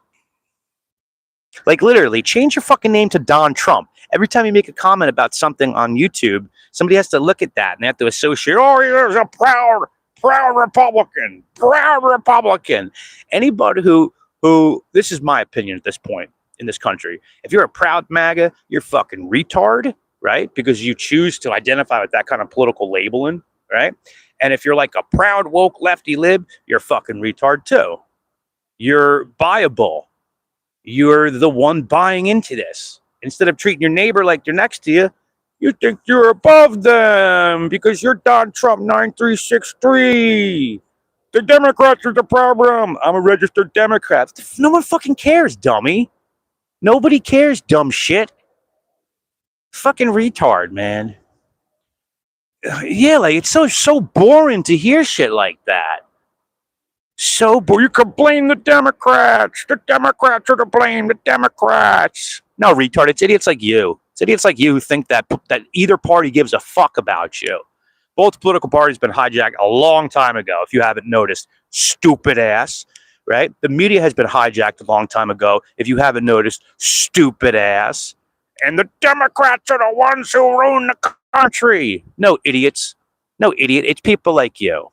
S1: Like, literally, change your fucking name to Don Trump. Every time you make a comment about something on YouTube, somebody has to look at that and they have to associate, oh, he's a proud Republican, proud Republican. Anybody who, this is my opinion at this point in this country, if you're a proud MAGA, you're fucking retard, right? Because you choose to identify with that kind of political labeling, right? And if you're like a proud woke lefty lib, you're fucking retard too. You're buyable. You're the one buying into this. Instead of treating your neighbor like they're next to you, you think you're above them because you're Don Trump 9363. The Democrats are the problem. I'm a registered Democrat. No one fucking cares, dummy. Nobody cares, dumb shit. Fucking retard, man. Yeah, like it's so boring to hear shit like that. So, but you can blame the Democrats. The Democrats are to blame. The Democrats. No, retard. It's idiots like you. It's idiots like you who think that either party gives a fuck about you. Both political parties have been hijacked a long time ago, if you haven't noticed. Stupid ass, right? The media has been hijacked a long time ago, if you haven't noticed. Stupid ass. And the Democrats are the ones who ruin the country. No, idiots. No, idiot. It's people like you.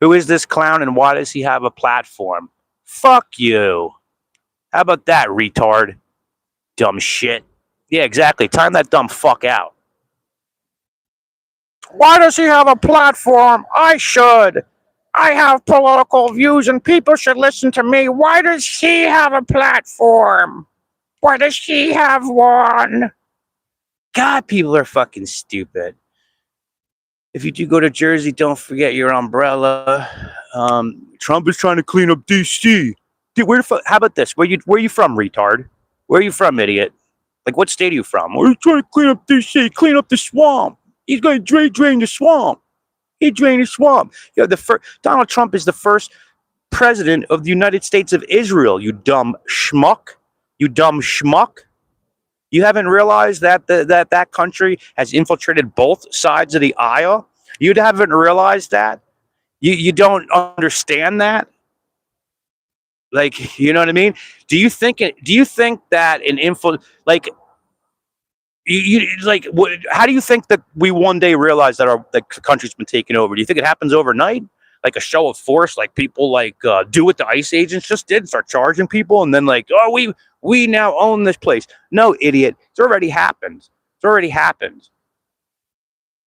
S1: Who is this clown and why does he have a platform? Fuck you. How about that, retard? Dumb shit. Yeah, exactly. Time that dumb fuck out. Why does he have a platform? I should. I have political views and people should listen to me. Why does he have a platform? Why does he have one? God, people are fucking stupid. If you do go to Jersey, don't forget your umbrella. Trump is trying to clean up D.C. Dude, how about this? Where you from, retard? Where are you from, idiot? Like, what state are you from? Well, he's trying to clean up D.C., clean up the swamp. He's going to drain the swamp. He drained the swamp. You know, Donald Trump is the first president of the United States of Israel, you dumb schmuck. You dumb schmuck. You haven't realized that that country has infiltrated both sides of the aisle? You haven't realized that? You don't understand that? Like, you know what I mean? Do you think that an how do you think that we one day realize that the country's been taken over? Do you think it happens overnight? Like a show of force, like people do what the ICE agents just did, start charging people, and then we now own this place. No, idiot. It's already happened. It's already happened.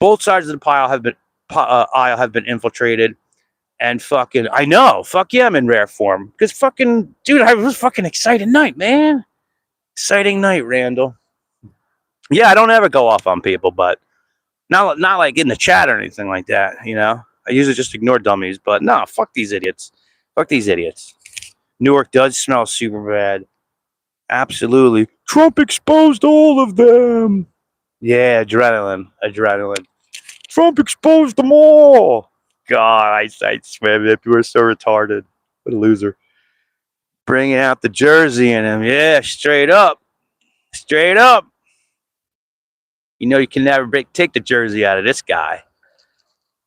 S1: Both sides of the aisle have been infiltrated, and fucking, I know. Fuck yeah, I'm in rare form. Because fucking, dude, it was fucking exciting night, man. Exciting night, Randall. Yeah, I don't ever go off on people, but not like in the chat or anything like that, you know? I usually just ignore dummies, but no, fuck these idiots. Fuck these idiots. Newark does smell super bad. Absolutely. Trump exposed all of them. Yeah, adrenaline. Trump exposed them all. God, I swear, man, people are so retarded. What a loser. Bringing out the jersey in him. Yeah, straight up. Straight up. You know you can never take the jersey out of this guy.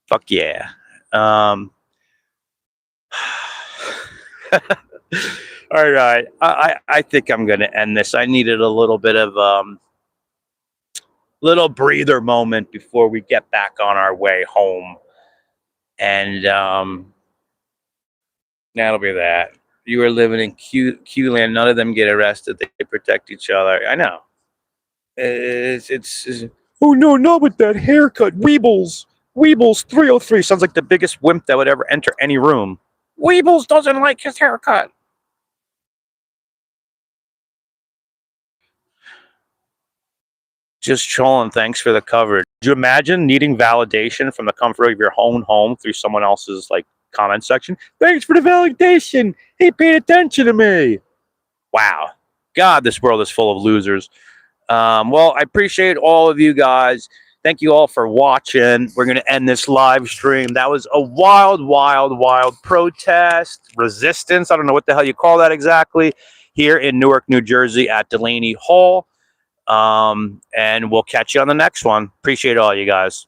S1: Fuck yeah. All right. I think I'm going to end this. I needed a little bit of little breather moment before we get back on our way home. And that'll be that. You were living in Q land. None of them get arrested. They protect each other. I know. It's oh no, not with that haircut. Weebles 303 sounds like the biggest wimp that would ever enter any room. Weebles doesn't like his haircut. Just trolling. Thanks for the coverage. Could you imagine needing validation from the comfort of your own home through someone else's like comment section? Thanks for the validation. He paid attention to me. Wow. God, this world is full of losers. Well, I appreciate all of you guys. Thank you all for watching. We're going to end this live stream. That was a wild, wild, wild protest, resistance. I don't know what the hell you call that exactly, here in Newark, New Jersey at Delaney Hall. And we'll catch you on the next one. Appreciate all you guys.